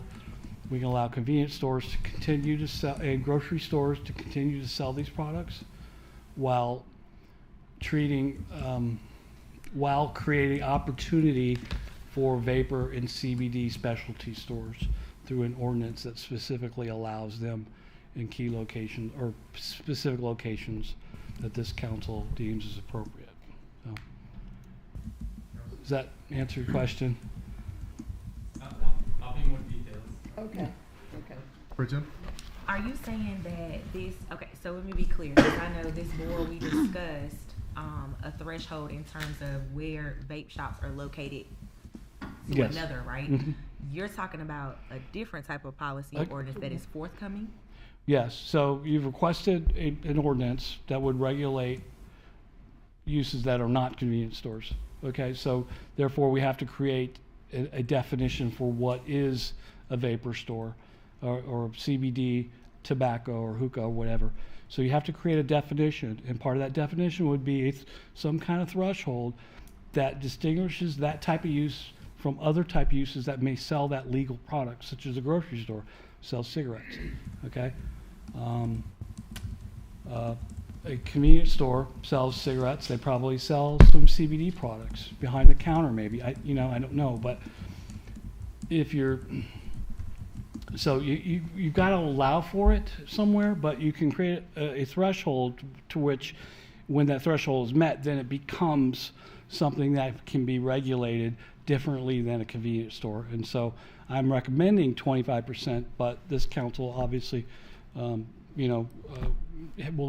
we can allow convenience stores to continue to sell, and grocery stores to continue to sell these products while while creating opportunity for vapor and CBD specialty stores through an ordinance that specifically allows them in key locations or specific locations that this council deems is appropriate. So, does that answer your question? I'll be more detailed. Okay, okay. Bridget? Are you saying that this, okay, so let me be clear, because I know this board, we discussed a threshold in terms of where vape shops are located to Yes. another, right? Mhm. You're talking about a different type of policy Okay. ordinance that is forthcoming? Yes, so you've requested an ordinance that would regulate uses that are not convenience stores. Okay, so therefore we have to create a definition for what is a vapor store or CBD, tobacco or hookah or whatever. So you have to create a definition, and part of that definition would be some kind of threshold that distinguishes that type of use from other type uses that may sell that legal product, such as a grocery store sells cigarettes. Okay, a convenience store sells cigarettes. They probably sell some CBD products behind the counter, maybe. I don't know, but if you're so you've got to allow for it somewhere, but you can create a threshold to which, when that threshold is met, then it becomes something that can be regulated differently than a convenience store. And so I'm recommending 25%, but this council obviously, will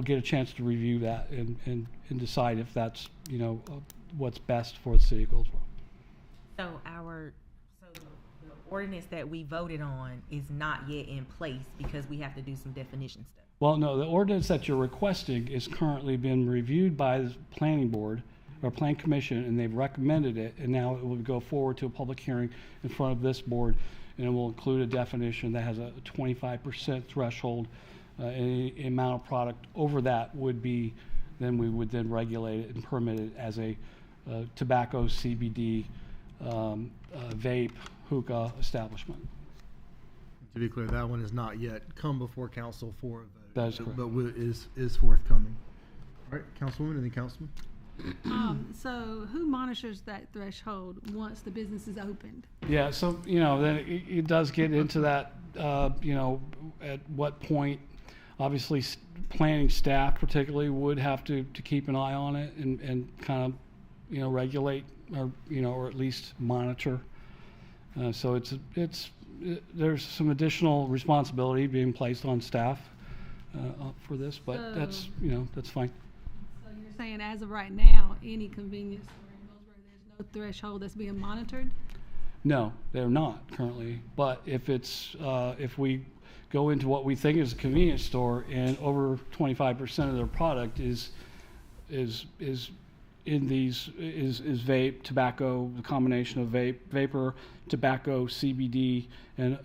get a chance to review that and decide if that's, what's best for the city of Goldsboro. So the ordinance that we voted on is not yet in place because we have to do some definition stuff. Well, no, the ordinance that you're requesting is currently been reviewed by the planning board or plan commission, and they've recommended it, and now it will go forward to a public hearing in front of this board, and it will include a definition that has a 25% threshold. Any amount of product over that would be, then we would then regulate it and permit it as a tobacco, CBD, vape, hookah establishment. To be clear, that one has not yet come before council for a vote. That is correct. But is forthcoming. All right, Councilwoman, any councilman? So who monitors that threshold once the business is opened? Yeah, so, then it does get into that, at what point, obviously, planning staff particularly would have to keep an eye on it and kind of, regulate or at least monitor. So there's some additional responsibility being placed on staff for this, but that's fine. So you're saying as of right now, any convenience store in Goldsboro, there's no threshold that's being monitored? No, they're not currently. But if we go into what we think is a convenience store and over 25% of their product is vape, tobacco, the combination of vapor, tobacco, CBD, and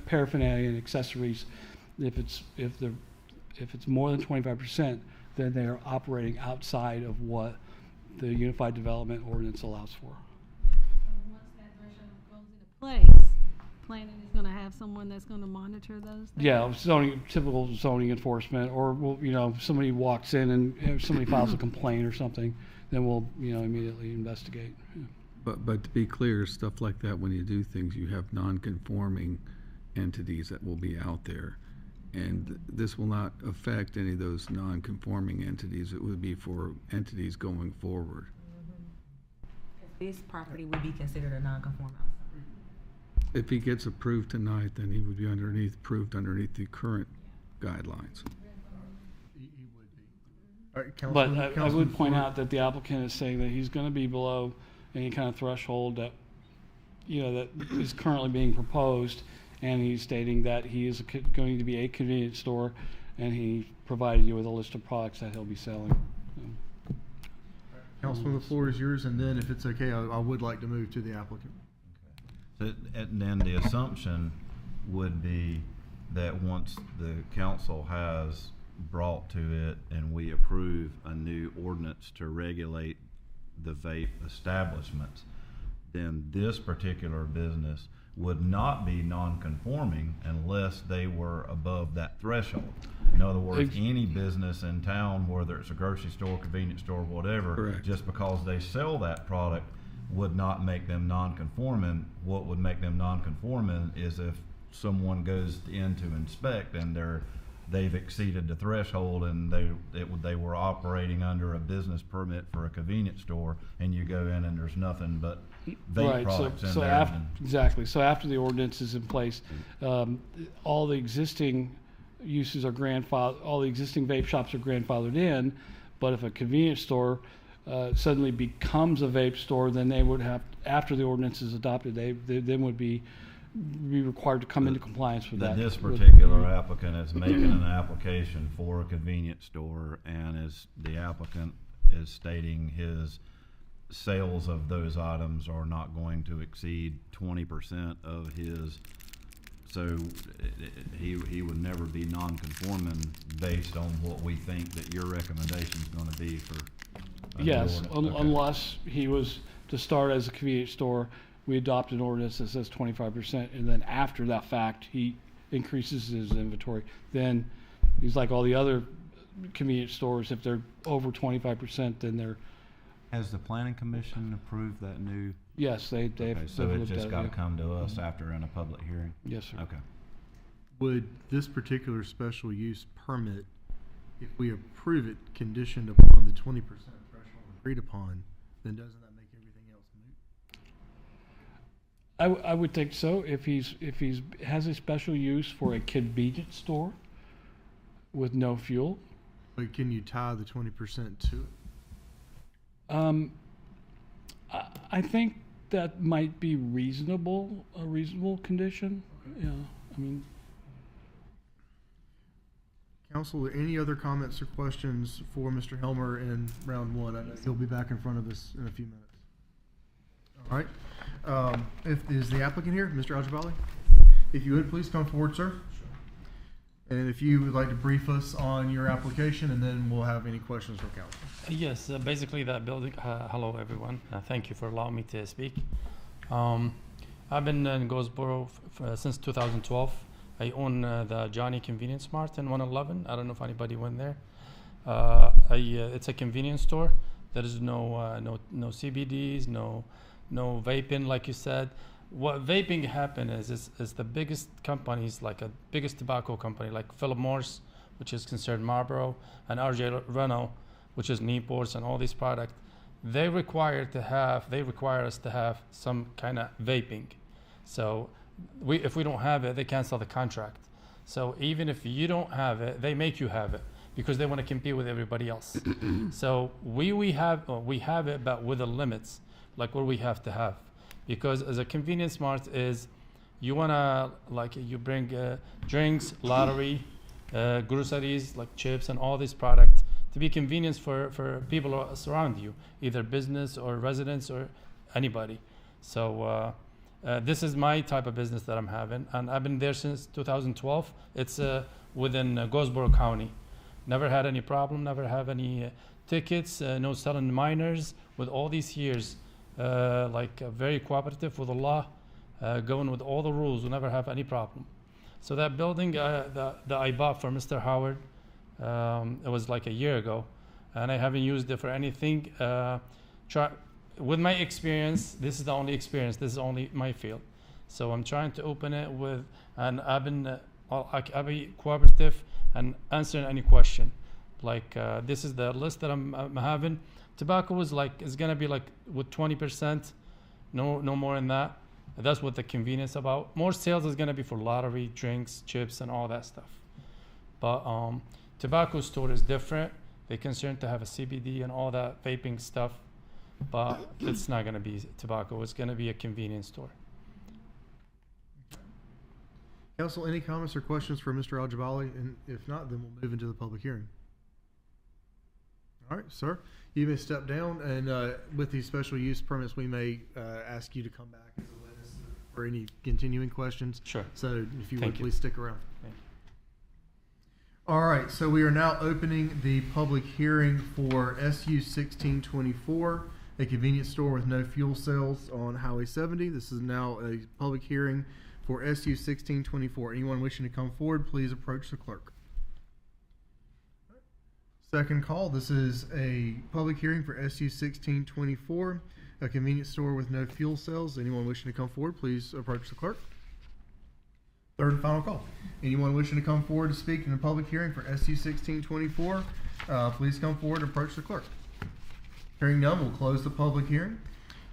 paraphernalia and accessories. If it's more than 25%, then they are operating outside of what the Unified Development Ordinance allows for. Once that threshold goes into place, planning is going to have someone that's going to monitor those things? Yeah, typical zoning enforcement, or somebody walks in and if somebody files a complaint or something, then we'll immediately investigate. Yeah. But to be clear, stuff like that, when you do things, you have non-conforming entities that will be out there. And this will not affect any of those non-conforming entities. It would be for entities going forward. This property would be considered a non-conforming. If he gets approved tonight, then he would be approved underneath the current guidelines. He would be. All right, But I would point out that the applicant is saying that he's going to be below any kind of threshold that that is currently being proposed, and he's stating that he is going to be a convenience store, and he provided you with a list of products that he'll be selling. Councilman, the floor is yours, and then if it's okay, I would like to move to the applicant. And then the assumption would be that once the council has brought to it and we approve a new ordinance to regulate the vape establishments, then this particular business would not be non-conforming unless they were above that threshold. In other words, any business in town, whether it's a grocery store, convenience store, whatever, Correct. just because they sell that product would not make them non-conforming. What would make them non-conforming is if someone goes in to inspect and they've exceeded the threshold and they were operating under a business permit for a convenience store, and you go in and there's nothing but vape products in there. Exactly. So after the ordinance is in place, all the existing uses are grandfathered. All the existing vape shops are grandfathered in. But if a convenience store suddenly becomes a vape store, then they would have, after the ordinance is adopted, they then would be required to come into compliance with that. This particular applicant is making an application for a convenience store, and as the applicant is stating, his sales of those items are not going to exceed 20% of his, so he would never be non-conforming based on what we think that your recommendation is going to be for yes, okay. Unless he was to start as a convenience store, we adopt an ordinance that says 25%, and then after that fact, he increases his inventory. Then he's like all the other convenience stores. If they're over 25%, then they're. Has the planning commission approved that new? Yes, they've. Okay, so they've it's just got to yeah. come to us after in a public hearing? Yes, sir. Okay. Would this particular special use permit, if we approve it, conditioned upon the 20% threshold agreed upon, then doesn't that make everything else moot? I would think so. If he's has a special use for a convenience store with no fuel. But can you tie the 20% to it? I think that might be reasonable, a reasonable condition. Okay. Yeah, I mean. Council, any other comments or questions for Mr. Helmer in round one? I know he'll be back in front of us in a few minutes. All right. Is the applicant here, Mr. Al-Jabali? If you would, please come forward, sir. And if you would like to brief us on your application, and then we'll have any questions for council. Yes, basically that building. Hello, everyone. Thank you for allowing me to speak. I've been in Goldsboro since 2012. I own the Johnny Convenience Mart in 111. I don't know if anybody went there. It's a convenience store. There is no CBDs, no vaping, like you said. What vaping happened is the biggest companies, like a biggest tobacco company, like Philip Morris, which is concerned Marlboro, and RJ Renault, which is Newports, and all these products. They require us to have some kind of vaping. So if we don't have it, they cancel the contract. So even if you don't have it, they make you have it because they want to compete with everybody else. So we have it, but with the limits, like what we have to have. Because as a convenience mart is, you wanna you bring drinks, lottery, groceries like chips and all these products to be convenience for people around you, either business or residents or anybody. So this is my type of business that I'm having, and I've been there since 2012. It's within Goldsboro County. Never had any problem, never have any tickets, no selling minors with all these years. Very cooperative with the law, going with all the rules. We never have any problem. So that building that I bought for Mr. Howard, it was like a year ago, and I haven't used it for anything. With my experience, this is the only experience. This is only my field. So I'm trying to open it with, and I'll be cooperative and answering any question. This is the list that I'm having. Tobacco is gonna be with 20%, no more than that. That's what the convenience about. More sales is gonna be for lottery, drinks, chips, and all that stuff. But tobacco store is different. They're concerned to have a CBD and all that vaping stuff, but it's not gonna be tobacco. It's gonna be a convenience store. Council, any comments or questions for Mr. Al-Jabali? And if not, then we'll move into the public hearing. All right, sir, you may step down, and with these special use permits, we may ask you to come back as a witness for any continuing questions. Sure. So if you Thank would you. please stick around. Thank you. All right, so we are now opening the public hearing for SU 1624, a convenience store with no fuel cells on Highway 70. This is now a public hearing for SU 1624. Anyone wishing to come forward, please approach the clerk. Second call, this is a public hearing for SU 1624, a convenience store with no fuel cells. Anyone wishing to come forward, please approach the clerk. Third and final call. Anyone wishing to come forward to speak in the public hearing for SU 1624, please come forward and approach the clerk. Hearing none, we'll close the public hearing.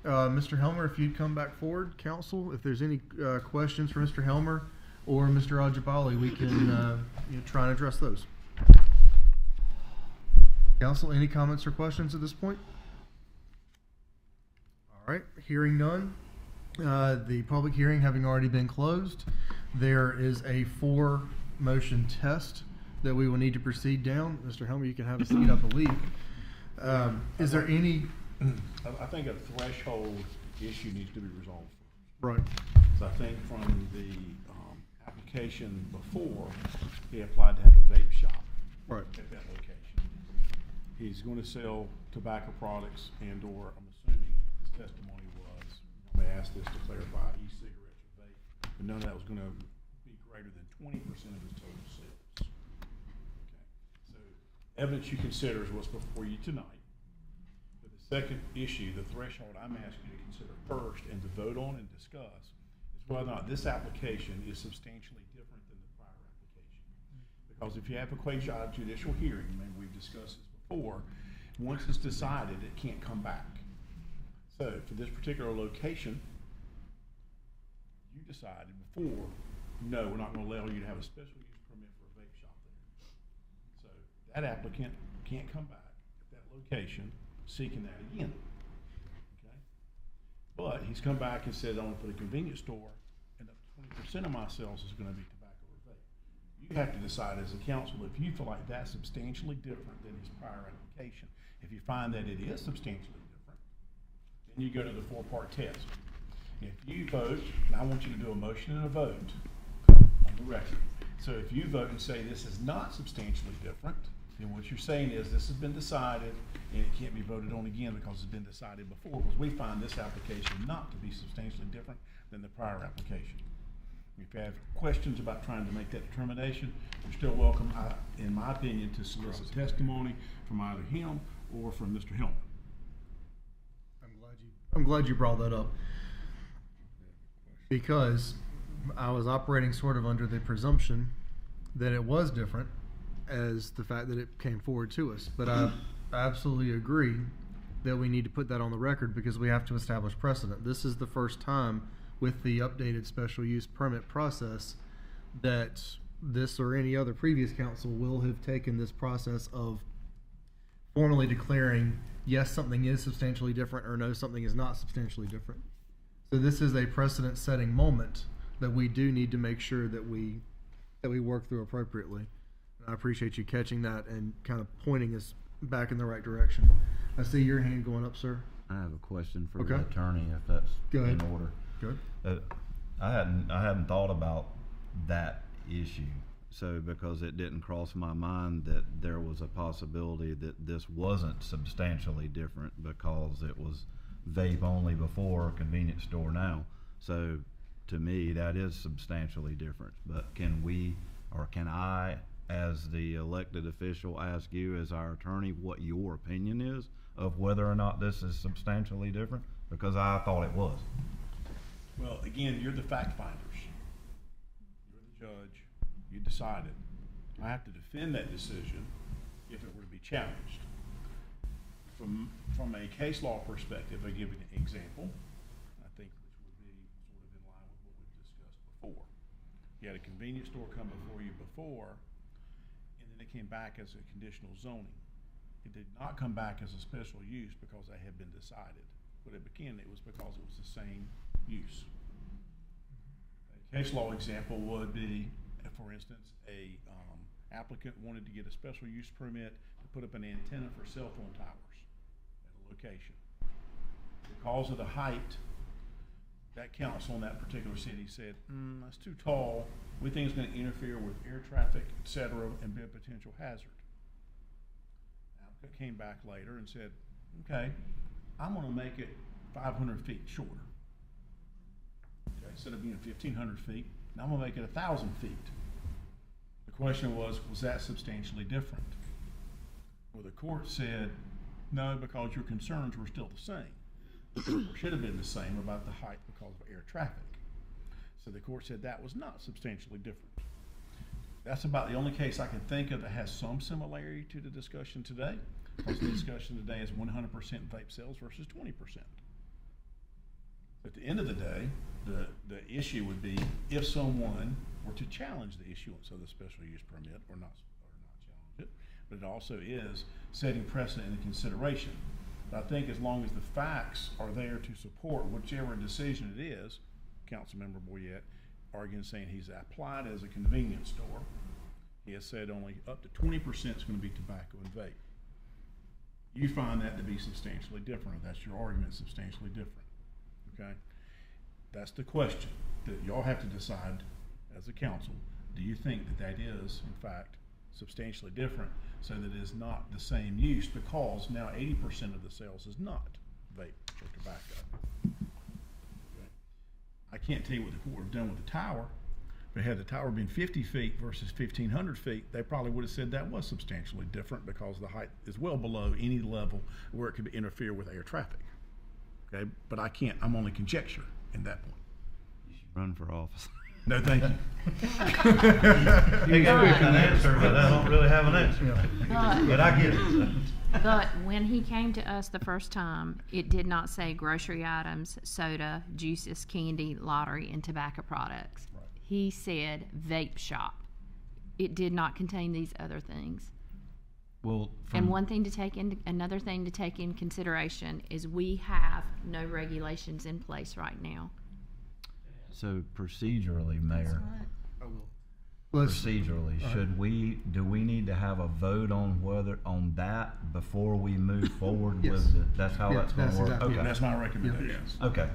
Mr. Helmer, if you'd come back forward, council, if there's any questions for Mr. Helmer or Mr. Ajabali, we can try and address those. Council, any comments or questions at this point? All right, hearing none. The public hearing having already been closed, there is a 4-motion test that we will need to proceed down. Mr. Helmer, you can have a seat, I believe. Is there any... I think a threshold issue needs to be resolved. Right. So I think from the application before, he applied to have a vape shop. Right. At that location. He's going to sell tobacco products and or, I'm assuming his testimony was, I may ask this to clarify, e-cigarettes or vape, but none of that was going to be greater than 20% of his total sales. Okay. So evidence you consider is what's before you tonight. But the second issue, the threshold I'm asking you to consider first and to vote on and discuss is whether or not this application is substantially different than the prior application. Because if you have a quasi-judicial hearing, maybe we've discussed this before, once it's decided, it can't come back. So for this particular location, you decided before, no, we're not going to allow you to have a special use permit for a vape shop there. So that applicant can't come back at that location seeking that again. Okay? But he's come back and said, I want to put a convenience store and up to 20% of my sales is going to be tobacco or vape. You have to decide as a council if you feel like that's substantially different than his prior application. If you find that it is substantially different, then you go to the 4-part test. If you vote, and I want you to do a motion and a vote on the record. So if you vote and say this is not substantially different, then what you're saying is this has been decided and it can't be voted on again because it's been decided before, because we find this application not to be substantially different than the prior application. If you have questions about trying to make that determination, you're still welcome, in my opinion, to solicit testimony from either him or from Mr. Hillman. I'm glad you brought that up, because I was operating sort of under the presumption that it was different as the fact that it came forward to us. But I absolutely agree that we need to put that on the record because we have to establish precedent. This is the first time with the updated special use permit process that this or any other previous council will have taken this process of formally declaring yes, something is substantially different, or no, something is not substantially different. So this is a precedent setting moment that we do need to make sure that we work through appropriately. And I appreciate you catching that and kind of pointing us back in the right direction. I see your hand going up, sir. I have a question for Okay. the attorney, if that's Go ahead. in order. Good. I hadn't thought about that issue. So because it didn't cross my mind that there was a possibility that this wasn't substantially different because it was vape only before, convenience store now. So to me, that is substantially different. But can we, or can I, as the elected official, ask you as our attorney what your opinion is of whether or not this is substantially different? Because I thought it was. Well, again, you're the fact finders. You're the judge. You decided. I have to defend that decision if it were to be challenged. From a case law perspective, I give an example, I think which would be sort of in line with what we've discussed before. You had a convenience store come before you before, and then it came back as a conditional zoning. It did not come back as a special use because they had been decided. But it was because it was the same use. A case law example would be, for instance, a applicant wanted to get a special use permit to put up an antenna for cell phone towers at a location. Because of the height that council in that particular city said, that's too tall. We think it's going to interfere with air traffic, et cetera, and be a potential hazard. The applicant came back later and said, okay, I'm going to make it 500 feet shorter. Okay, instead of being 1,500 feet, now I'm going to make it 1,000 feet. The question was that substantially different? Well, the court said, no, because your concerns were still the same. Or should have been the same about the height because of air traffic. So the court said that was not substantially different. That's about the only case I can think of that has some similarity to the discussion today, because the discussion today is 100% vape sales versus 20%. At the end of the day, the issue would be if someone were to challenge the issuance of the special use permit or not challenge it, but it also is setting precedent in consideration. But I think as long as the facts are there to support whichever decision it is, Councilmember Boyette arguing saying he's applied as a convenience store. He has said only up to 20% is going to be tobacco and vape. You find that to be substantially different. That's your argument, substantially different. Okay? That's the question that y'all have to decide as a council. Do you think that that is, in fact, substantially different so that it is not the same use, because now 80% of the sales is not vape or tobacco? Okay. I can't tell you what the court would have done with the tower, but had the tower been 50 feet versus 1,500 feet, they probably would have said that was substantially different because the height is well below any level where it could interfere with air traffic. Okay, but I can't, I'm only conjecture in that point. You should run for office. No, thank you. Expect an answer, but I don't really have an answer. But I get it. But when he came to us the first time, it did not say grocery items, soda, juices, candy, lottery, and tobacco products. Right. He said vape shop. It did not contain these other things. Well, And another thing to take in consideration is we have no regulations in place right now. so procedurally, Mayor, Let's- procedurally, do we need to have a vote on that before we move forward Yes. with the, that's how Yeah, that's gonna that's work? exactly- Okay. That's my recommendation. Okay.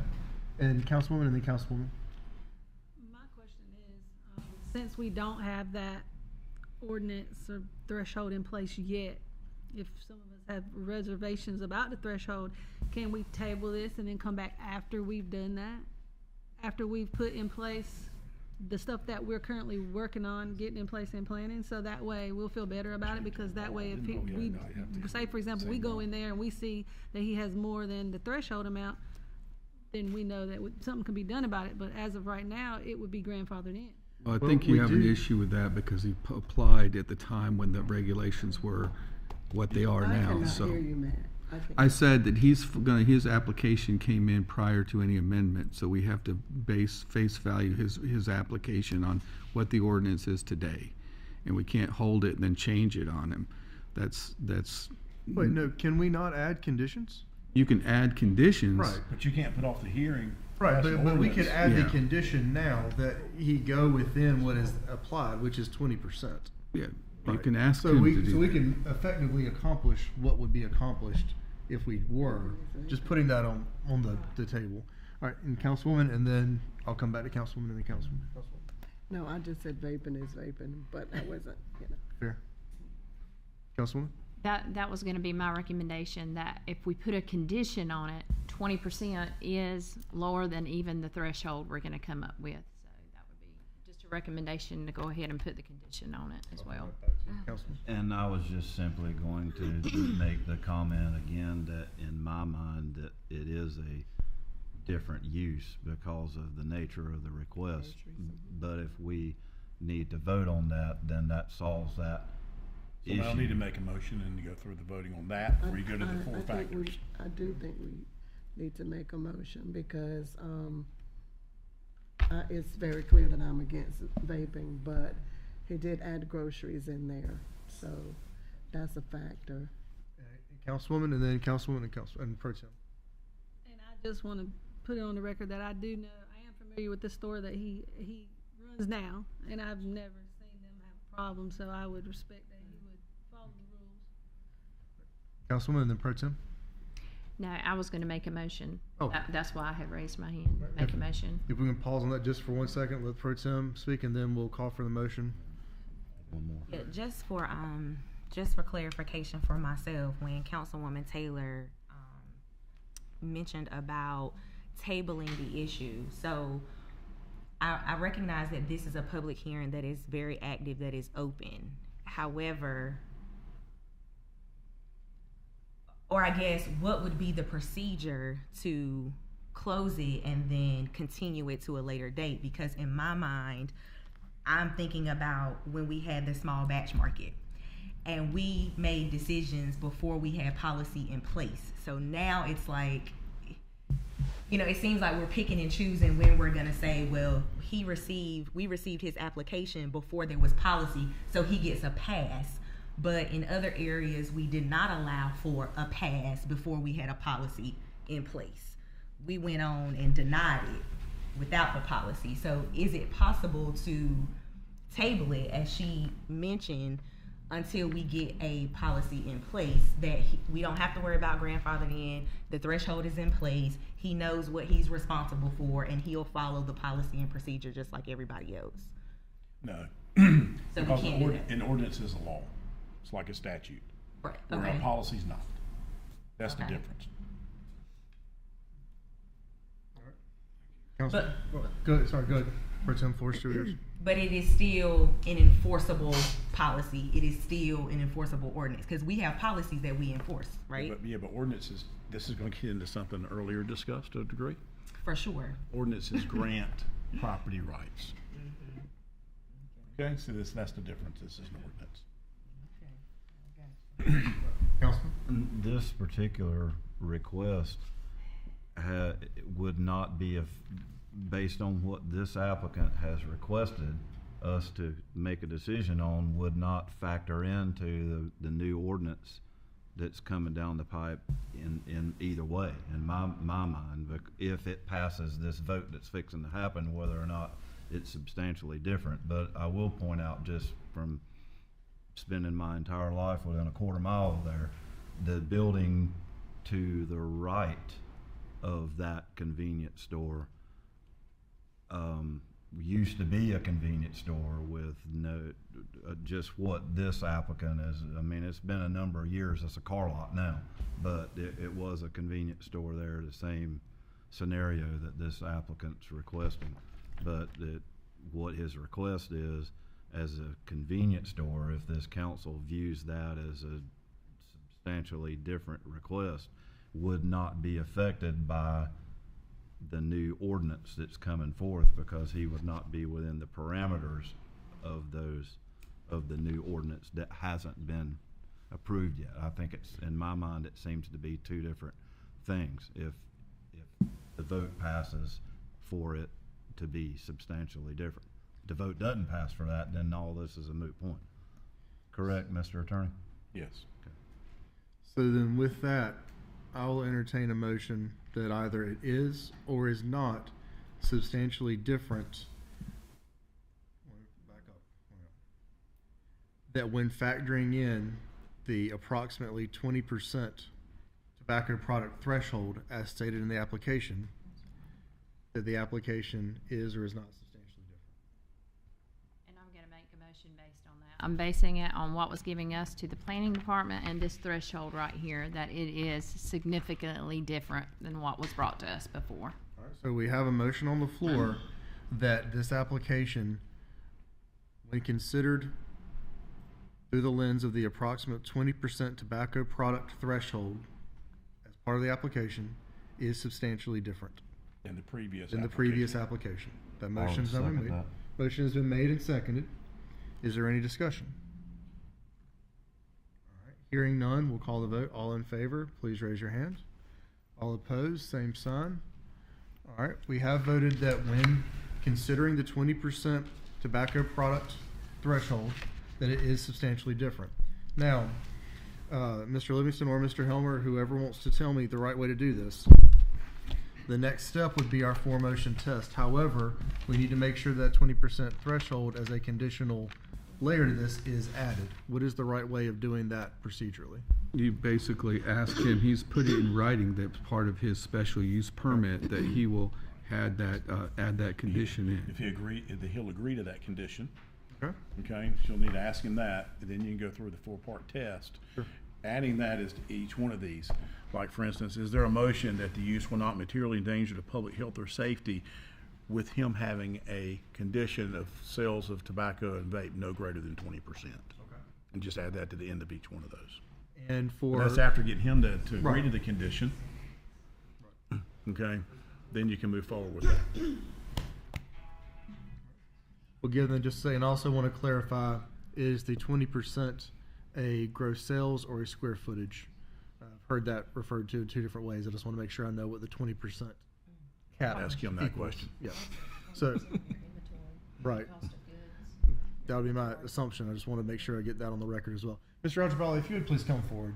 And Councilwoman and then Councilwoman. My question is, since we don't have that ordinance or threshold in place yet, if some of us have reservations about the threshold, can we table this and then come back after we've done that? After we've put in place the stuff that we're currently working on, getting in place and planning, so that way we'll feel better about it, because that way if say for example, we go in there and we see that he has more than the threshold amount, then we know that something can be done about it, but as of right now, it would be grandfathered in. Well, I think you have an issue with that because he applied at the time when the regulations were what they are now, cannot so. hear you, Matt. I said that his application came in prior to any amendment, so we have to face value his application on what the ordinance is today. And we can't hold it and then change it on him. That's. Wait, no, can we not add conditions? You can add conditions. Right. But you can't put off the hearing. Right, but we could add the Yeah. condition now that he go within what is applied, which is 20%. Yeah, you Right. can ask So him we, to do so we that. can effectively accomplish what would be accomplished if we were, just putting that on the table. All right, and Councilwoman, and then I'll come back to Councilwoman and then Councilwoman. No, I just said vaping is vaping, but I wasn't, Fair. Councilwoman? That was gonna be my recommendation, that if we put a condition on it, 20% is lower than even the threshold we're gonna come up with. So that would be just a recommendation to go ahead and put the condition on it as well. Councilman? And I was just simply going to make the comment again that in my mind that it is a different use because of the nature of the request. But if we need to vote on that, then that solves that So issue. I'll need to make a motion and go through the voting on that before you go to the four factors. I do think we need to make a motion because, it's very clear that I'm against vaping, but he did add groceries in there, so that's a factor. Councilwoman, and then Councilwoman and Pro Tem. And I just want to put it on the record that I do know, I am familiar with the store that he runs now, and I've never seen them have a problem, so I would respect that he would follow the rules. Councilwoman and then Pro Tem. No, I was gonna make a motion. Oh. That's why I had raised my hand, make a motion. If we can pause on that just for 1 second, let Pro Tem speak, and then we'll call for the motion. One more. Yeah, just for clarification for myself, when Councilwoman Taylor mentioned about tabling the issue, so I recognize that this is a public hearing that is very active, that is open. However, or I guess what would be the procedure to close it and then continue it to a later date? Because in my mind, I'm thinking about when we had the small batch market and we made decisions before we had policy in place. So now it's like, you know, it seems like we're picking and choosing when we're gonna say, well, we received his application before there was policy, so he gets a pass. But in other areas, we did not allow for a pass before we had a policy in place. We went on and denied it without the policy. So is it possible to table it, as she mentioned, until we get a policy in place that we don't have to worry about grandfathering in, the threshold is in place, he knows what he's responsible for, and he'll follow the policy and procedure just like everybody else? No. So we Because can't do that. an ordinance is a law. It's like a statute. Right. Where Okay. a policy's not. That's the Okay. difference. Council, go ahead. Pro Tem Forrester, yours. But it is still an enforceable policy. It is still an enforceable ordinance, because we have policies that we enforce, right? But ordinances, this is going to get into something earlier discussed to a degree. For sure. Ordinances grant property rights. Okay, so that's the difference. This is an ordinance. Councilman? This particular request would not be based on what this applicant has requested us to make a decision on, would not factor into the new ordinance that's coming down the pipe in either way, in my mind. But if it passes this vote that's fixing to happen, whether or not it's substantially different. But I will point out, just from spending my entire life within a quarter mile of there, the building to the right of that convenience store used to be a convenience store with just what this applicant is. I mean, it's been a number of years. It's a car lot now, but it was a convenience store there, the same scenario that this applicant's requesting. But what his request is, as a convenience store, if this council views that as a substantially different request, would not be affected by the new ordinance that's coming forth, because he would not be within the parameters of the new ordinance that hasn't been approved yet. I think it's, in my mind, it seems to be two different things. If the vote passes for it to be substantially different. If the vote doesn't pass for that, then all this is a moot point. Correct, Mr. Attorney? Yes. Okay. So then with that, I will entertain a motion that either it is or is not substantially different. Back up. That when factoring in the approximately 20% tobacco product threshold as stated in the application, that the application is or is not substantially different. And I'm gonna make a motion based on that. I'm basing it on what was giving us to the planning department and this threshold right here, that it is significantly different than what was brought to us before. All right, so we have a motion on the floor that this application, when considered through the lens of the approximate 20% tobacco product threshold as part of the application, is substantially different In the previous than the previous application. That I'll motion's not been second made. that. Motion has been made and seconded. Is there any discussion? All right, hearing none, we'll call the vote. All in favor, please raise your hand. All opposed, same sign. All right, we have voted that when considering the 20% tobacco product threshold, that it is substantially different. Now, Mr. Livingston or Mr. Helmer, whoever wants to tell me the right way to do this, the next step would be our 4-motion test. However, we need to make sure that 20% threshold as a conditional layer to this is added. What is the right way of doing that procedurally? You basically asked him, he's put it in writing that part of his special use permit that he will add that condition in. If he'll agree to that condition. Okay. Okay, she'll need to ask him that, and then you can go through the 4-part test. Sure. Adding that is to each one of these. Like, for instance, is there a motion that the use will not materially endanger the public health or safety with him having a condition of sales of tobacco and vape no greater than 20%? Okay. And just add that to the end of each one of those. And for... That's after getting him to agree Right. to the condition. Okay, then you can move forward with that. Well, given that, just say, and also want to clarify, is the 20% a gross sales or a square footage? I've heard that referred to in two different ways. I just want to make sure I know what the 20% cap Ask him that equals. question. Yeah. So, right. That would be my assumption. I just want to make sure I get that on the record as well. Mr. Algebali, if you would please come forward.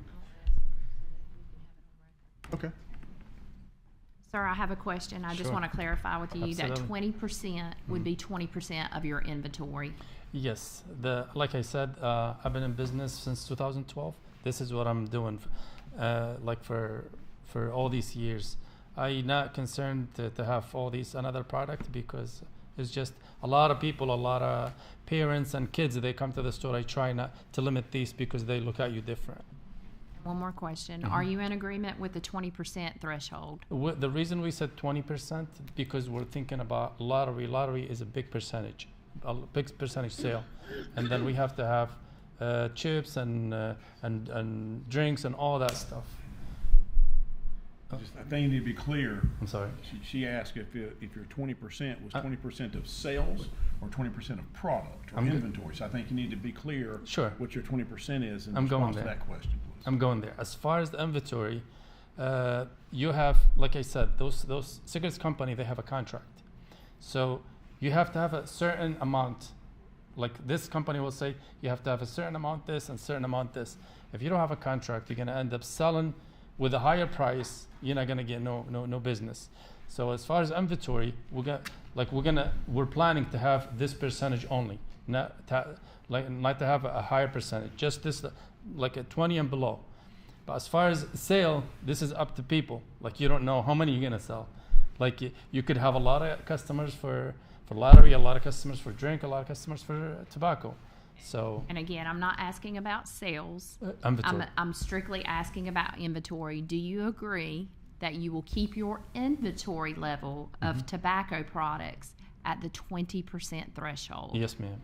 Okay. Sir, I have a question. I just Sure. want to clarify with you that Absolutely. 20% would be 20% of your inventory. Yes, like I said, I've been in business since 2012. This is what I'm doing, like for all these years. I'm not concerned to have all these another product because it's just a lot of people, a lot of parents and kids. They come to the store. I try not to limit these because they look at you different. One more question. Mm-hmm. Are you in agreement with the 20% threshold? The reason we said 20% because we're thinking about lottery. Lottery is a big percentage, a big percentage sale, and then we have to have chips and drinks and all that stuff. I think you need to be clear. I'm sorry. She asked if your 20% was 20% of sales or 20% of product or I'm good. inventory. So I think you need to be clear Sure. what your 20% is in I'm going response to there. that question, please. I'm going there. As far as the inventory, you have, like I said, those cigarettes company, they have a contract. So you have to have a certain amount. Like this company will say, you have to have a certain amount this and certain amount this. If you don't have a contract, you're going to end up selling with a higher price. You're not going to get no business. So as far as inventory, we're planning to have this percentage only, not to have a higher percentage, just this, like a 20 and below. But as far as sale, this is up to people. Like you don't know how many you're gonna sell. Like you could have a lot of customers for lottery, a lot of customers for drink, a lot of customers for tobacco. So. And again, I'm not asking about sales. Inventory. I'm strictly asking about inventory. Do you agree that you will keep your inventory level of tobacco products at the 20% threshold? Yes, ma'am.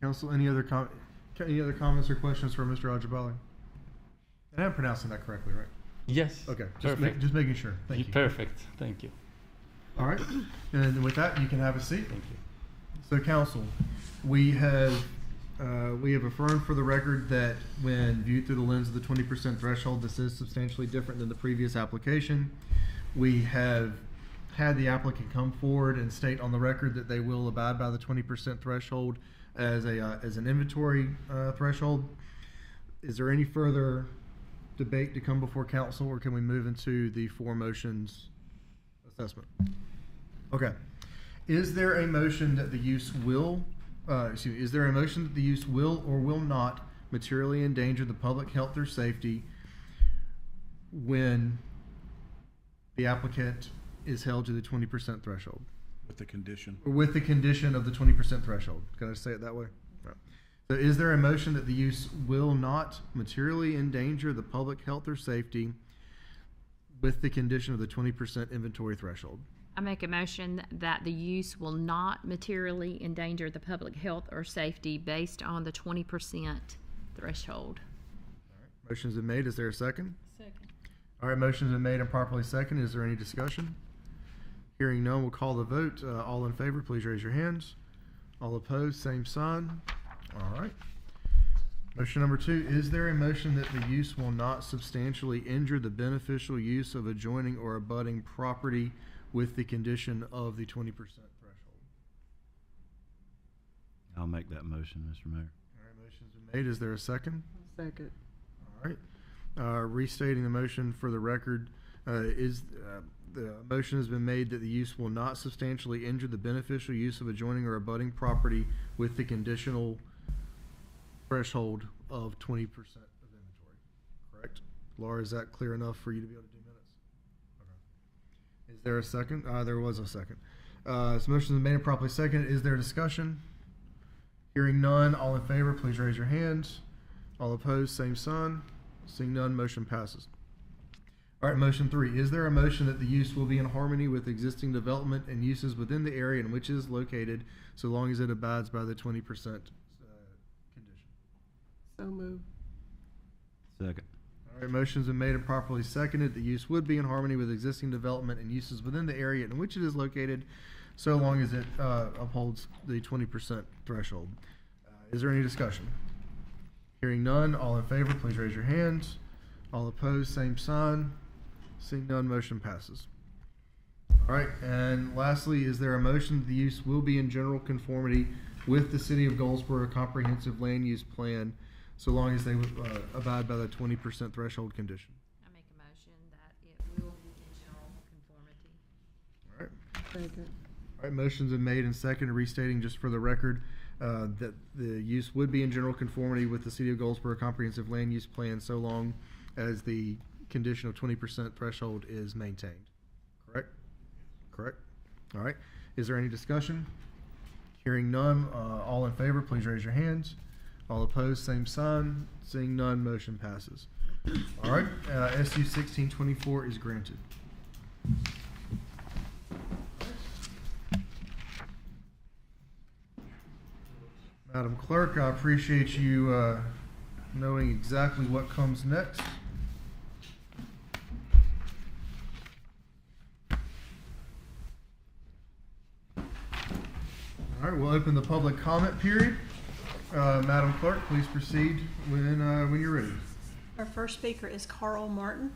Council, any other comments or questions for Mr. Algebali? And I'm pronouncing that correctly, right? Yes. Okay. Perfect. Just making sure. Thank you. Perfect. Thank you. All right. And with that, you can have a seat. Thank you. So, council, we have affirmed for the record that when viewed through the lens of the 20% threshold, this is substantially different than the previous application. We have had the applicant come forward and state on the record that they will abide by the 20% threshold as an inventory threshold. Is there any further debate to come before council, or can we move into the four motions assessment? Okay. Is there a motion that the use will, is there a motion that the use will or will not materially endanger the public health or safety when the applicant is held to the 20% threshold? With the condition. Or with the condition of the 20% threshold. Can I say it that way? Right. So is there a motion that the use will not materially endanger the public health or safety with the condition of the 20% inventory threshold? I make a motion that the use will not materially endanger the public health or safety based on the 20% threshold. All right. Motion's been made. Is there a second? Second. All right. Motion's been made and properly seconded. Is there any discussion? Hearing none, we'll call the vote. All in favor, please raise your hands. All opposed, same sign. All right. Motion number 2, is there a motion that the use will not substantially injure the beneficial use of adjoining or abutting property with the condition of the 20% threshold? I'll make that motion, Mr. Mayor. All right, motion's been made. Is there a second? Second. All right. Restating the motion for the record, the motion has been made that the use will not substantially injure the beneficial use of adjoining or abutting property with the conditional threshold of 20% of inventory. Laura, is that clear enough for you to be able to do minutes? Okay. Is there a second? There was a second. So motion is made and properly seconded. Is there discussion? Hearing none, all in favor, please raise your hands. All opposed, same sign. Seeing none, motion passes. All right, motion 3. Is there a motion that the use will be in harmony with existing development and uses within the area in which it is located, so long as it abides by the 20% condition? So moved. Second. All right, motion's been made and properly seconded. The use would be in harmony with existing development and uses within the area in which it is located, so long as it upholds the 20% threshold. Is there any discussion? Hearing none, all in favor, please raise your hands. All opposed, same sign. Seeing none, motion passes. All right, and lastly, is there a motion that the use will be in general conformity with the City of Goldsboro Comprehensive Land Use Plan, so long as they abide by the 20% threshold condition? I make a motion that it will be in general conformity. All right. Second. All right, motion's been made and seconded, restating just for the record that the use would be in general conformity with the City of Goldsboro Comprehensive Land Use Plan, so long as the condition of 20% threshold is maintained. Correct? Correct. All right. Is there any discussion? Hearing none, all in favor, please raise your hands. All opposed, same sign. Seeing none, motion passes. All right, SU 1624 is granted. Madam Clerk, I appreciate you knowing exactly what comes next. All right, we'll open the public comment period. Madam Clerk, please proceed when you're ready. Our first speaker is Carl Martin.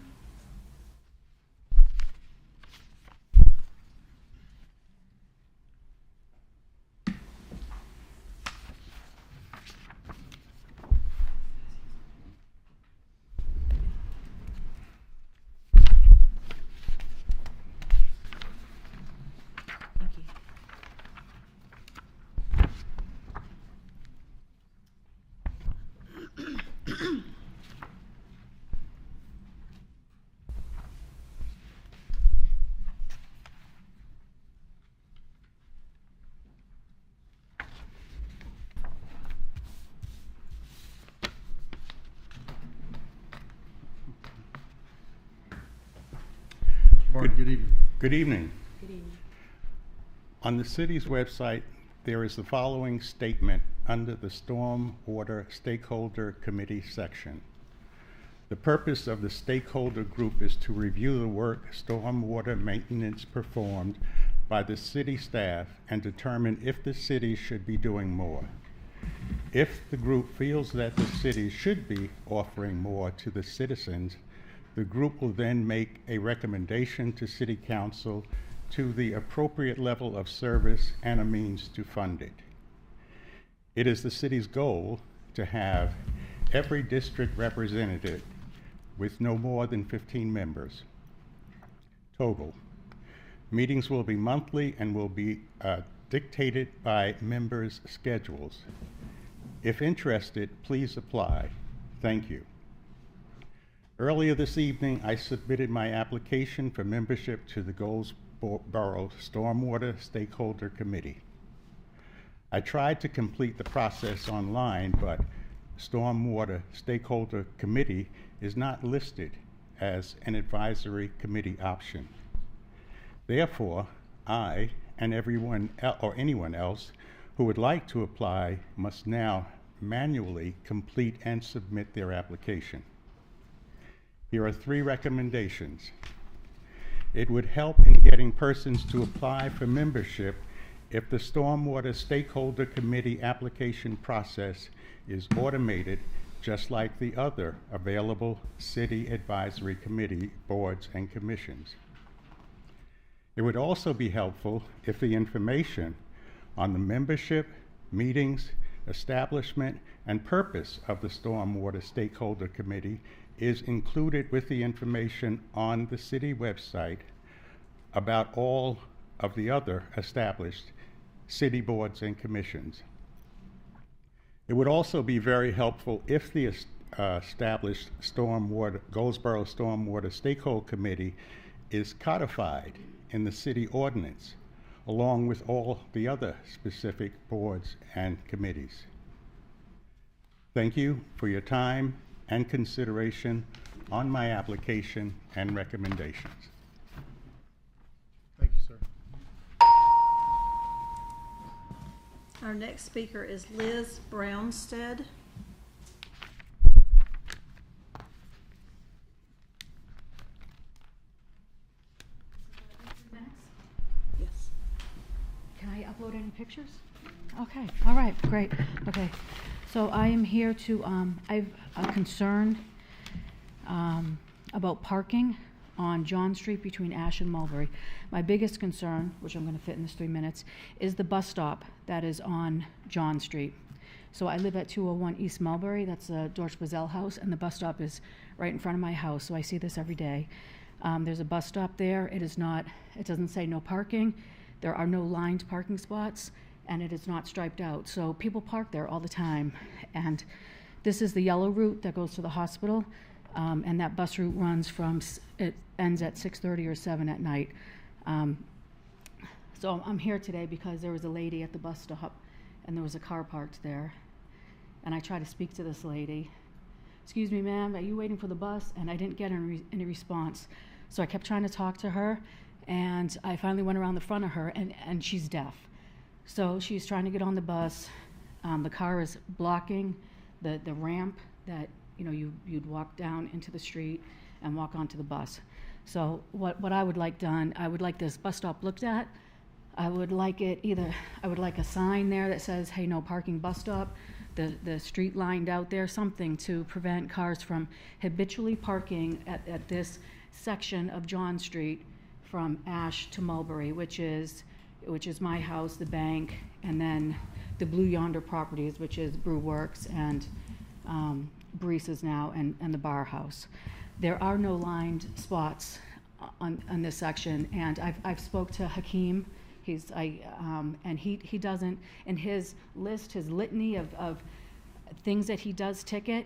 Martin, good evening. Good evening. Good evening. On the city's website, there is the following statement under the Stormwater Stakeholder Committee section. The purpose of the stakeholder group is to review the work stormwater maintenance performed by the city staff and determine if the city should be doing more. If the group feels that the city should be offering more to the citizens, the group will then make a recommendation to City Council to the appropriate level of service and a means to fund it. It is the city's goal to have every district represented with no more than 15 members total. Meetings will be monthly and will be dictated by members' schedules. If interested, please apply. Thank you. Earlier this evening, I submitted my application for membership to the Goldsboro Stormwater Stakeholder Committee. I tried to complete the process online, but Stormwater Stakeholder Committee is not listed as an advisory committee option. Therefore, I and anyone else who would like to apply must now manually complete and submit their application. Here are 3 recommendations. It would help in getting persons to apply for membership if the Stormwater Stakeholder Committee application process is automated, just like the other available city advisory committee boards and commissions. It would also be helpful if the information on the membership, meetings, establishment, and purpose of the Stormwater Stakeholder Committee is included with the information on the city website about all of the other established city boards and commissions. It would also be very helpful if the established Goldsboro Stormwater Stakeholder Committee is codified in the city ordinance, along with all the other specific boards and committees. Thank you for your time and consideration on my application and recommendations. Thank you, sir. Our next speaker is Liz Brownstead. Yes. Can I upload any pictures? Okay, all right, great. Okay, so I am here to, I've a concern about parking on John Street between Ash and Mulberry. My biggest concern, which I'm going to fit in this 3 minutes, is the bus stop that is on John Street. So I live at 201 East Mulberry, that's the Dorch Bazell house, and the bus stop is right in front of my house, so I see this every day. There's a bus stop there. It doesn't say no parking. There are no lined parking spots, and it is not striped out. So people park there all the time. And this is the yellow route that goes to the hospital, and that bus route runs it ends at 6:30 or 7 at night. So I'm here today because there was a lady at the bus stop, and there was a car parked there. And I tried to speak to this lady. Excuse me, ma'am, are you waiting for the bus? And I didn't get any response. So I kept trying to talk to her, and I finally went around the front of her, and she's deaf. So she's trying to get on the bus. The car is blocking the ramp that you'd walk down into the street and walk onto the bus. So what I would like done, I would like this bus stop looked at. I would like a sign there that says, hey, no parking bus stop, the street lined out there, something to prevent cars from habitually parking at this section of John Street from Ash to Mulberry, which is my house, the bank, and then the Blue Yonder Properties, which is Brew Works and Breeze's now, and the Bar House. There are no lined spots on this section, and I've spoke to Hakeem. And he doesn't, in his list, his litany of things that he does ticket,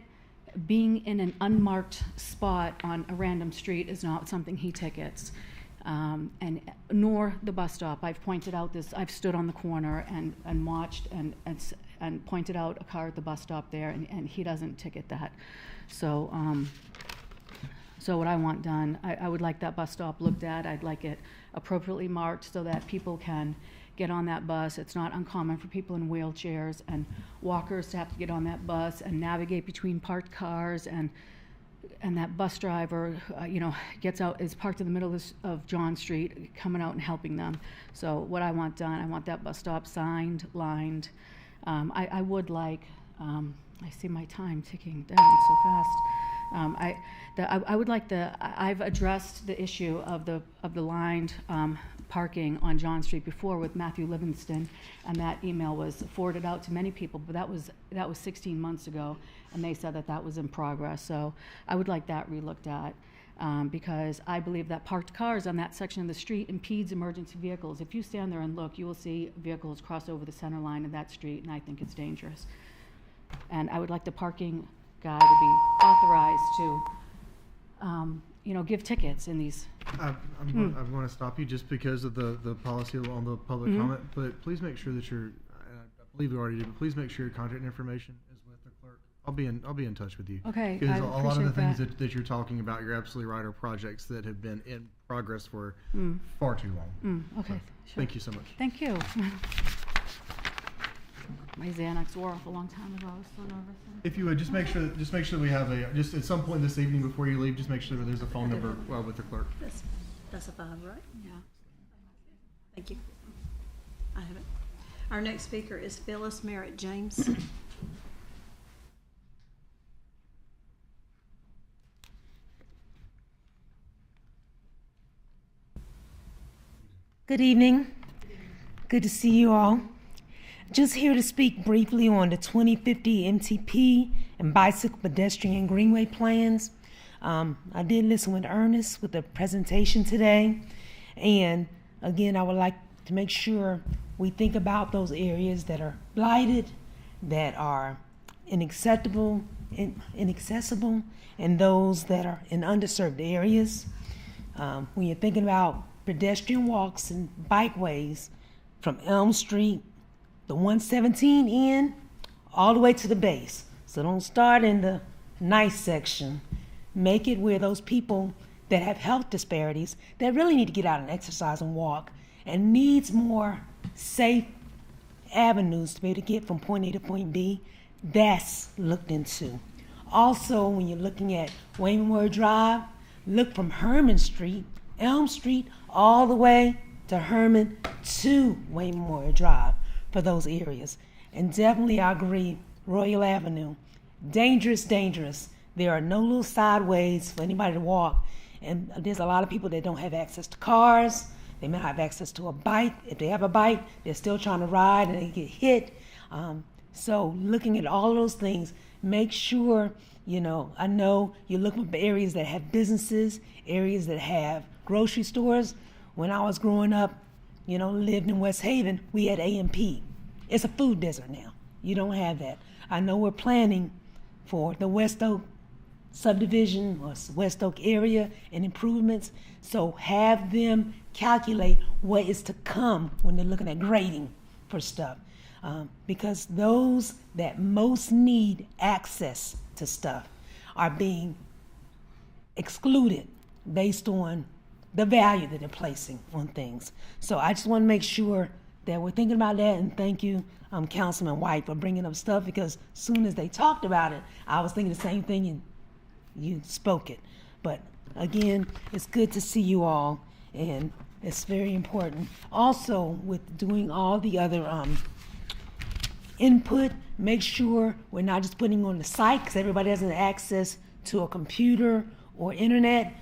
being in an unmarked spot on a random street is not something he tickets. And nor the bus stop. I've pointed out this, I've stood on the corner and watched and pointed out a car at the bus stop there, and he doesn't ticket that. So what I want done, I would like that bus stop looked at. I'd like it appropriately marked so that people can get on that bus. It's not uncommon for people in wheelchairs and walkers to have to get on that bus and navigate between parked cars, and that bus driver, gets out, is parked in the middle of John Street, coming out and helping them. So what I want done, I want that bus stop signed, lined. I would like, I see my time ticking down so fast. I would like I've addressed the issue of the lined parking on John Street before with Matthew Livingston, and that email was forwarded out to many people, but that was 16 months ago, and they said that was in progress. So I would like that relooked at, because I believe that parked cars on that section of the street impedes emergency vehicles. If you stand there and look, you will see vehicles cross over the center line of that street, and I think it's dangerous. And I would like the parking guy to be authorized to, give tickets in these. I'm going to stop you just because of the policy on the public comment, but please make sure that I believe we already did, but please make sure your contact information is with the clerk. I'll be in touch with you. Okay, Because I a lot of the things appreciate that you're talking about, you're absolutely right, are projects that have been in progress for far too long. Okay, So, sure. Thank you so much. Thank you. My Xanax wore off a long time ago. I was so nervous. If you would just make sure we have just at some point this evening before you leave, just make sure that there's a phone number with the clerk. That's a 5, right? Yeah. Thank you. I have it. Our next speaker is Phyllis Merritt James. Good evening. Good to see you all. Just here to speak briefly on the 2050 MTP and bicycle pedestrian greenway plans. I did listen with Ernest with the presentation today. And again, I would like to make sure we think about those areas that are blighted, that are unacceptable, inaccessible and those that are in underserved areas. When you're thinking about pedestrian walks and bikeways from Elm Street, the 117 end, all the way to the base. So don't start in the nice section. Make it where those people that have health disparities, that really need to get out and exercise and walk, and needs more safe avenues to be able to get from point A to point B, that's looked into. Also, when you're looking at Wayne Memorial Drive, look from Herman Street, Elm Street, all the way to Herman to Wayne Memorial Drive for those areas. And definitely I agree, Royal Avenue, dangerous, dangerous. There are no little sideways for anybody to walk. And there's a lot of people that don't have access to cars. They may not have access to a bike. If they have a bike, they're still trying to ride and they get hit. So looking at all those things, make sure, I know you're looking for areas that have businesses, areas that have grocery stores. When I was growing up, lived in West Haven, we had A&P. It's a food desert now. You don't have that. I know we're planning for the West Oak subdivision or West Oak area and improvements. So have them calculate what is to come when they're looking at grading for stuff. Because those that most need access to stuff are being excluded based on the value that they're placing on things. So I just want to make sure that we're thinking about that, and thank you, Councilman White, for bringing up stuff, because as soon as they talked about it, I was thinking the same thing and you spoke it. But again, it's good to see you all, and it's very important. Also, with doing all the other input, make sure we're not just putting on the site, because everybody doesn't have access to a computer or internet.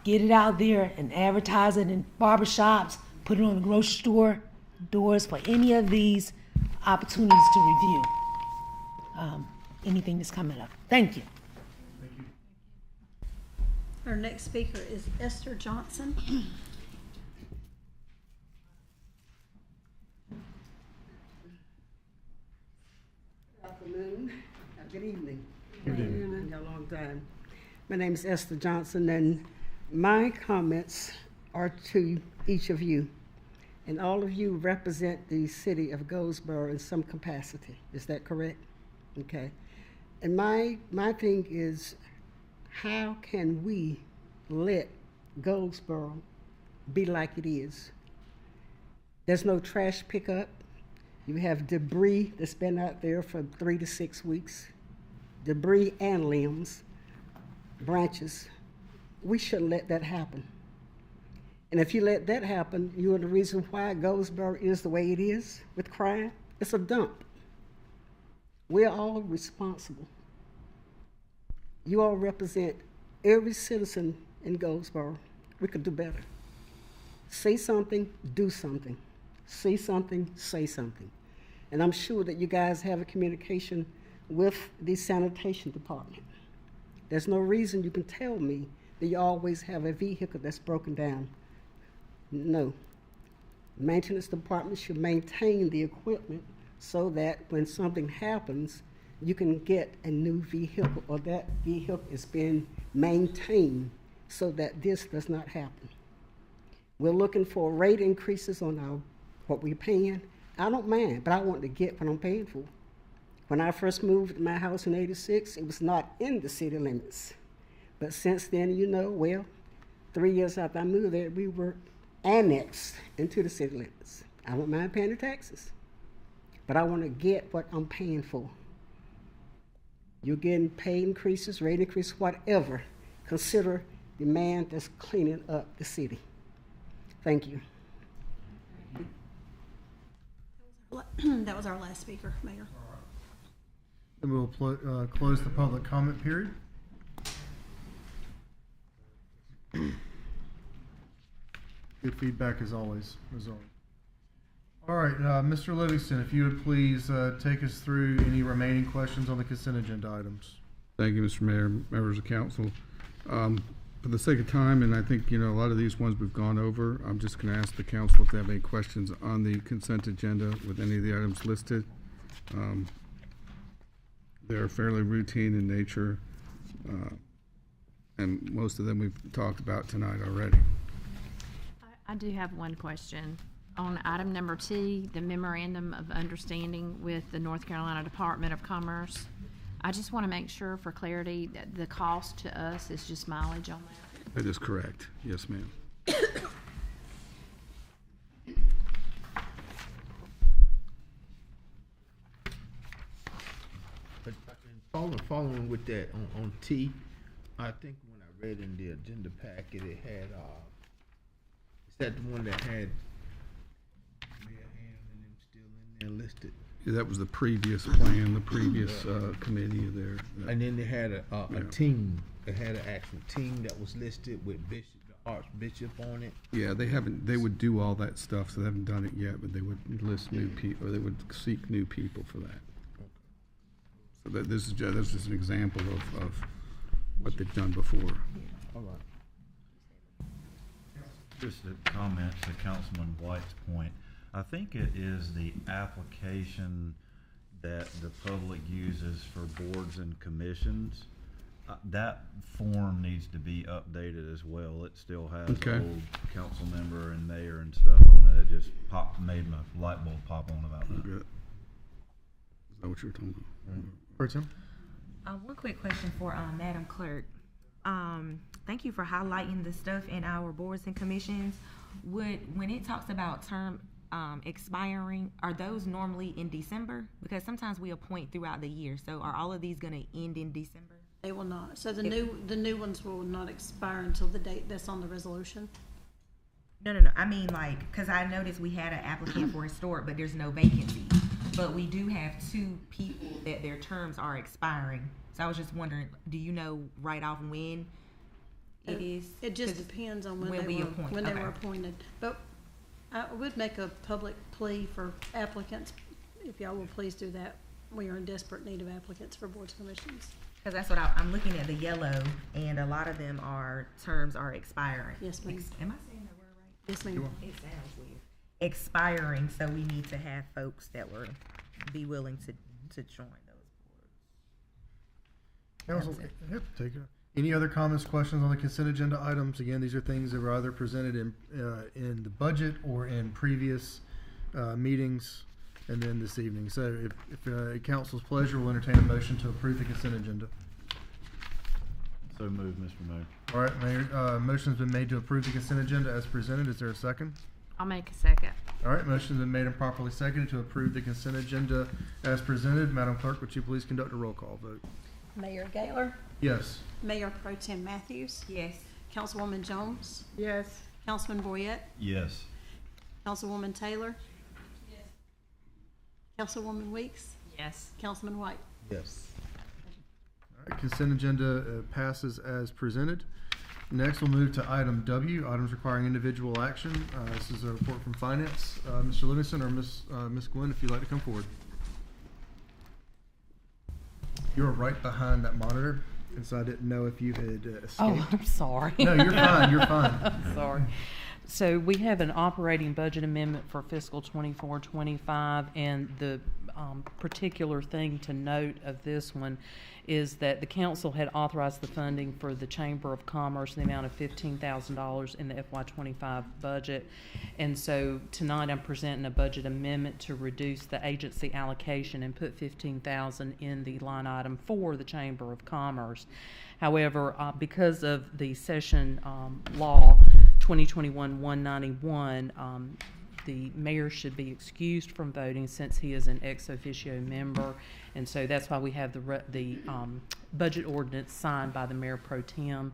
Get it out there and advertise it in barbershops, put it on the grocery store doors for any of these opportunities to review anything that's coming up. Thank you. Thank you. Our next speaker is Esther Johnson. Good afternoon. Good evening. Good evening. Been a long time. My name is Esther Johnson, and my comments are to each of you. And all of you represent the city of Goldsboro in some capacity. Is that correct? Okay. And my thing is, how can we let Goldsboro be like it is? There's no trash pickup. You have debris that's been out there for 3 to 6 weeks. Debris and limbs, branches. We shouldn't let that happen. And if you let that happen, you are the reason why Goldsboro is the way it is with crime. It's a dump. We're all responsible. You all represent every citizen in Goldsboro. We could do better. Say something, do something. Say something, say something. And I'm sure that you guys have a communication with the sanitation department. There's no reason you can tell me that you always have a vehicle that's broken down. No. Maintenance department should maintain the equipment so that when something happens, you can get a new vehicle, or that vehicle is being maintained so that this does not happen. We're looking for rate increases on what we're paying. I don't mind, but I want to get what I'm paying for. When I first moved to my house in '86, it was not in the city limits. But since then, 3 years after I moved there, we were annexed into the city limits. I don't mind paying the taxes, but I want to get what I'm paying for. You're getting pay increases, rate increases, whatever. Consider the man that's cleaning up the city. Thank you. That was our last speaker, Mayor. Then we'll close the public comment period. Good feedback as always. All right, Mr. Livingston, if you would please take us through any remaining questions on the consent agenda items. Thank you, Mr. Mayor, members of council. For the sake of time, and I think, a lot of these ones we've gone over, I'm just going to ask the council if they have any questions on the consent agenda with any of the items listed. They're fairly routine in nature, and most of them we've talked about tonight already. I do have one question. On item number T, the memorandum of understanding with the North Carolina Department of Commerce, I just want to make sure for clarity that the cost to us is just mileage on that. That is correct. Yes, ma'am. But following with that on T, I think when I read in the agenda packet, it had, is that the one that had Mayor Ham and them still in there listed? Yeah, that was the previous plan, the previous committee there. And then they had a team, they had an actual team that was listed with Bishop, the Archbishop on it. Yeah, they would do all that stuff, so they haven't done it yet, but they would list new people, or they would seek new people for that. So that this is just an example of what they've done before. All right. Just a comment to Councilman White's point. I think it is the application that the public uses for boards and commissions. That form needs to be updated as well. It still has old council member and mayor and stuff on it. It just made my light bulb pop on about that. Is that what you were talking about? Tim? One quick question for Madam Clerk. Thank you for highlighting the stuff in our boards and commissions. When it talks about term expiring, are those normally in December? Because sometimes we appoint throughout the year. So are all of these going to end in December? They will not. So the new ones will not expire until the date that's on the resolution. No. I mean, like, because I noticed we had an applicant for historic, but there's no vacancy. But we do have 2 people that their terms are expiring. So I was just wondering, do you know right off when it is? It just depends on when they were appointed. But I would make a public plea for applicants, if y'all will please do that. We are in desperate need of applicants for boards and commissions. Because that's what I'm looking at, the yellow, and a lot of them terms are expiring. Yes, ma'am. Am I saying that word right? Yes, ma'am. It sounds weird. Expiring, so we need to have folks that will be willing to join those boards. Yep, take it. Any other comments, questions on the consent agenda items? Again, these are things that were either presented in the budget or in previous meetings, and then this evening. So if council's pleasure, we'll entertain a motion to approve the consent agenda. So moved, Mr. Mayor. All right, Mayor, motion's been made to approve the consent agenda as presented. Is there a second? I'll make a second. All right, motion's been made and properly seconded to approve the consent agenda as presented. Madam Clerk, would you please conduct a roll call vote? Mayor Gaylor? Yes. Mayor Pro Tem Matthews? Yes. Councilwoman Jones? Yes. Councilman Boyette? Yes. Councilwoman Taylor? Yes. Councilwoman Weeks? Yes. Councilman White? Yes. All right, consent agenda passes as presented. Next, we'll move to item W, items requiring individual action. This is a report from Finance. Mr. Livingston or Ms. Gwen, if you'd like to come forward. You're right behind that monitor, and so I didn't know if you had escaped. Oh, I'm sorry. No, you're fine. You're fine. Sorry. So we have an operating budget amendment for fiscal 24-25, and the particular thing to note of this one is that the council had authorized the funding for the Chamber of Commerce in the amount of $15,000 in the FY25 budget. And so tonight I'm presenting a budget amendment to reduce the agency allocation and put $15,000 in the line item for the Chamber of Commerce. However, because of the session law 2021-191, the mayor should be excused from voting since he is an ex officio member, and so that's why we have the budget ordinance signed by the mayor pro tem.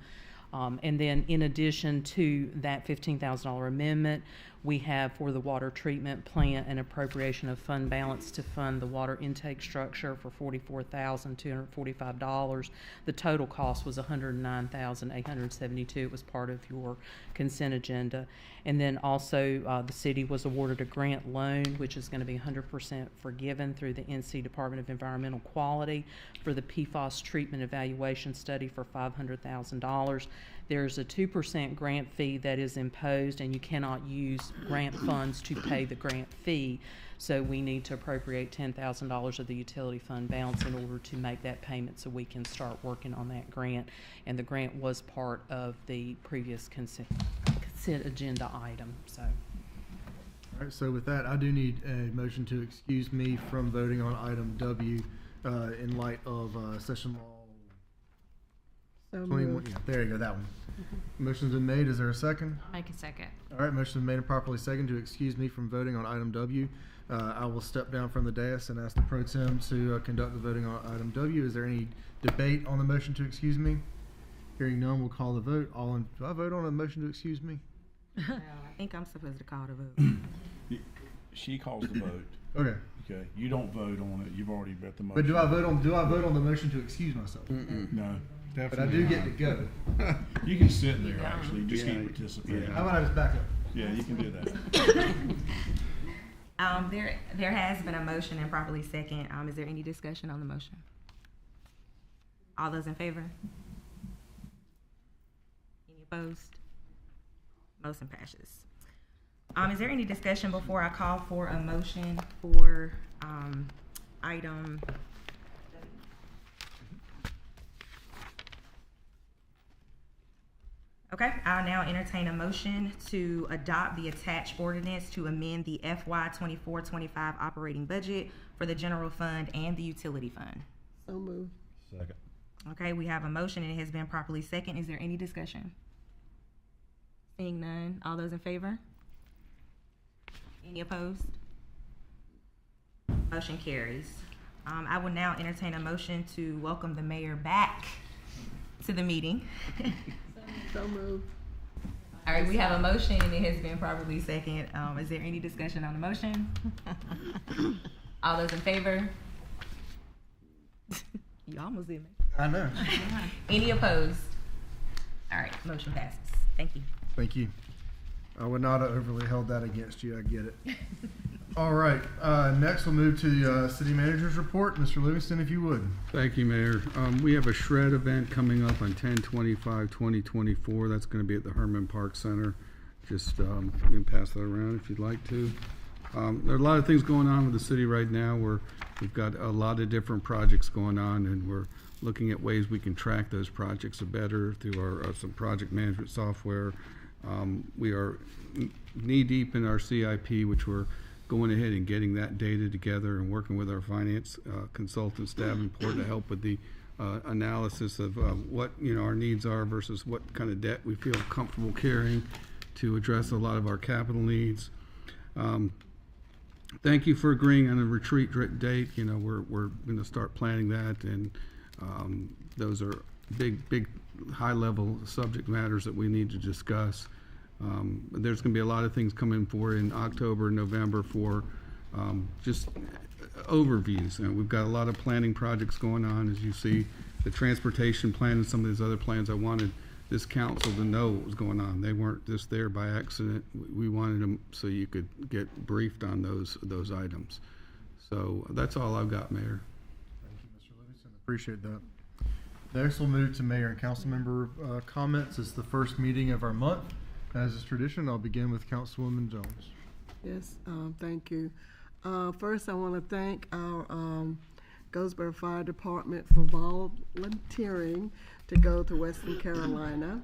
And then in addition to that $15,000 amendment, we have for the water treatment plant an appropriation of fund balance to fund the water intake structure for $44,245. The total cost was $109,872. It was part of your consent agenda. And then also the city was awarded a grant loan, which is going to be 100% forgiven through the NC Department of Environmental Quality for the PFAS treatment evaluation study for $500,000. there's a 2% grant fee that is imposed, and you cannot use grant funds to pay the grant fee. So we need to appropriate $10,000 of the utility fund balance in order to make that payment so we can start working on that grant. And the grant was part of the previous consent agenda item, so. All right, so with that, I do need a motion to excuse me from voting on item W in light of session law. So 21, moved. yeah, there you go, that one. Motion's been made. Is there a second? I'll make a second. All right, motion's been made and properly second to excuse me from voting on item W. I will step down from the dais and ask the pro tem to conduct the voting on item W. Is there any debate on the motion to excuse me? Hearing none, we'll call the vote. Do I vote on a motion to excuse me? I think I'm supposed to call the vote. She calls the vote. Okay. Okay. You don't vote on it. You've already bet the motion. But do I vote on the motion to excuse myself? No. But I do get to go. You can sit there, actually. You just can't participate. How about I just back up? Yeah, you can do that. There has been a motion and properly second. Is there any discussion on the motion? All those in favor? Any opposed? Motion passes. Is there any discussion before I call for a motion for item? Okay, I'll now entertain a motion to adopt the attached ordinance to amend the FY 24-25 operating budget for the general fund and the utility fund. So moved. Second. Okay, we have a motion and it has been properly second. Is there any discussion? Seeing none, all those in favor? Any opposed? Motion carries. I will now entertain a motion to welcome the mayor back to the meeting. So moved. All right, we have a motion and it has been properly second. Is there any discussion on the motion? All those in favor? You almost did me. I know. Any opposed? All right, motion passes. Thank you. Thank you. I would not have overly held that against you. I get it. All right. Next, we'll move to the city manager's report. Mr. Livingston, if you would. Thank you, Mayor. We have a shred event coming up on 10/25/2024. That's going to be at the Herman Park Center. Just you can pass that around if you'd like to. There are a lot of things going on with the city right now. We've got a lot of different projects going on, and we're looking at ways we can track those projects better through our some project management software. We are knee deep in our CIP, which we're going ahead and getting that data together and working with our finance consultants, Davenport, to help with the analysis of what our needs are versus what kind of debt we feel comfortable carrying to address a lot of our capital needs. Thank you for agreeing on a retreat date. We're going to start planning that, and those are big high-level subject matters that we need to discuss. There's going to be a lot of things coming forward in October and November for just overviews. We've got a lot of planning projects going on, as you see, the transportation plan and some of these other plans. I wanted this council to know what was going on. They weren't just there by accident. We wanted them so you could get briefed on those items. So that's all I've got, Mayor. Thank you, Mr. Livingston. Appreciate that. Next, we'll move to mayor and council member comments. It's the first meeting of our month. As is tradition, I'll begin with Councilwoman Jones. Yes, thank you. First, I want to thank our Goldsboro Fire Department for volunteering to go to Western Carolina.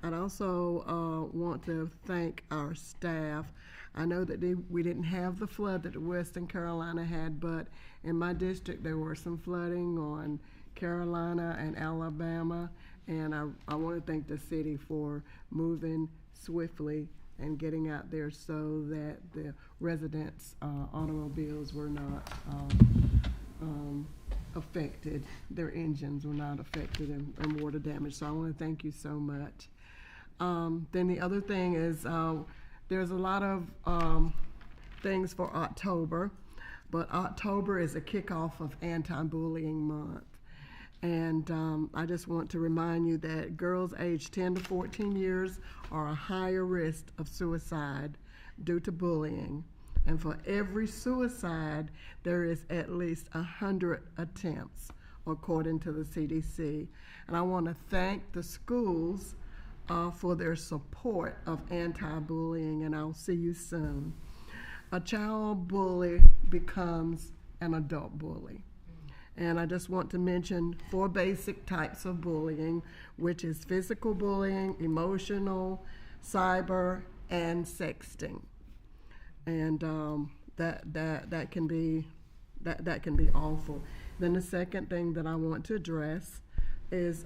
I'd also want to thank our staff. I know that we didn't have the flood that Western Carolina had, but in my district there was some flooding on Carolina and Alabama, and I want to thank the city for moving swiftly and getting out there so that the residents' automobiles were not affected. Their engines were not affected and water damage. So I want to thank you so much. Then the other thing is there's a lot of things for October, but October is a kickoff of Anti-Bullying Month. And I just want to remind you that girls aged 10 to 14 years are a higher risk of suicide due to bullying. And for every suicide, there is at least 100 attempts, according to the CDC. And I want to thank the schools for their support of anti-bullying, and I'll see you soon. A child bully becomes an adult bully. And I just want to mention 4 basic types of bullying, which is physical bullying, emotional, cyber, and sexting. And that can be awful. Then the second thing that I want to address is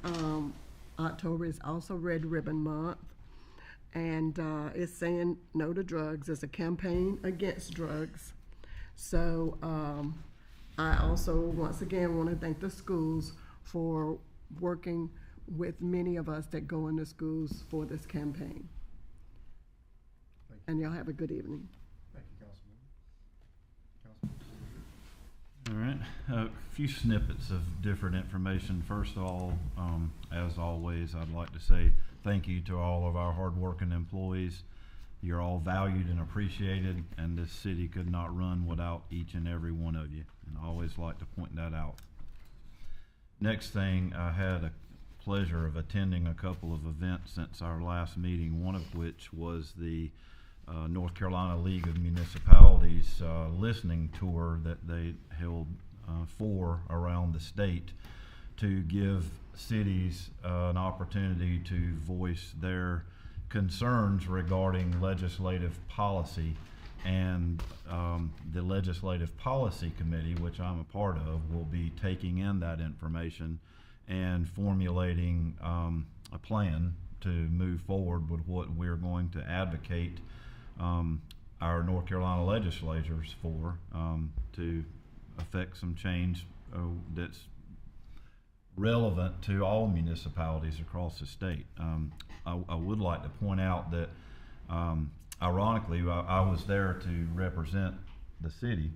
October is also Red Ribbon Month, and it's saying no to drugs. It's a campaign against drugs. So I also, once again, want to thank the schools for working with many of us that go into schools for this campaign. And y'all have a good evening. Thank you, Councilman. All right, a few snippets of different information. First of all, as always, I'd like to say thank you to all of our hardworking employees. You're all valued and appreciated, and this city could not run without each and every one of you, and I always like to point that out. Next thing, I had a pleasure of attending a couple of events since our last meeting, one of which was the North Carolina League of Municipalities listening tour that they held 4 around the state to give cities an opportunity to voice their concerns regarding legislative policy. And the Legislative Policy Committee, which I'm a part of, will be taking in that information and formulating a plan to move forward with what we're going to advocate our North Carolina legislators for, to affect some change that's relevant to all municipalities across the state. I would like to point out that ironically, I was there to represent the city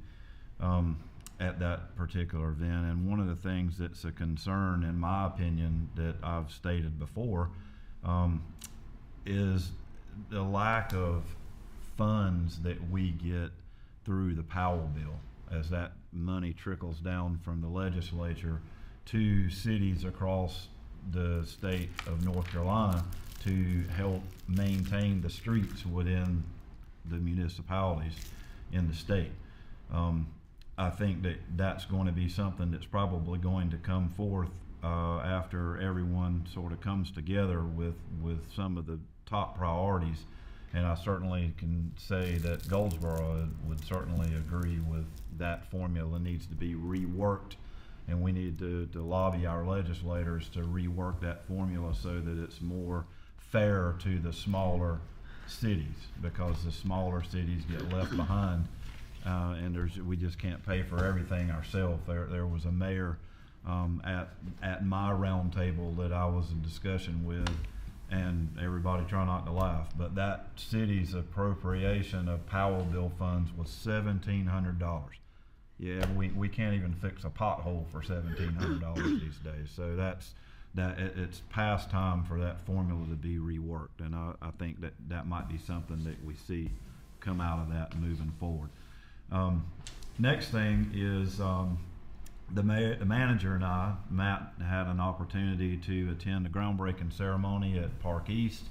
at that particular event, and one of the things that's a concern, in my opinion, that I've stated before, is the lack of funds that we get through the Powell bill, as that money trickles down from the legislature to cities across the state of North Carolina to help maintain the streets within the municipalities in the state. I think that that's going to be something that's probably going to come forth after everyone sort of comes together with some of the top priorities. And I certainly can say that Goldsboro would certainly agree with that formula needs to be reworked, and we need to lobby our legislators to rework that formula so that it's more fair to the smaller cities, because the smaller cities get left behind, and we just can't pay for everything ourselves. There was a mayor at my round table that I was in discussion with, and everybody try not to laugh, but that city's appropriation of Powell bill funds was $1,700. Yeah, we can't even fix a pothole for $1,700 these days. So it's past time for that formula to be reworked, and I think that might be something that we see come out of that moving forward. Next thing is the manager and I, Matt, had an opportunity to attend the groundbreaking ceremony at Park East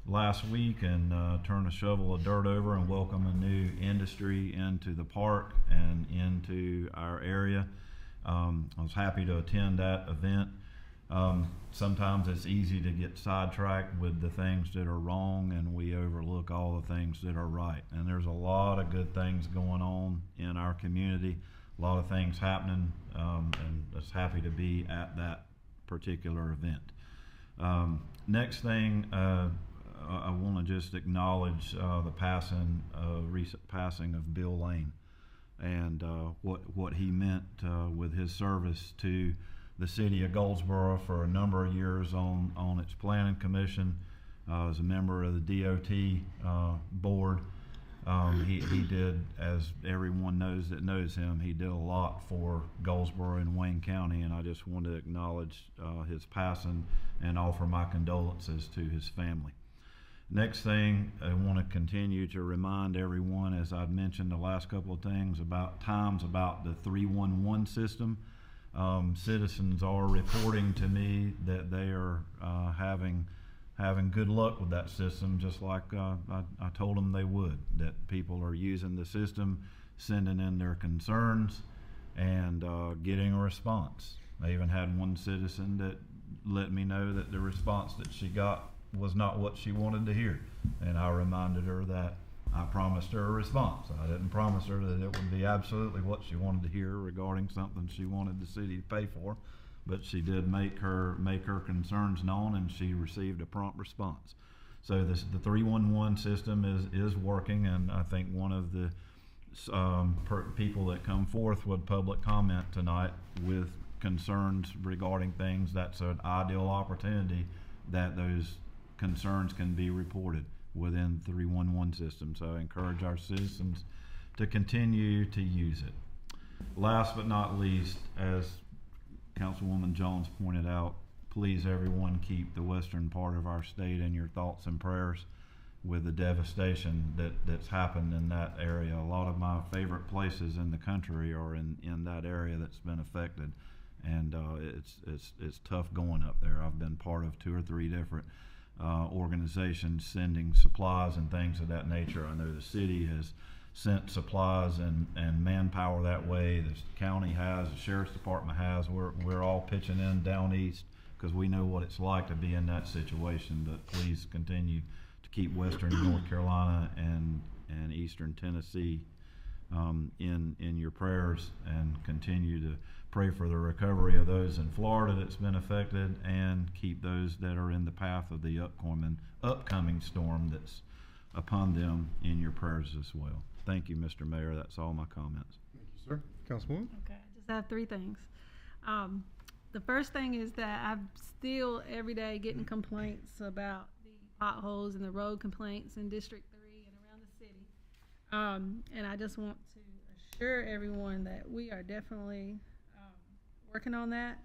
last week and turn a shovel of dirt over and welcome a new industry into the park and into our area. I was happy to attend that event. Sometimes it's easy to get sidetracked with the things that are wrong, and we overlook all the things that are right. And there's a lot of good things going on in our community, a lot of things happening, and I was happy to be at that particular event. Next thing, I want to just acknowledge the recent passing of Bill Lane, and what he meant with his service to the city of Goldsboro for a number of years on its planning commission, as a member of the DOT board. He did, as everyone knows that knows him, he did a lot for Goldsboro and Wayne County, and I just want to acknowledge his passing and offer my condolences to his family. Next thing, I want to continue to remind everyone, as I've mentioned the last couple of things about the 311 system. Citizens are reporting to me that they are having having good luck with that system, just like I told them they would, that people are using the system, sending in their concerns, and getting a response. I even had one citizen that let me know that the response that she got was not what she wanted to hear, and I reminded her that I promised her a response. I didn't promise her that it would be absolutely what she wanted to hear regarding something she wanted the city to pay for, but she did make her concerns known, and she received a prompt response. So the 311 system is working, and I think one of the people that come forth with public comment tonight with concerns regarding things, that's an ideal opportunity that those concerns can be reported within the 311 system. So I encourage our citizens to continue to use it. Last but not least, as Councilwoman Jones pointed out, please everyone keep the western part of our state in your thoughts and prayers with the devastation that's happened in that area. A lot of my favorite places in the country are in that area that's been affected, and it's tough going up there. I've been part of 2 or 3 different organizations sending supplies and things of that nature. I know the city has sent supplies and manpower that way. The county has, the sheriff's department has. We're all pitching in down east because we know what it's like to be in that situation. But please continue to keep western North Carolina and eastern Tennessee in your prayers, and continue to pray for the recovery of those in Florida that's been affected, and keep those that are in the path of the upcoming storm that's upon them in your prayers as well. Thank you, Mr. Mayor. That's all my comments. Thank you, sir. Councilwoman? Okay, I just have 3 things. The first thing is that I'm still every day getting complaints about the potholes and the road complaints in District 3 and around the city. And I just want to assure everyone that we are definitely working on that.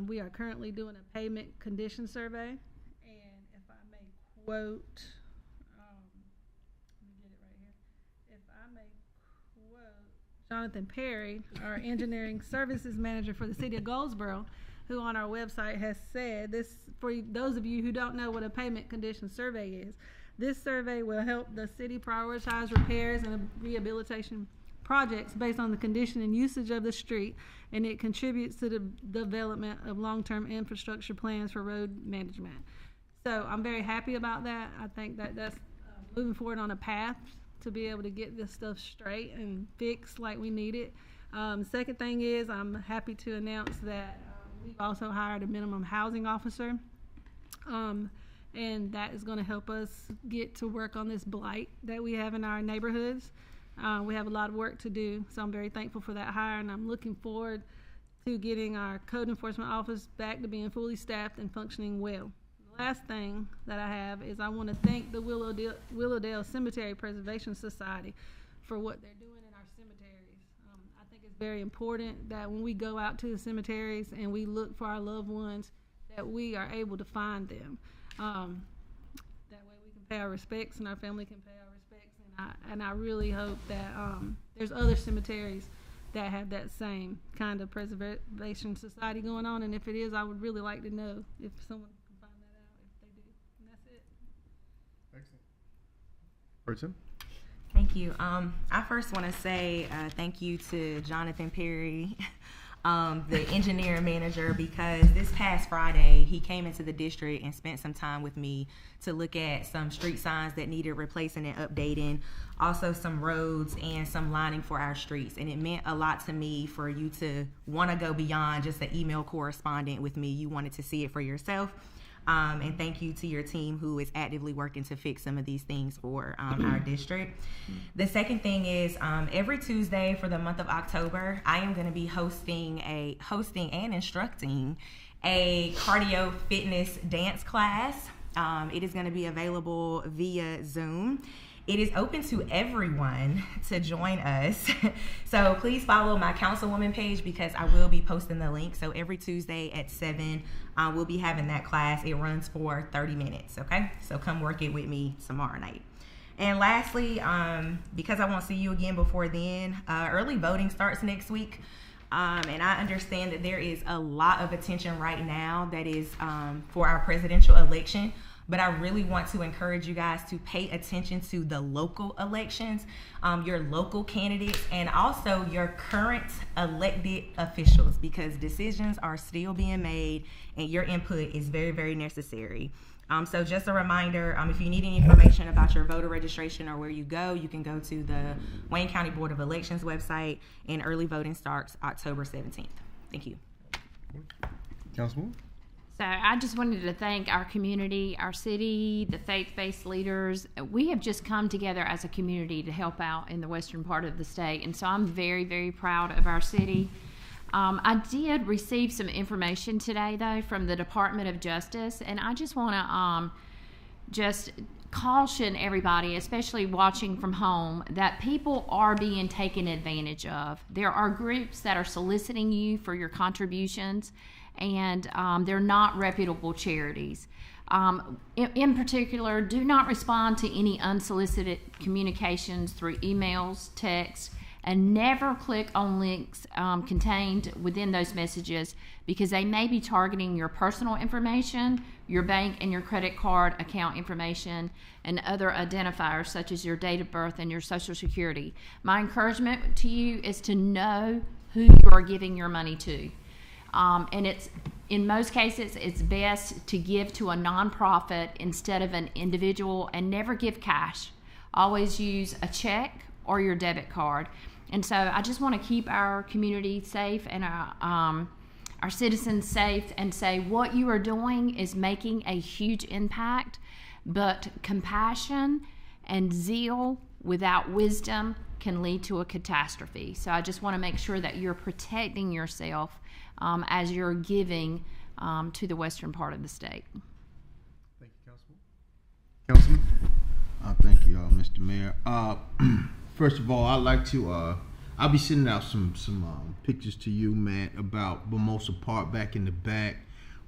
We are currently doing a pavement condition survey, and if I may quote, let me get it right here. If I may quote Jonathan Perry, our engineering services manager for the city of Goldsboro, who on our website has said this, for those of you who don't know what a pavement condition survey is, this survey will help the city prioritize repairs and rehabilitation projects based on the condition and usage of the street, and it contributes to the development of long-term infrastructure plans for road management. So I'm very happy about that. I think that that's moving forward on a path to be able to get this stuff straight and fixed like we need it. Second thing is, I'm happy to announce that we've also hired a minimum housing officer, and that is going to help us get to work on this blight that we have in our neighborhoods. We have a lot of work to do, so I'm very thankful for that hire, and I'm looking forward to getting our code enforcement office back to being fully staffed and functioning well. The last thing that I have is I want to thank the Willowdale Cemetery Preservation Society for what they're doing in our cemeteries. I think it's very important that when we go out to the cemeteries and we look for our loved ones, that we are able to find them. That way we can pay our respects and our family can pay our respects. And I really hope that there's other cemeteries that have that same kind of preservation society going on. And if it is, I would really like to know if someone can find that out, if they do. And that's it. Excellent. Burton? Thank you. I first want to say thank you to Jonathan Perry, the engineer manager, because this past Friday he came into the district and spent some time with me to look at some street signs that needed replacing and updating, also some roads and some lining for our streets. And it meant a lot to me for you to want to go beyond just an email correspondent with me. You wanted to see it for yourself. And thank you to your team who is actively working to fix some of these things for our district. The second thing is every Tuesday for the month of October, I am going to be hosting and instructing a cardio fitness dance class. It is going to be available via Zoom. It is open to everyone to join us. So please follow my Councilwoman page because I will be posting the link. So every Tuesday at 7, we'll be having that class. It runs for 30 minutes, okay? So come work it with me tomorrow night. And lastly, because I won't see you again before then, early voting starts next week. And I understand that there is a lot of attention right now that is for our presidential election. But I really want to encourage you guys to pay attention to the local elections, your local candidates, and also your current elected officials, because decisions are still being made and your input is very, very necessary. So just a reminder, if you need any information about your voter registration or where you can go to the Wayne County Board of Elections website, and early voting starts October 17th. Thank you. Councilwoman? So I just wanted to thank our community, our city, the faith-based leaders. We have just come together as a community to help out in the western part of the state. And so I'm very, very proud of our city. I did receive some information today, though, from the Department of Justice. And I just want to just caution everybody, especially watching from home, that people are being taken advantage of. There are groups that are soliciting you for your contributions, and they're not reputable charities. In particular, do not respond to any unsolicited communications through emails, texts, and never click on links contained within those messages, because they may be targeting your personal information, your bank and your credit card account information, and other identifiers such as your date of birth and your social security. My encouragement to you is to know who you are giving your money to. And in most cases, it's best to give to a nonprofit instead of an individual, and never give cash. Always use a check or your debit card. And so I just want to keep our community safe and our citizens safe, and say what you are doing is making a huge impact, but compassion and zeal without wisdom can lead to a catastrophe. So I just want to make sure that you're protecting yourself as you're giving to the western part of the state. Thank you, Councilman. Thank you, Mr. Mayor. First of all, I'd like to, I'll be sending out some pictures to you, Matt, about Mimosa Park back in the back.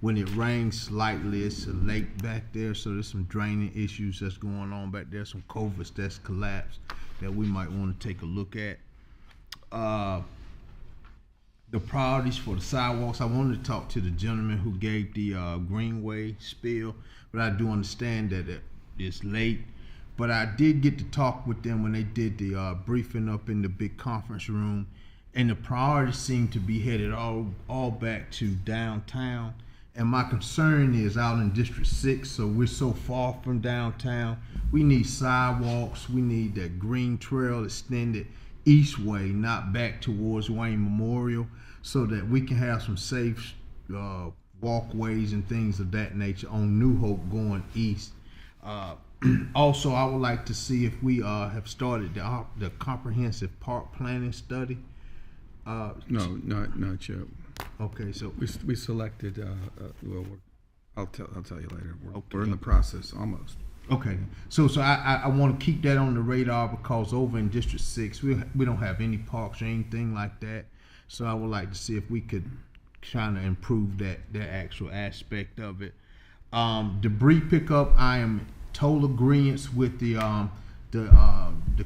When it rains slightly, it's a lake back there, so there's some draining issues that's going on back there, some culverts that's collapsed that we might want to take a look at. The priorities for the sidewalks, I wanted to talk to the gentleman who gave the Greenway spiel, but I do understand that it's late. But I did get to talk with them when they did the briefing up in the big conference room, and the priorities seem to be headed all back to downtown. And my concern is out in District 6, so we're so far from downtown. We need sidewalks, we need that green trail extended east way, not back towards Wayne Memorial, so that we can have some safe walkways and things of that nature on New Hope going east. Also, I would like to see if we have started the comprehensive park planning study. No, not yet. Okay, so we selected. Well, I'll tell you later. Okay. We're in the process almost. Okay, so I want to keep that on the radar, because over in District 6 we don't have any parks or anything like that. So I would like to see if we could kind of improve that actual aspect of it. Debris pickup, I am total agreement with the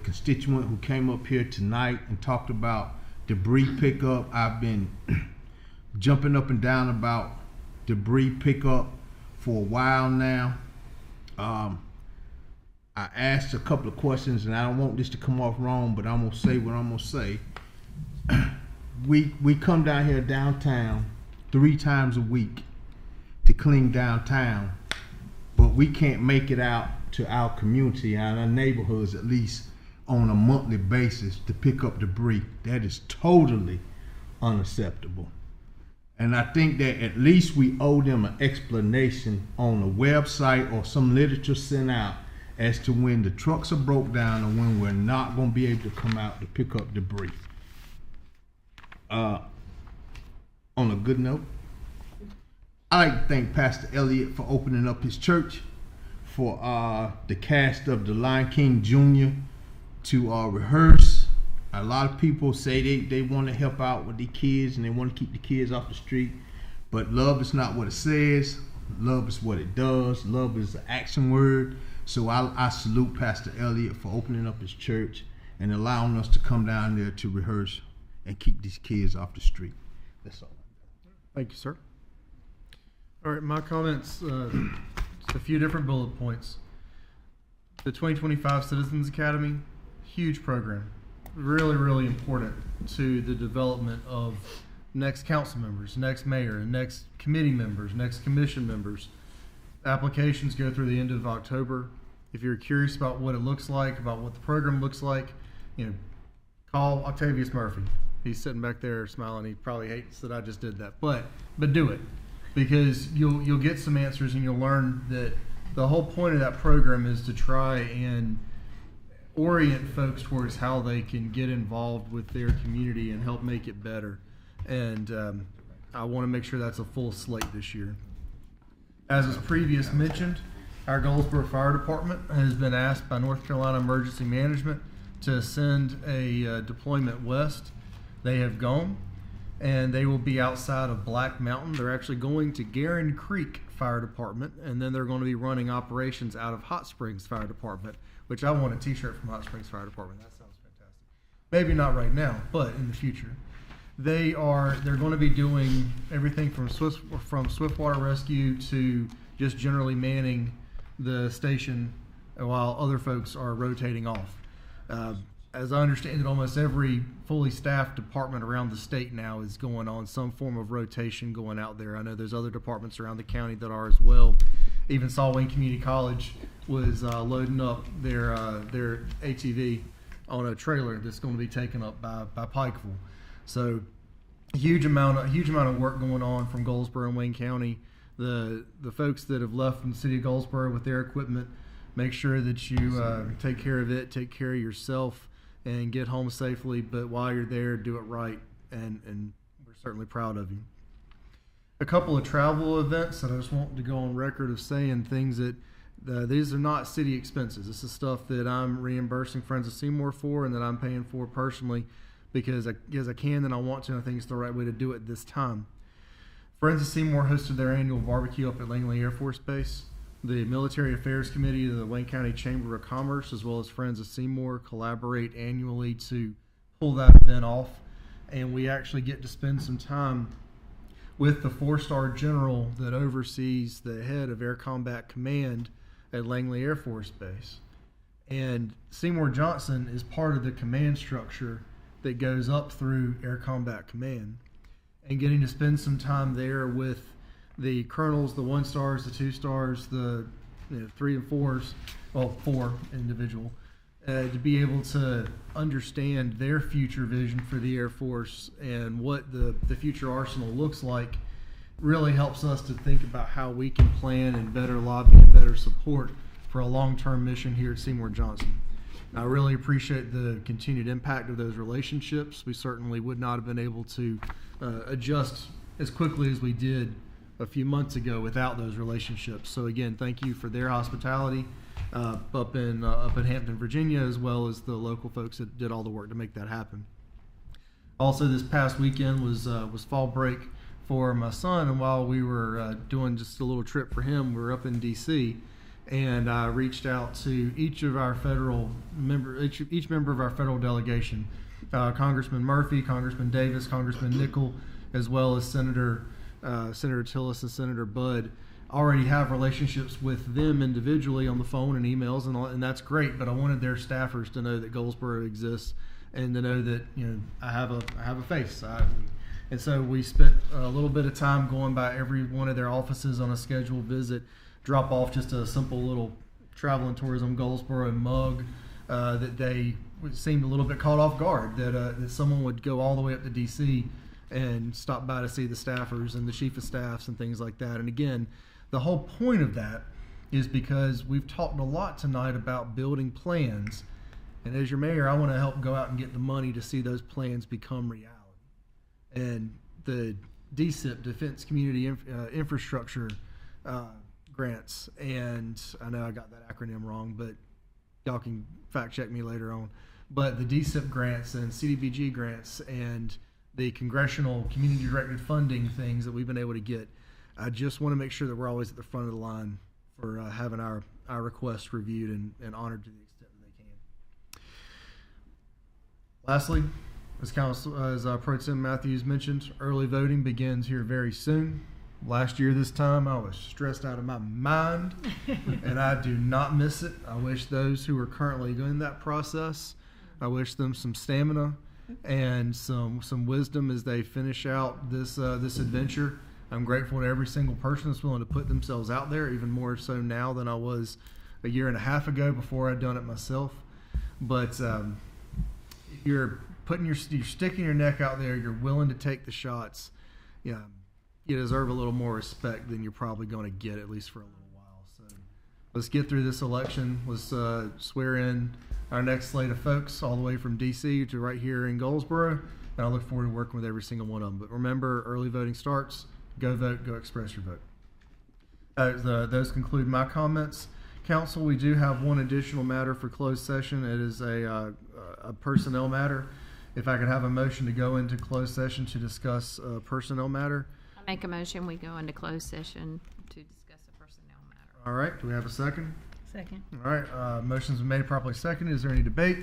constituent who came up here tonight and talked about debris pickup. I've been jumping up and down about debris pickup for a while now. I asked a couple of questions, and I don't want this to come off wrong, but I'm gonna say what I'm gonna say. We come down here downtown 3 times a week to clean downtown, but we can't make it out to our community and our neighborhoods at least on a monthly basis to pick up debris. That is totally unacceptable. And I think that at least we owe them an explanation on a website or some literature sent out as to when the trucks are broke down and when we're not going to be able to come out to pick up debris. On a good note, I'd like to thank Pastor Elliott for opening up his church for the cast of The Lion King Jr. to rehearse. A lot of people say they want to help out with the kids and they want to keep the kids off the street, but love is not what it says. Love is what it does. Love is an action word. So I salute Pastor Elliott for opening up his church and allowing us to come down there to rehearse and keep these kids off the street. That's all. Thank you, sir. All right, my comments, just a few different bullet points. The 2025 Citizens Academy, huge program. Really, really important to the development of next council members, next mayor, and next committee members, next commission members. Applications go through the end of October. If you're curious about what it looks like, about what the program looks like, call Octavius Murphy. He's sitting back there smiling. He probably hates that I just did that, but do it, because you'll get some answers, and you'll learn that the whole point of that program is to try and orient folks towards how they can get involved with their community and help make it better. And I want to make sure that's a full slate this year. As was previously mentioned, our Goldsboro Fire Department has been asked by North Carolina Emergency Management to send a deployment west. They have gone, and they will be outside of Black Mountain. They're actually going to Garin Creek Fire Department, and then they're going to be running operations out of Hot Springs Fire Department, which I want a t-shirt from Hot Springs Fire Department. That sounds fantastic. Maybe not right now, but in the future. They're going to be doing everything from swiftwater rescue to just generally manning the station while other folks are rotating off. As I understand it, almost every fully staffed department around the state now is going on some form of rotation going out there. I know there's other departments around the county that are as well. Even Saw Wayne Community College was loading up their ATV on a trailer that's going to be taken up by Pikeville. So huge amount of work going on from Goldsboro and Wayne County. The folks that have left from the city of Goldsboro with their equipment, make sure that you take care of it, take care of yourself, and get home safely. But while you're there, do it right, and we're certainly proud of you. A couple of travel events that I just want to go on record of saying things that these are not city expenses. This is stuff that I'm reimbursing Friends of Seymour for, and that I'm paying for personally because I can and I want to, and I think it's the right way to do it this time. Friends of Seymour hosted their annual barbecue up at Langley Air Force Base. The Military Affairs Committee of the Wayne County Chamber of Commerce, as well as Friends of Seymour, collaborate annually to pull that event off. And we actually get to spend some time with the 4-star general that oversees the head of Air Combat Command at Langley Air Force Base. And Seymour Johnson is part of the command structure that goes up through Air Combat Command. And getting to spend some time there with the colonels, the 1-stars, the 2-stars, the 3 and 4s, well, 4 individual, to be able to understand their future vision for the Air Force and what the future arsenal looks like really helps us to think about how we can plan and better lobby and better support for a long-term mission here at Seymour Johnson. I really appreciate the continued impact of those relationships. We certainly would not have been able to adjust as quickly as we did a few months ago without those relationships. So again, thank you for their hospitality up in Hampton, Virginia, as well as the local folks that did all the work to make that happen. Also, this past weekend was fall break for my son, and while we were doing just a little trip for him, we were up in D.C. and I reached out to each member of our federal delegation, Congressman Murphy, Congressman Davis, Congressman Nickel, as well as Senator Tillis and Senator Budd. Already have relationships with them individually on the phone and emails, and that's great. But I wanted their staffers to know that Goldsboro exists and to know that I have a face. And so we spent a little bit of time going by every one of their offices on a scheduled visit, drop off just a simple little travel and tourism Goldsboro mug that they seemed a little bit caught off guard that someone would go all the way up to D.C. and stop by to see the staffers and the chief of staffs and things like that. And again, the whole point of that is because we've talked a lot tonight about building plans. And as your mayor, I want to help go out and get the money to see those plans become reality. And the DCIP, Defense Community Infrastructure grants, and I know I got that acronym wrong, but y'all can fact check me later on. But the DCIP grants and CDBG grants and the congressional community-directed funding things that we've been able to get, I just want to make sure that we're always at the front of the line for having our requests reviewed and honored to the extent that they can. Lastly, As Pro Tem Matthews mentioned, early voting begins here very soon. Last year this time I was stressed out of my mind, and I do not miss it. I wish those who are currently doing that process, I wish them some stamina and some wisdom as they finish out this adventure. I'm grateful to every single person that's willing to put themselves out there, even more so now than I was a year and a half ago before I'd done it myself. But you're sticking your neck out there, you're willing to take the shots. Yeah, you deserve a little more respect than you're probably going to get, at least for a little while. So let's get through this election. Let's swear in our next slate of folks all the way from DC to right here in Goldsboro. And I look forward to working with every single one of them. But remember, early voting starts. Go vote, go express your vote. Those conclude my comments. Council, we do have one additional matter for closed session. It is a personnel matter. If I could have a motion to go into closed session to discuss a personnel matter. I make a motion, we go into closed session to discuss a personnel matter. All right, do we have a second? Second. All right, motion's been made, properly seconded. Is there any debate?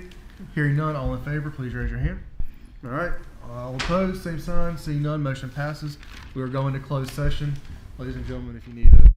Hearing none, all in favor, please raise your hand. All right, all opposed, same sign. Seeing none, motion passes. We are going to closed session. Ladies and gentlemen, if you need a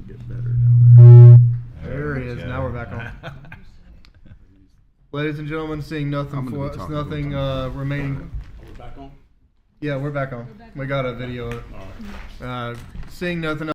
get better down There he is. Now we're back on. Ladies and gentlemen, seeing nothing I'm gonna for be talking nothing remaining. Are we back on? Yeah, we're back on. We got a video. Seeing nothing